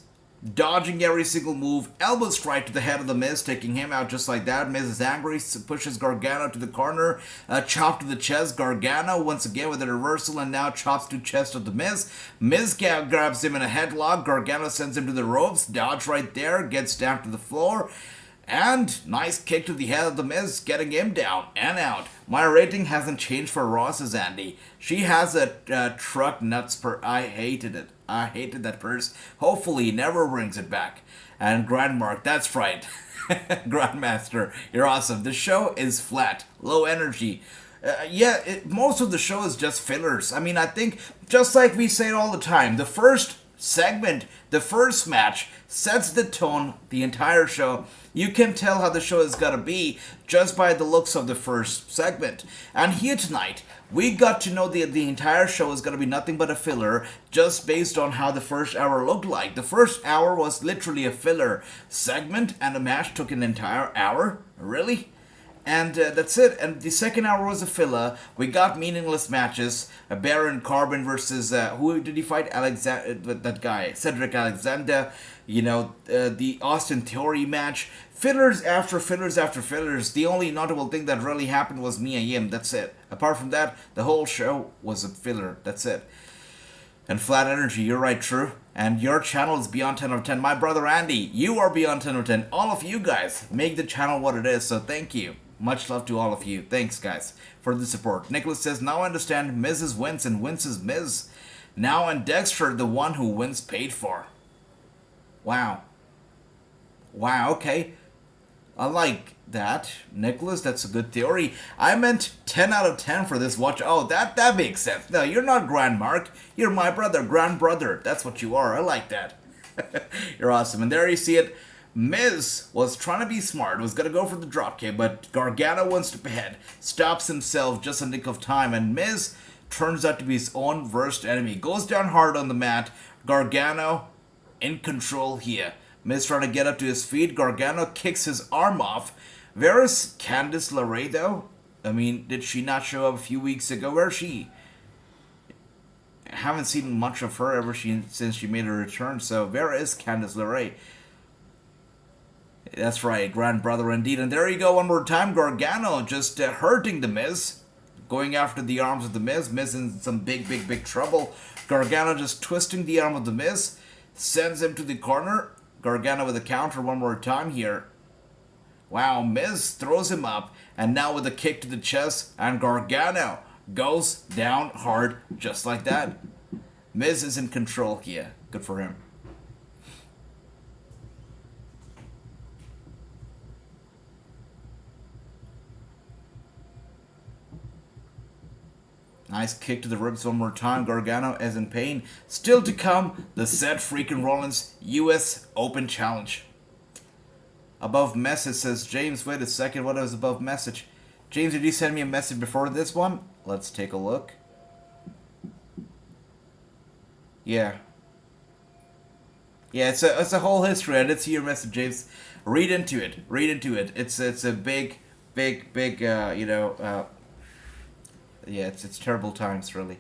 S1: Dodging every single move, elbow strike to the head of the Miz, taking him out just like that. Miz is angry, pushes Gargano to the corner, chop to the chest. Gargano once again with a reversal, and now chops to chest of the Miz. Miz grabs him in a headlock. Gargano sends him to the ropes. Dodge right there, gets down to the floor. And nice kick to the head of the Miz, getting him down and out. My rating hasn't changed for Raw, says Andy. She has a truck nuts per. I hated it. I hated that purse. Hopefully he never brings it back. And Grand Mark, that's right. Grandmaster, you're awesome. The show is flat, low energy. Most of the show is just fillers. I mean, I think, just like we say all the time, the first segment, the first match, sets the tone the entire show. You can tell how the show is gonna be just by the looks of the first segment. And here tonight, we got to know the entire show is gonna be nothing but a filler, just based on how the first hour looked like. The first hour was literally a filler segment, and the match took an entire hour. Really? And that's it. And the second hour was a filler. We got meaningless matches. Baron Corbin versus who did he fight? That guy, Cedric Alexander. The Austin Theory match. Fillers after fillers after fillers. The only notable thing that really happened was Mia Yim. That's it. Apart from that, the whole show was a filler. That's it. And Flat Energy, you're right, true. And your channel is beyond 10 out of 10. My brother Andy, you are beyond 10 out of 10. All of you guys make the channel what it is, so thank you. Much love to all of you. Thanks, guys, for the support. Nicholas says, now I understand Miz is Vince and Vince is Miz. Now and Dexter, the one who Vince paid for. Wow. Wow, okay. I like that. Nicholas, that's a good theory. I meant 10 out of 10 for this watch. Oh, that makes sense. No, you're not Grand Mark. You're my brother, Grand Brother. That's what you are. I like that. You're awesome. And there you see it. Miz was trying to be smart, was going to go for the dropkick, but Gargano one step ahead, stops himself just a nick of time, and Miz turns out to be his own worst enemy. Goes down hard on the mat. Gargano in control here. Miz trying to get up to his feet. Gargano kicks his arm off. Where is Candice LeRae, though? I mean, did she not show up a few weeks ago? Where is she? I haven't seen much of her since she made her return, so where is Candice LeRae? That's right, Grand Brother indeed. And there you go, one more time. Gargano just hurting the Miz. Going after the arms of the Miz. Miz in some big trouble. Gargano just twisting the arm of the Miz. Sends him to the corner. Gargano with a counter one more time here. Wow, Miz throws him up. And now with a kick to the chest. And Gargano goes down hard just like that. Miz is in control here. Good for him. Nice kick to the ribs one more time. Gargano is in pain. Still to come, the Seth freaking Rollins US Open Challenge. Above message says, James, wait a second. What is above message? James, did you send me a message before this one? Let's take a look. Yeah. Yeah, it's a whole history. I did see your message, James. Read into it. Read into it. It's a big, yeah, it's terrible times, really.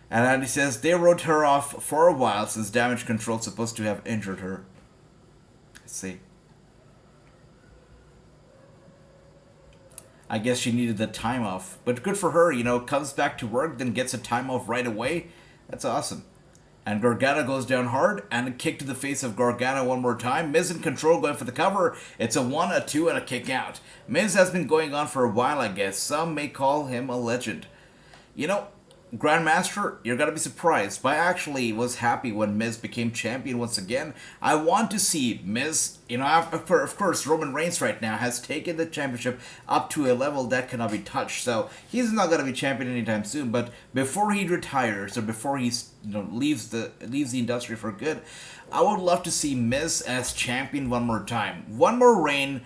S1: And Andy says, they wrote her off for a while since Damage Control's supposed to have injured her. Let's see. I guess she needed the time off. But good for her, comes back to work, then gets a time off right away. That's awesome. And Gargano goes down hard, and a kick to the face of Gargano one more time. Miz in control going for the cover. It's a 1, a 2, and a kick out. Miz has been going on for a while, I guess. Some may call him a legend. Grandmaster, you're gonna be surprised, but I actually was happy when Miz became champion once again. I want to see Miz, of course, Roman Reigns right now has taken the championship up to a level that cannot be touched, so he's not gonna be champion anytime soon, but before he retires, or before he leaves the industry for good, I would love to see Miz as champion one more time. One more reign,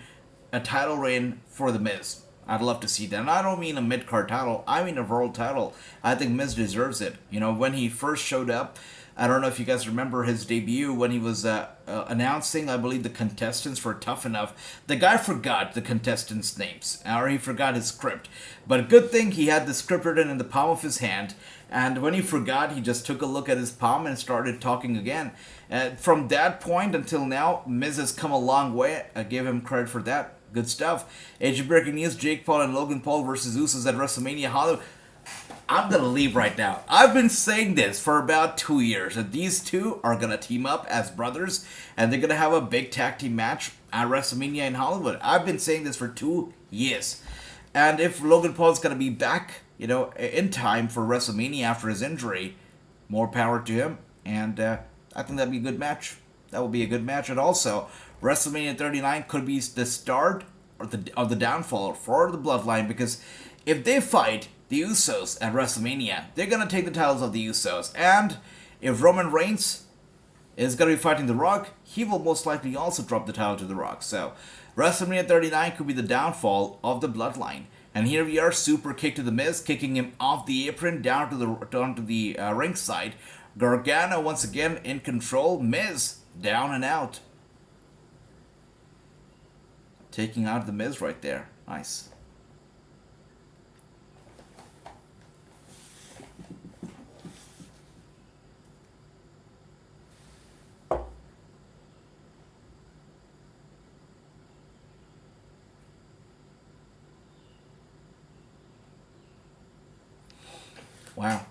S1: a title reign for the Miz. I'd love to see that. And I don't mean a mid-card title. I mean a world title. I think Miz deserves it. When he first showed up, I don't know if you guys remember his debut when he was announcing, I believe, the contestants for Tough Enough. The guy forgot the contestants' names, or he forgot his script. But good thing he had the script written in the palm of his hand. And when he forgot, he just took a look at his palm and started talking again. From that point until now, Miz has come a long way. I give him credit for that. Good stuff. Age of Breaking News, Jake Paul and Logan Paul versus Usos at WrestleMania Hollywood. I'm going to leave right now. I've been saying this for about 2 years, that these two are going to team up as brothers, and they're going to have a big tag team match at WrestleMania in Hollywood. I've been saying this for 2 years. And if Logan Paul's going to be back, in time for WrestleMania after his injury, more power to him. And I think that'd be a good match. That would be a good match. And also, WrestleMania 39 could be the start of the downfall for the Bloodline, because if they fight the Usos at WrestleMania, they're going to take the titles of the Usos. And if Roman Reigns is going to be fighting The Rock, he will most likely also drop the title to The Rock. So WrestleMania 39 could be the downfall of the Bloodline. And here we are, super kick to the Miz, kicking him off the apron down to the ringside. Gargano once again in control. Miz down and out. Taking out the Miz right there. Nice. Wow.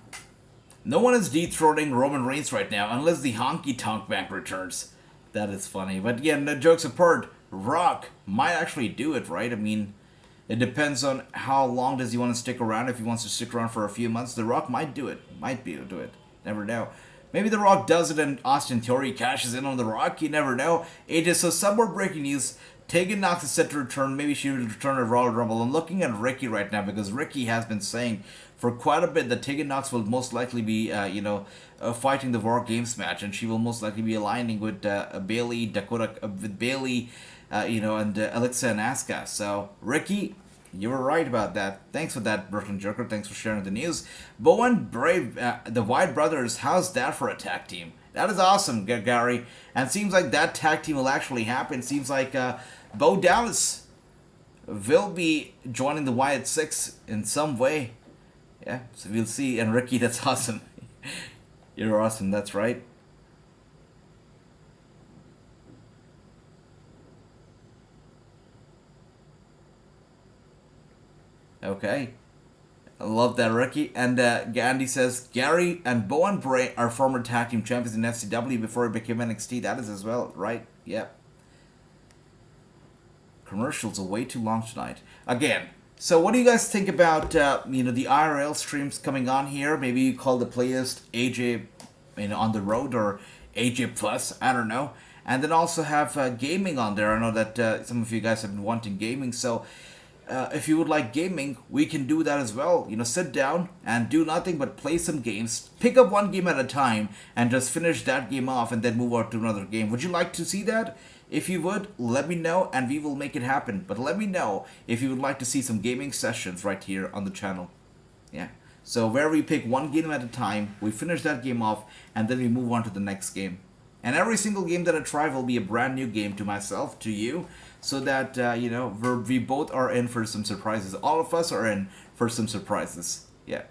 S1: No one is dethroning Roman Reigns right now unless the Honky Tonk Man returns. That is funny. But yeah, no jokes apart, Rock might actually do it, right? I mean, it depends on how long does he want to stick around. If he wants to stick around for a few months, The Rock might do it. Might be able to do it. Never know. Maybe The Rock does it and Austin Theory cashes in on The Rock. You never know. So some more breaking news. Tegan Knox is set to return. Maybe she will return at Royal Rumble. I'm looking at Ricky right now because Ricky has been saying for quite a bit that Tegan Knox will most likely be, fighting the War Games match, and she will most likely be aligning with Bailey, with Bailey, and Alexa and Asuka. So Ricky, you were right about that. Thanks for that, Brooklyn Joker. Thanks for sharing the news. Bowen Brave, the White Brothers. How's that for a tag team? That is awesome, Gary. And it seems like that tag team will actually happen. It seems like Bo Dallas will be joining the Wyatt Six in some way. Yeah, so we'll see. And Ricky, that's awesome. You're awesome, that's right. Okay. I love that, Ricky. And Gandhi says, Gary and Bo and Bray are former tag team champions in FCW before it became NXT. That is as well, right? Yep. Commercials are way too long tonight. Again, so what do you guys think about, the IRL streams coming on here? Maybe you call the playlist AJ, on the road or AJ Plus, I don't know. And then also have gaming on there. I know that some of you guys have been wanting gaming, so if you would like gaming, we can do that as well. Sit down and do nothing but play some games. Pick up one game at a time and just finish that game off and then move on to another game. Would you like to see that? If you would, let me know and we will make it happen. But let me know if you would like to see some gaming sessions right here on the channel. Yeah. So where we pick one game at a time, we finish that game off, and then we move on to the next game. And every single game that I try will be a brand new game to myself, to you, so that, we both are in for some surprises. All of us are in for some surprises. Yeah.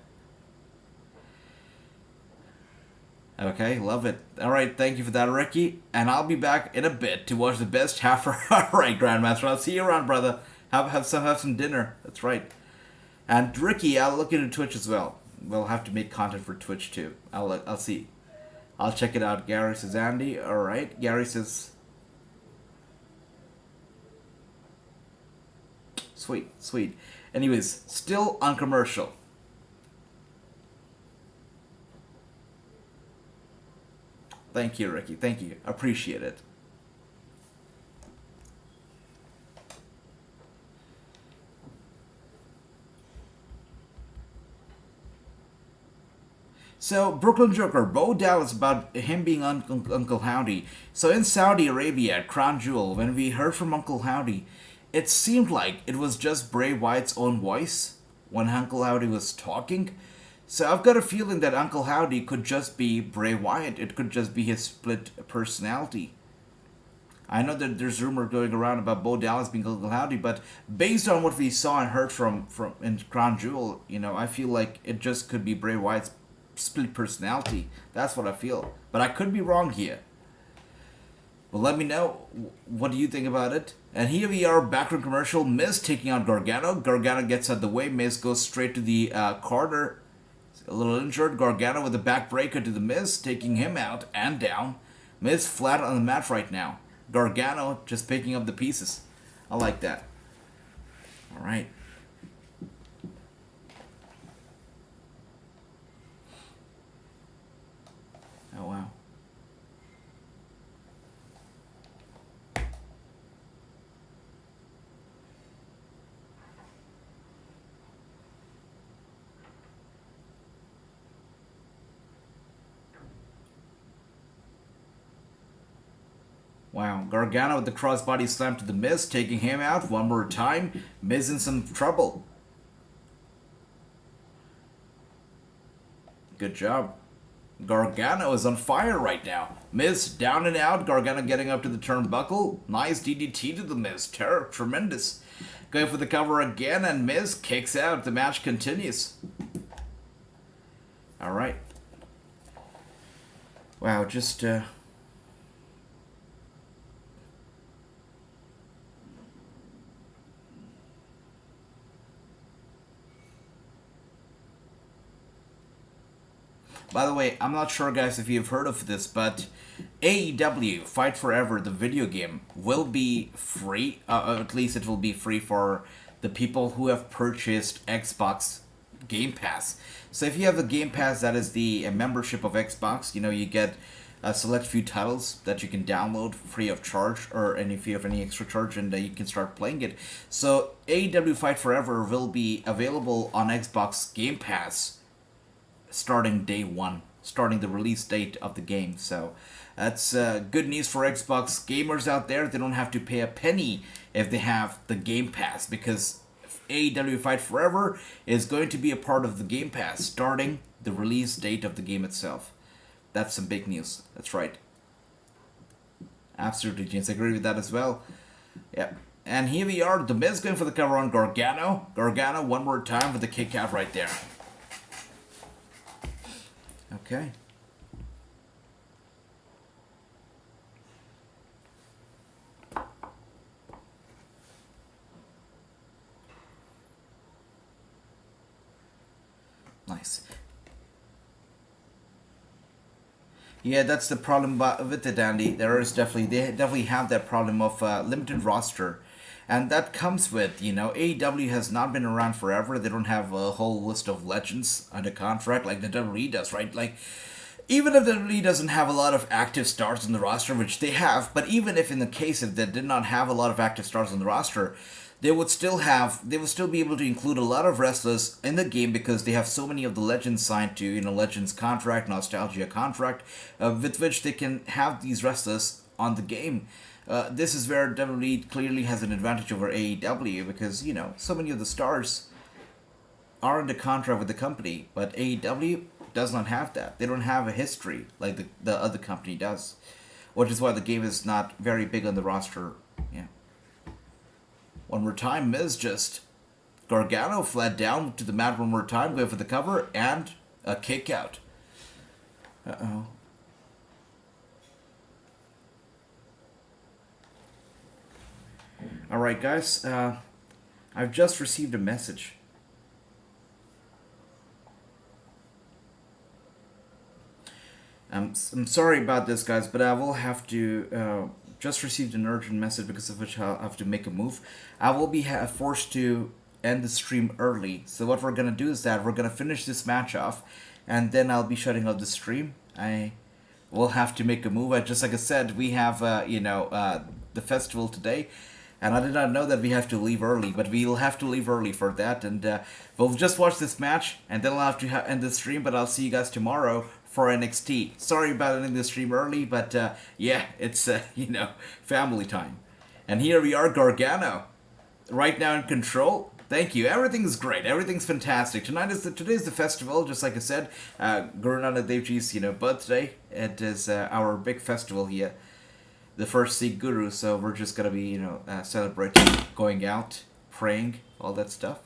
S1: Okay, love it. Alright, thank you for that, Ricky. And I'll be back in a bit to watch the best half hour. Alright, Grandmaster, I'll see you around, brother. Have some dinner. That's right. And Ricky, I'll look into Twitch as well. We'll have to make content for Twitch too. I'll see. I'll check it out. Gary says Andy. Alright. Gary says Sweet. Anyways, still on commercial. Thank you, Ricky. Thank you. Appreciate it. So, Brooklyn Joker, Bo Dallas about him being Uncle Howdy. So in Saudi Arabia at Crown Jewel, when we heard from Uncle Howdy, it seemed like it was just Bray Wyatt's own voice when Uncle Howdy was talking. So I've got a feeling that Uncle Howdy could just be Bray Wyatt. It could just be his split personality. I know that there's rumor going around about Bo Dallas being Uncle Howdy, but based on what we saw and heard from in Crown Jewel, I feel like it just could be Bray Wyatt's split personality. That's what I feel. But I could be wrong here. But let me know, what do you think about it? And here we are, background commercial. Miz taking out Gargano. Gargano gets out the way. Miz goes straight to the corner. A little injured. Gargano with a backbreaker to the Miz, taking him out and down. Miz flat on the mat right now. Gargano just picking up the pieces. I like that. Alright. Oh, wow. Wow, Gargano with the crossbody slam to the Miz, taking him out one more time. Miz in some trouble. Good job. Gargano is on fire right now. Miz down and out. Gargano getting up to the turnbuckle. Nice DDT to the Miz. Tremendous. Going for the cover again, and Miz kicks out. The match continues. Alright. Wow, just, By the way, I'm not sure, guys, if you've heard of this, but AEW Fight Forever, the video game, will be free. At least it will be free for the people who have purchased Xbox Game Pass. So if you have a Game Pass, that is the membership of Xbox, you get a select few titles that you can download free of charge, or and if you have any extra charge, and you can start playing it. So AEW Fight Forever will be available on Xbox Game Pass starting day one, starting the release date of the game. So that's good news for Xbox gamers out there. They don't have to pay a penny if they have the Game Pass, because AEW Fight Forever is going to be a part of the Game Pass starting the release date of the game itself. That's some big news. That's right. Absolutely, James. I agree with that as well. Yeah. And here we are. The Miz going for the cover on Gargano. Gargano one more time with the kick out right there. Okay. Nice. Yeah, that's the problem with it, Andy. They definitely have that problem of limited roster, and that comes with, AEW has not been around forever. They don't have a whole list of legends under contract like the WWE does, right? Like, even if the WWE doesn't have a lot of active stars on the roster, which they have, but even if in the case if they did not have a lot of active stars on the roster, they would still be able to include a lot of wrestlers in the game, because they have so many of the legends signed to, Legends contract, Nostalgia contract, with which they can have these wrestlers on the game. This is where WWE clearly has an advantage over AEW, because, so many of the stars are under contract with the company, but AEW does not have that. They don't have a history like the other company does, which is why the game is not very big on the roster. Yeah. One more time, Miz just... Gargano fled down to the mat one more time, going for the cover, and a kick out. Uh-oh. Alright, guys. I've just received a message. I'm sorry about this, guys, but I will have to... just received an urgent message, because of which I'll have to make a move. I will be forced to end the stream early. So what we're going to do is that we're going to finish this match off, and then I'll be shutting off the stream. I will have to make a move. Just like I said, we have, the festival today, and I did not know that we have to leave early, but we'll have to leave early for that, and we'll just watch this match, and then I'll have to end the stream, but I'll see you guys tomorrow for NXT. Sorry about ending the stream early, but yeah, it's, family time. And here we are, Gargano, right now in control. Thank you. Everything's great. Everything's fantastic. Today's the festival, just like I said. Guru Nanak Dev Ji's, birthday. It is our big festival here. The first Sikh Guru, so we're just gonna be, celebrating, going out, praying, all that stuff.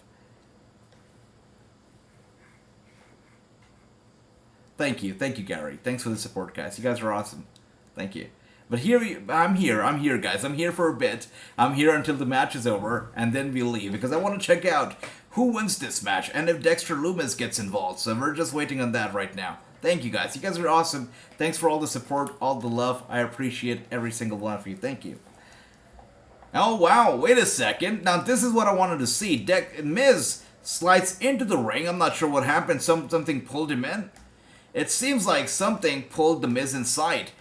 S1: Thank you, Gary. Thanks for the support, guys. You guys are awesome. Thank you. But I'm here, guys. I'm here for a bit. I'm here until the match is over, and then we'll leave, because I want to check out who wins this match, and if Dexter Lumis gets involved. So we're just waiting on that right now. Thank you, guys. You guys are awesome. Thanks for all the support, all the love. I appreciate every single one of you. Thank you. Oh, wow. Wait a second. Now, this is what I wanted to see. Miz slides into the ring. I'm not sure what happened. Something pulled him in. It seems like something pulled the Miz inside.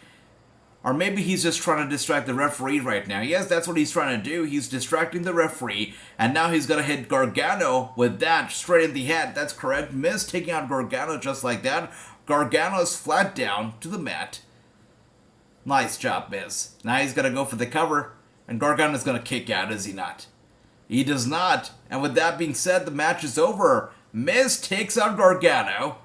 S1: Or maybe he's just trying to distract the referee right now. Yes, that's what he's trying to do. He's distracting the referee. And now he's going to hit Gargano with that straight in the head. That's correct. Miz taking out Gargano just like that. Gargano's flat down to the mat. Nice job, Miz. Now he's going to go for the cover. And Gargano's going to kick out, is he not? He does not. And with that being said, the match is over. Miz takes out Gargano.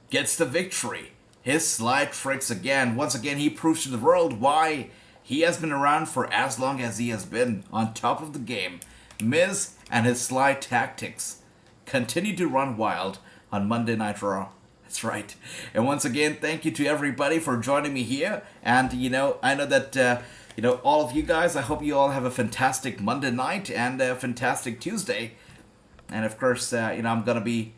S1: Gets the victory. His slide tricks again. Once again, he proves to the world why he has been around for as long as he has been on top of the game. Miz and his slide tactics continue to run wild on Monday Night Raw. That's right. And once again, thank you to everybody for joining me here. And, I know that, all of you guys, I hope you all have a fantastic Monday night and a fantastic Tuesday. And, of course, I'm going to be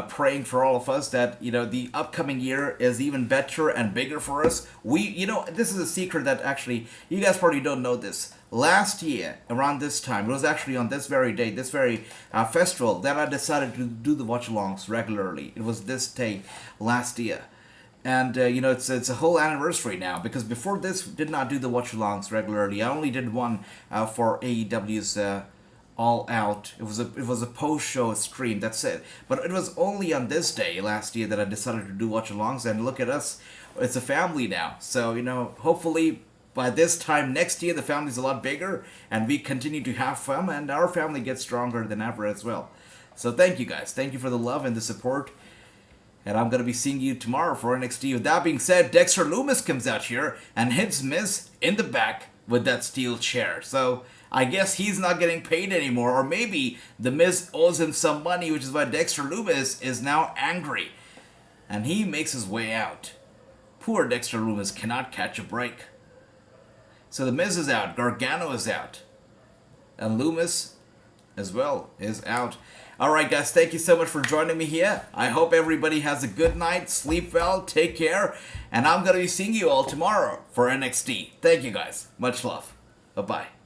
S1: praying for all of us that, the upcoming year is even better and bigger for us. This is a secret that actually, you guys probably don't know this. Last year, around this time, it was actually on this very day, this very festival, that I decided to do the watch-alongs regularly. It was this day last year. And, it's a whole anniversary now, because before this, did not do the watch-alongs regularly. I only did one for AEW's All Out. It was a post-show stream, that's it. But it was only on this day last year that I decided to do watch-alongs, and look at us, it's a family now. So, hopefully by this time next year, the family's a lot bigger, and we continue to have fun, and our family gets stronger than ever as well. So thank you guys. Thank you for the love and the support. And I'm going to be seeing you tomorrow for NXT. With that being said, Dexter Lumis comes out here and hits Miz in the back with that steel chair. So I guess he's not getting paid anymore. Or maybe the Miz owes him some money, which is why Dexter Lumis is now angry. And he makes his way out. Poor Dexter Lumis cannot catch a break. So the Miz is out, Gargano is out, and Lumis as well is out. Alright guys, thank you so much for joining me here. I hope everybody has a good night, sleep well, take care, and I'm going to be seeing you all tomorrow for NXT. Thank you guys. Much love. Bye-bye.